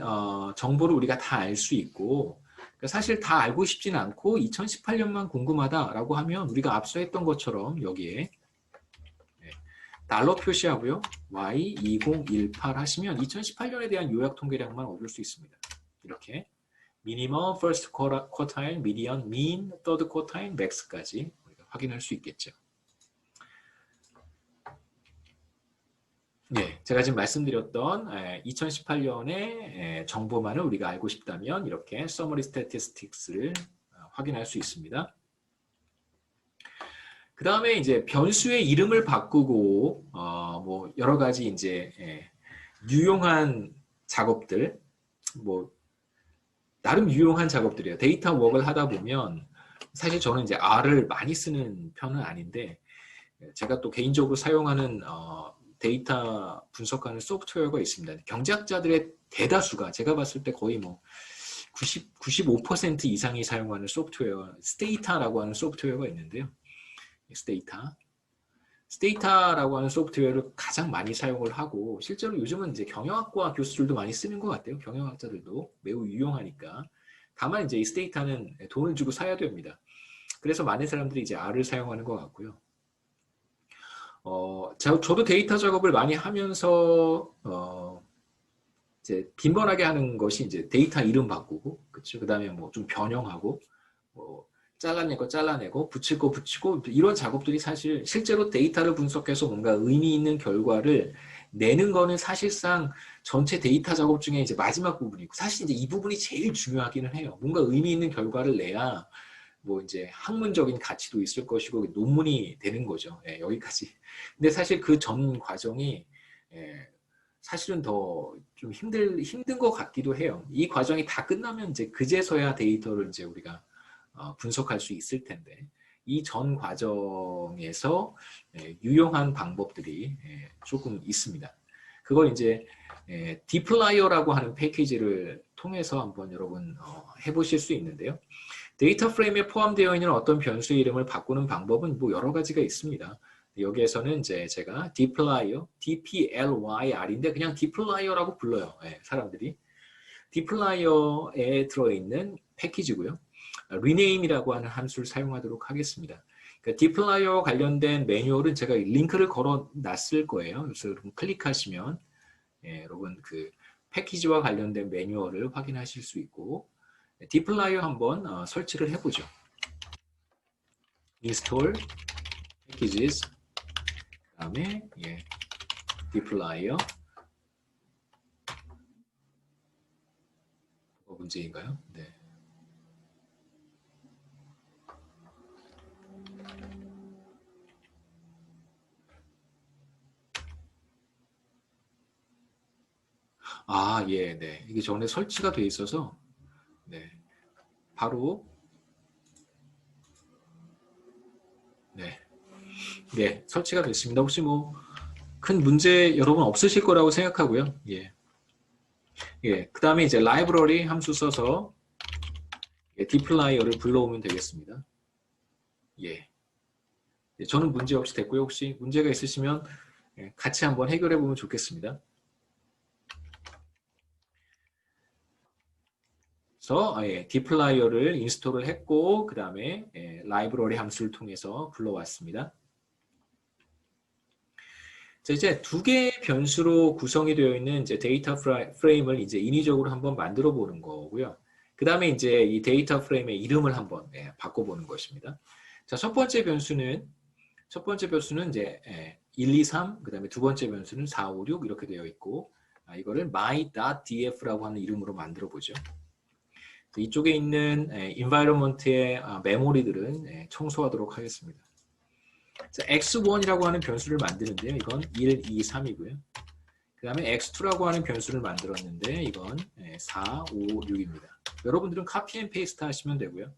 정보를 우리가 다 알 수 있고 그러니까 사실 다 알고 싶지는 않고 2018년만 궁금하다라고 하면 우리가 앞서 했던 것처럼 여기에 달러 표시하고요. Y2018 하시면 2018년에 대한 요약 통계량만 얻을 수 있습니다. 이렇게 미니멈, 퍼스트 쿼타일, 미디언, 민, 서드 쿼타일, 맥스까지 우리가 확인할 수 있겠죠. 제가 지금 말씀드렸던 2018년의 정보만을 우리가 알고 싶다면 이렇게 Summary Statistics를 확인할 수 있습니다. 그 다음에 이제 변수의 이름을 바꾸고 뭐 여러 가지 이제 유용한 작업들, 뭐 나름 유용한 작업들이에요. 데이터 워크를 하다 보면 사실 저는 이제 R을 많이 쓰는 편은 아닌데 제가 또 개인적으로 사용하는 데이터 분석하는 소프트웨어가 있습니다. 경제학자들의 대다수가 제가 봤을 때 거의 뭐 95% 이상이 사용하는 소프트웨어, 스테이타라고 하는 소프트웨어가 있는데요. 스테이타라고 하는 소프트웨어를 가장 많이 사용을 하고 실제로 요즘은 이제 경영학과 교수들도 많이 쓰는 것 같아요. 경영학자들도 매우 유용하니까. 다만 이제 이 스테이타는 돈을 주고 사야 됩니다. 그래서 많은 사람들이 이제 R을 사용하는 것 같고요. 저도 데이터 작업을 많이 하면서 이제 빈번하게 하는 것이 이제 데이터 이름 바꾸고, 그렇죠. 그다음에 뭐 좀 변형하고, 뭐 잘라내고, 붙일 거 붙이고 이런 작업들이 사실 실제로 데이터를 분석해서 뭔가 의미 있는 결과를 내는 거는 사실상 전체 데이터 작업 중에 이제 마지막 부분이고 사실 이제 이 부분이 제일 중요하기는 해요. 뭔가 의미 있는 결과를 내야 뭐 이제 학문적인 가치도 있을 것이고 논문이 되는 거죠. 여기까지. 근데 사실 그 전 과정이 사실은 더 좀 힘든 것 같기도 해요. 이 과정이 다 끝나면 이제 그제서야 데이터를 이제 우리가 분석할 수 있을 텐데 이 전 과정에서 유용한 방법들이 조금 있습니다. 그걸 이제 디플라이어라고 하는 패키지를 통해서 한번 여러분 해보실 수 있는데요. 데이터 프레임에 포함되어 있는 어떤 변수의 이름을 바꾸는 방법은 뭐 여러 가지가 있습니다. 여기에서는 이제 제가 dplyr, dplyr인데 그냥 dplyer라고 불러요. 사람들이. dplyer에 들어있는 패키지고요. rename이라고 하는 함수를 사용하도록 하겠습니다. 그러니까 dplyr 관련된 매뉴얼은 제가 링크를 걸어 놨을 거예요. 그래서 여러분 클릭하시면 여러분 그 패키지와 관련된 매뉴얼을 확인하실 수 있고 dplyr 한번 설치를 해보죠. install packages 그 다음에 dplyr 뭐가 문제인가요? 네. 아, 예, 네. 이게 전에 설치가 돼 있어서, 네. 바로, 네. 네. 설치가 됐습니다. 혹시 뭐, 큰 문제 여러분 없으실 거라고 생각하고요. 예. 예. 그 다음에 이제 라이브러리 함수 써서, 예, 디플라이어를 불러오면 되겠습니다. 예. 예, 저는 문제 없이 됐고요. 혹시 문제가 있으시면 예, 같이 한번 해결해 보면 좋겠습니다. 그래서 예, 디플라이어를 인스톨을 했고 그 다음에 예, 라이브러리 함수를 통해서 불러왔습니다. 자, 이제 두 개의 변수로 구성이 되어 있는 이제 데이터 프레임을 이제 인위적으로 한번 만들어 보는 거고요. 그 다음에 이제 이 데이터 프레임의 이름을 한번 예, 바꿔보는 것입니다. 자, 첫 번째 변수는 이제 1, 2, 3, 그 다음에 두 번째 변수는 4, 5, 6 이렇게 되어 있고 이거를 my.df라고 하는 이름으로 만들어 보죠. 이쪽에 있는 environment의 메모리들은 청소하도록 하겠습니다. 자, x1이라고 하는 변수를 만드는데요. 이건 1, 2, 3이고요. 그 다음에 x2라고 하는 변수를 만들었는데 이건 4, 5, 6입니다. 여러분들은 카피 앤 페이스트 하시면 되고요.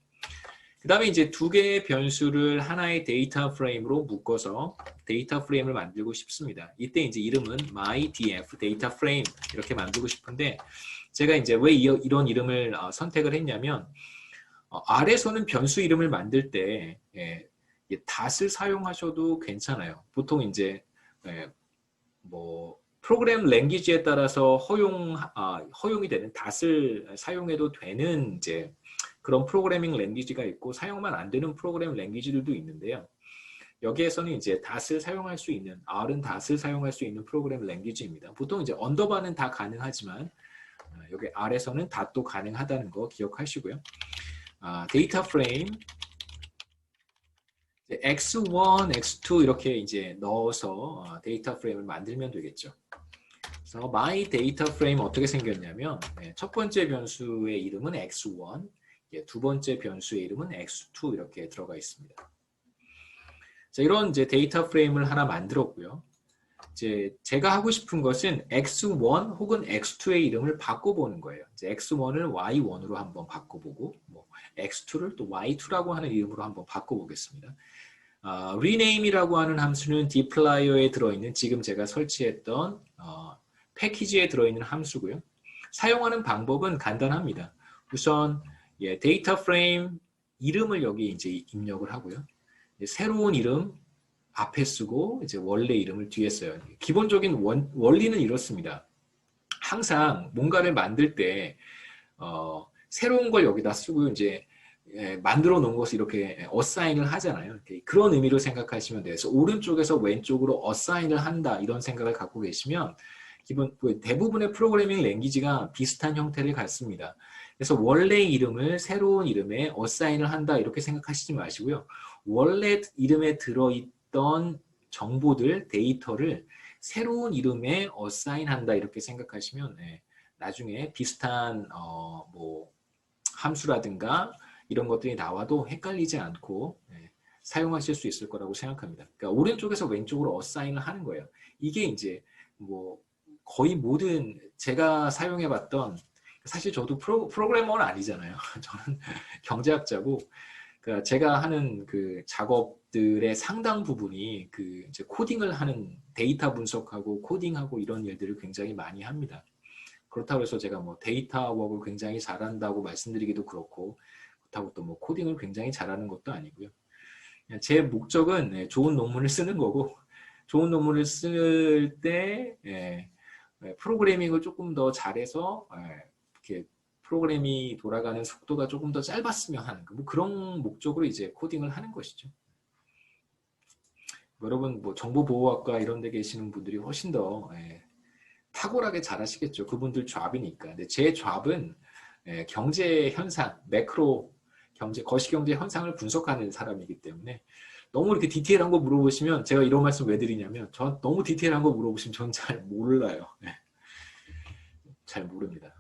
그 다음에 이제 두 개의 변수를 하나의 데이터 프레임으로 묶어서 데이터 프레임을 만들고 싶습니다. 이때 이제 이름은 mydf 데이터 프레임 이렇게 만들고 싶은데 제가 이제 왜 이런 이름을 선택을 했냐면 R에서는 변수 이름을 만들 때 닷을 사용하셔도 괜찮아요. 보통 이제 뭐 프로그램 랭귀지에 따라서 허용이 되는 닷을 사용해도 되는 이제 그런 프로그래밍 랭귀지가 있고 사용만 안 되는 프로그램 랭귀지들도 있는데요. 여기에서는 이제 닷을 사용할 수 있는 R은 닷을 사용할 수 있는 프로그램 랭귀지입니다. 보통 이제 언더바는 다 가능하지만 여기 R에서는 닷도 가능하다는 거 기억하시고요. 데이터 프레임 x1, x2 이렇게 이제 넣어서 데이터 프레임을 만들면 되겠죠. 그래서 my 데이터 프레임 어떻게 생겼냐면 첫 번째 변수의 이름은 x1, 두 번째 변수의 이름은 x2 이렇게 들어가 있습니다. 자, 이런 이제 데이터 프레임을 하나 만들었고요. 이제 제가 하고 싶은 것은 x1 혹은 x2의 이름을 바꿔보는 거예요. 이제 x1을 y1으로 한번 바꿔보고, 뭐 x2를 또 y2라고 하는 이름으로 한번 바꿔보겠습니다. rename이라고 하는 함수는 dplyer에 들어있는 지금 제가 설치했던 패키지에 들어있는 함수고요. 사용하는 방법은 간단합니다. 우선 데이터 프레임 이름을 여기 이제 입력을 하고요. 새로운 이름 앞에 쓰고 이제 원래 이름을 뒤에 써요. 기본적인 원리는 이렇습니다. 항상 뭔가를 만들 때 새로운 걸 여기다 쓰고 이제 만들어 놓은 것을 이렇게 어사인을 하잖아요. 그런 의미로 생각하시면 돼요. 그래서 오른쪽에서 왼쪽으로 어사인을 한다 이런 생각을 갖고 계시면 대부분의 프로그래밍 랭귀지가 비슷한 형태를 갖습니다. 그래서 원래 이름을 새로운 이름에 어사인을 한다 이렇게 생각하시지 마시고요. 원래 이름에 들어있던 정보들, 데이터를 새로운 이름에 어사인한다 이렇게 생각하시면 나중에 비슷한 뭐 함수라든가 이런 것들이 나와도 헷갈리지 않고 사용하실 수 있을 거라고 생각합니다. 그러니까 오른쪽에서 왼쪽으로 어사인을 하는 거예요. 이게 이제 뭐 거의 모든 제가 사용해봤던 사실 저도 프로그래머는 아니잖아요. 저는 경제학자고 그러니까 제가 하는 그 작업들의 상당 부분이 그 이제 코딩을 하는 데이터 분석하고 코딩하고 이런 일들을 굉장히 많이 합니다. 그렇다고 해서 제가 뭐 데이터 워크를 굉장히 잘한다고 말씀드리기도 그렇고 그렇다고 또 뭐 코딩을 굉장히 잘하는 것도 아니고요. 제 목적은 좋은 논문을 쓰는 거고 좋은 논문을 쓸 때 프로그래밍을 조금 더 잘해서 이렇게 프로그램이 돌아가는 속도가 조금 더 짧았으면 하는 뭐 그런 목적으로 이제 코딩을 하는 것이죠. 여러분 뭐 정보보호학과 이런 데 계시는 분들이 훨씬 더 탁월하게 잘하시겠죠. 그분들 잡이니까. 근데 제 잡은 경제 현상, 매크로 경제, 거시경제 현상을 분석하는 사람이기 때문에 너무 이렇게 디테일한 거 물어보시면 제가 이런 말씀 왜 드리냐면 저 너무 디테일한 거 물어보시면 전 잘 몰라요. 잘 모릅니다.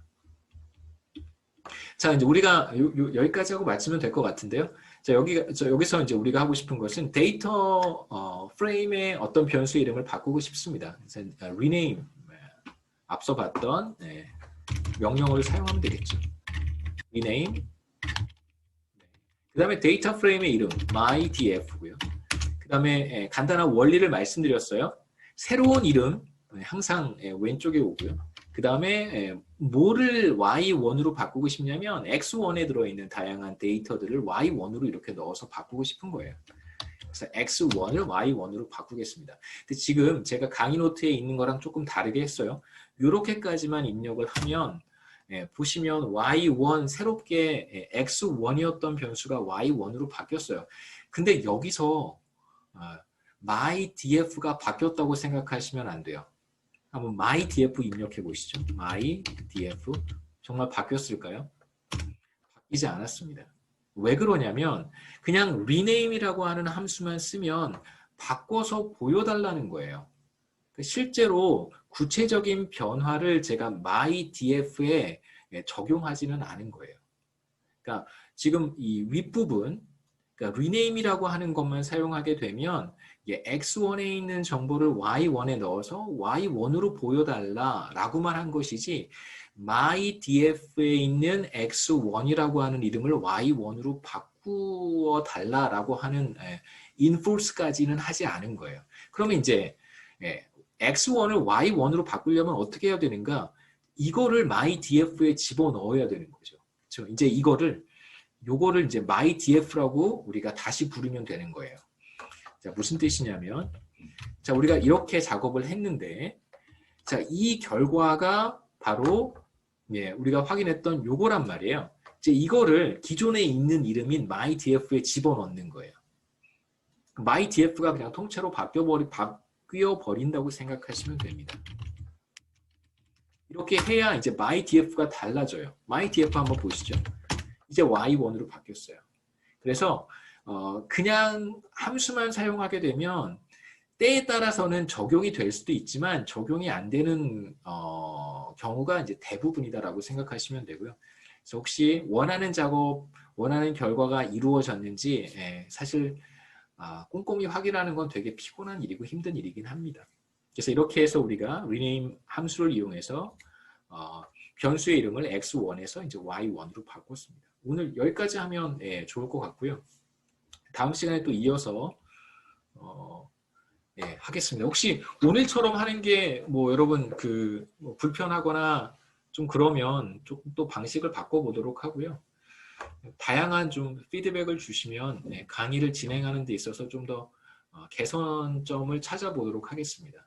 자, 이제 우리가 여기까지 하고 마치면 될 것 같은데요. 자, 여기서 이제 우리가 하고 싶은 것은 데이터 프레임의 어떤 변수 이름을 바꾸고 싶습니다. 그래서 rename 앞서 봤던 명령어를 사용하면 되겠죠. rename. 그 다음에 데이터 프레임의 이름 mydf고요. 그 다음에 간단한 원리를 말씀드렸어요. 새로운 이름 항상 왼쪽에 오고요. 그 다음에 뭐를 y1으로 바꾸고 싶냐면 x1에 들어있는 다양한 데이터들을 y1으로 이렇게 넣어서 바꾸고 싶은 거예요. 그래서 x1을 y1으로 바꾸겠습니다. 근데 지금 제가 강의 노트에 있는 거랑 조금 다르게 했어요. 이렇게까지만 입력을 하면 보시면 y1 새롭게 x1이었던 변수가 y1으로 바뀌었어요. 근데 여기서 mydf가 바뀌었다고 생각하시면 안 돼요. 한번 mydf 입력해 보시죠. mydf 정말 바뀌었을까요? 바뀌지 않았습니다. 왜 그러냐면 그냥 rename이라고 하는 함수만 쓰면 바꿔서 보여달라는 거예요. 실제로 구체적인 변화를 제가 mydf에 적용하지는 않은 거예요. 그러니까 지금 이 윗부분, 그러니까 rename이라고 하는 것만 사용하게 되면 x1에 있는 정보를 y1에 넣어서 y1으로 보여달라라고만 한 것이지 mydf에 있는 x1이라고 하는 이름을 y1으로 바꾸어 달라라고 하는 enforce까지는 하지 않은 거예요. 그러면 이제 x1을 y1으로 바꾸려면 어떻게 해야 되는가? 이거를 mydf에 집어넣어야 되는 거죠. 그렇죠? 이제 요거를 이제 mydf라고 우리가 다시 부르면 되는 거예요. 자, 무슨 뜻이냐면, 자, 우리가 이렇게 작업을 했는데, 자, 이 결과가 바로, 우리가 확인했던 요거란 말이에요. 이제 이거를 기존에 있는 이름인 mydf에 집어넣는 거예요. mydf가 그냥 통째로 바뀌어버린다고 생각하시면 됩니다. 이렇게 해야 이제 mydf가 달라져요. mydf 한번 보시죠. 이제 y1으로 바뀌었어요. 그래서 그냥 함수만 사용하게 되면 때에 따라서는 적용이 될 수도 있지만 적용이 안 되는 경우가 이제 대부분이다라고 생각하시면 되고요. 그래서 혹시 원하는 작업, 원하는 결과가 이루어졌는지 사실 꼼꼼히 확인하는 건 되게 피곤한 일이고 힘든 일이긴 합니다. 그래서 이렇게 해서 우리가 rename 함수를 이용해서 변수의 이름을 x1에서 이제 y1으로 바꿨습니다. 오늘 여기까지 하면 좋을 것 같고요. 다음 시간에 또 이어서 하겠습니다. 혹시 오늘처럼 하는 게 뭐 여러분 뭐 불편하거나 좀 그러면 조금 또 방식을 바꿔보도록 하고요. 다양한 좀 피드백을 주시면 강의를 진행하는 데 있어서 좀 더 개선점을 찾아보도록 하겠습니다.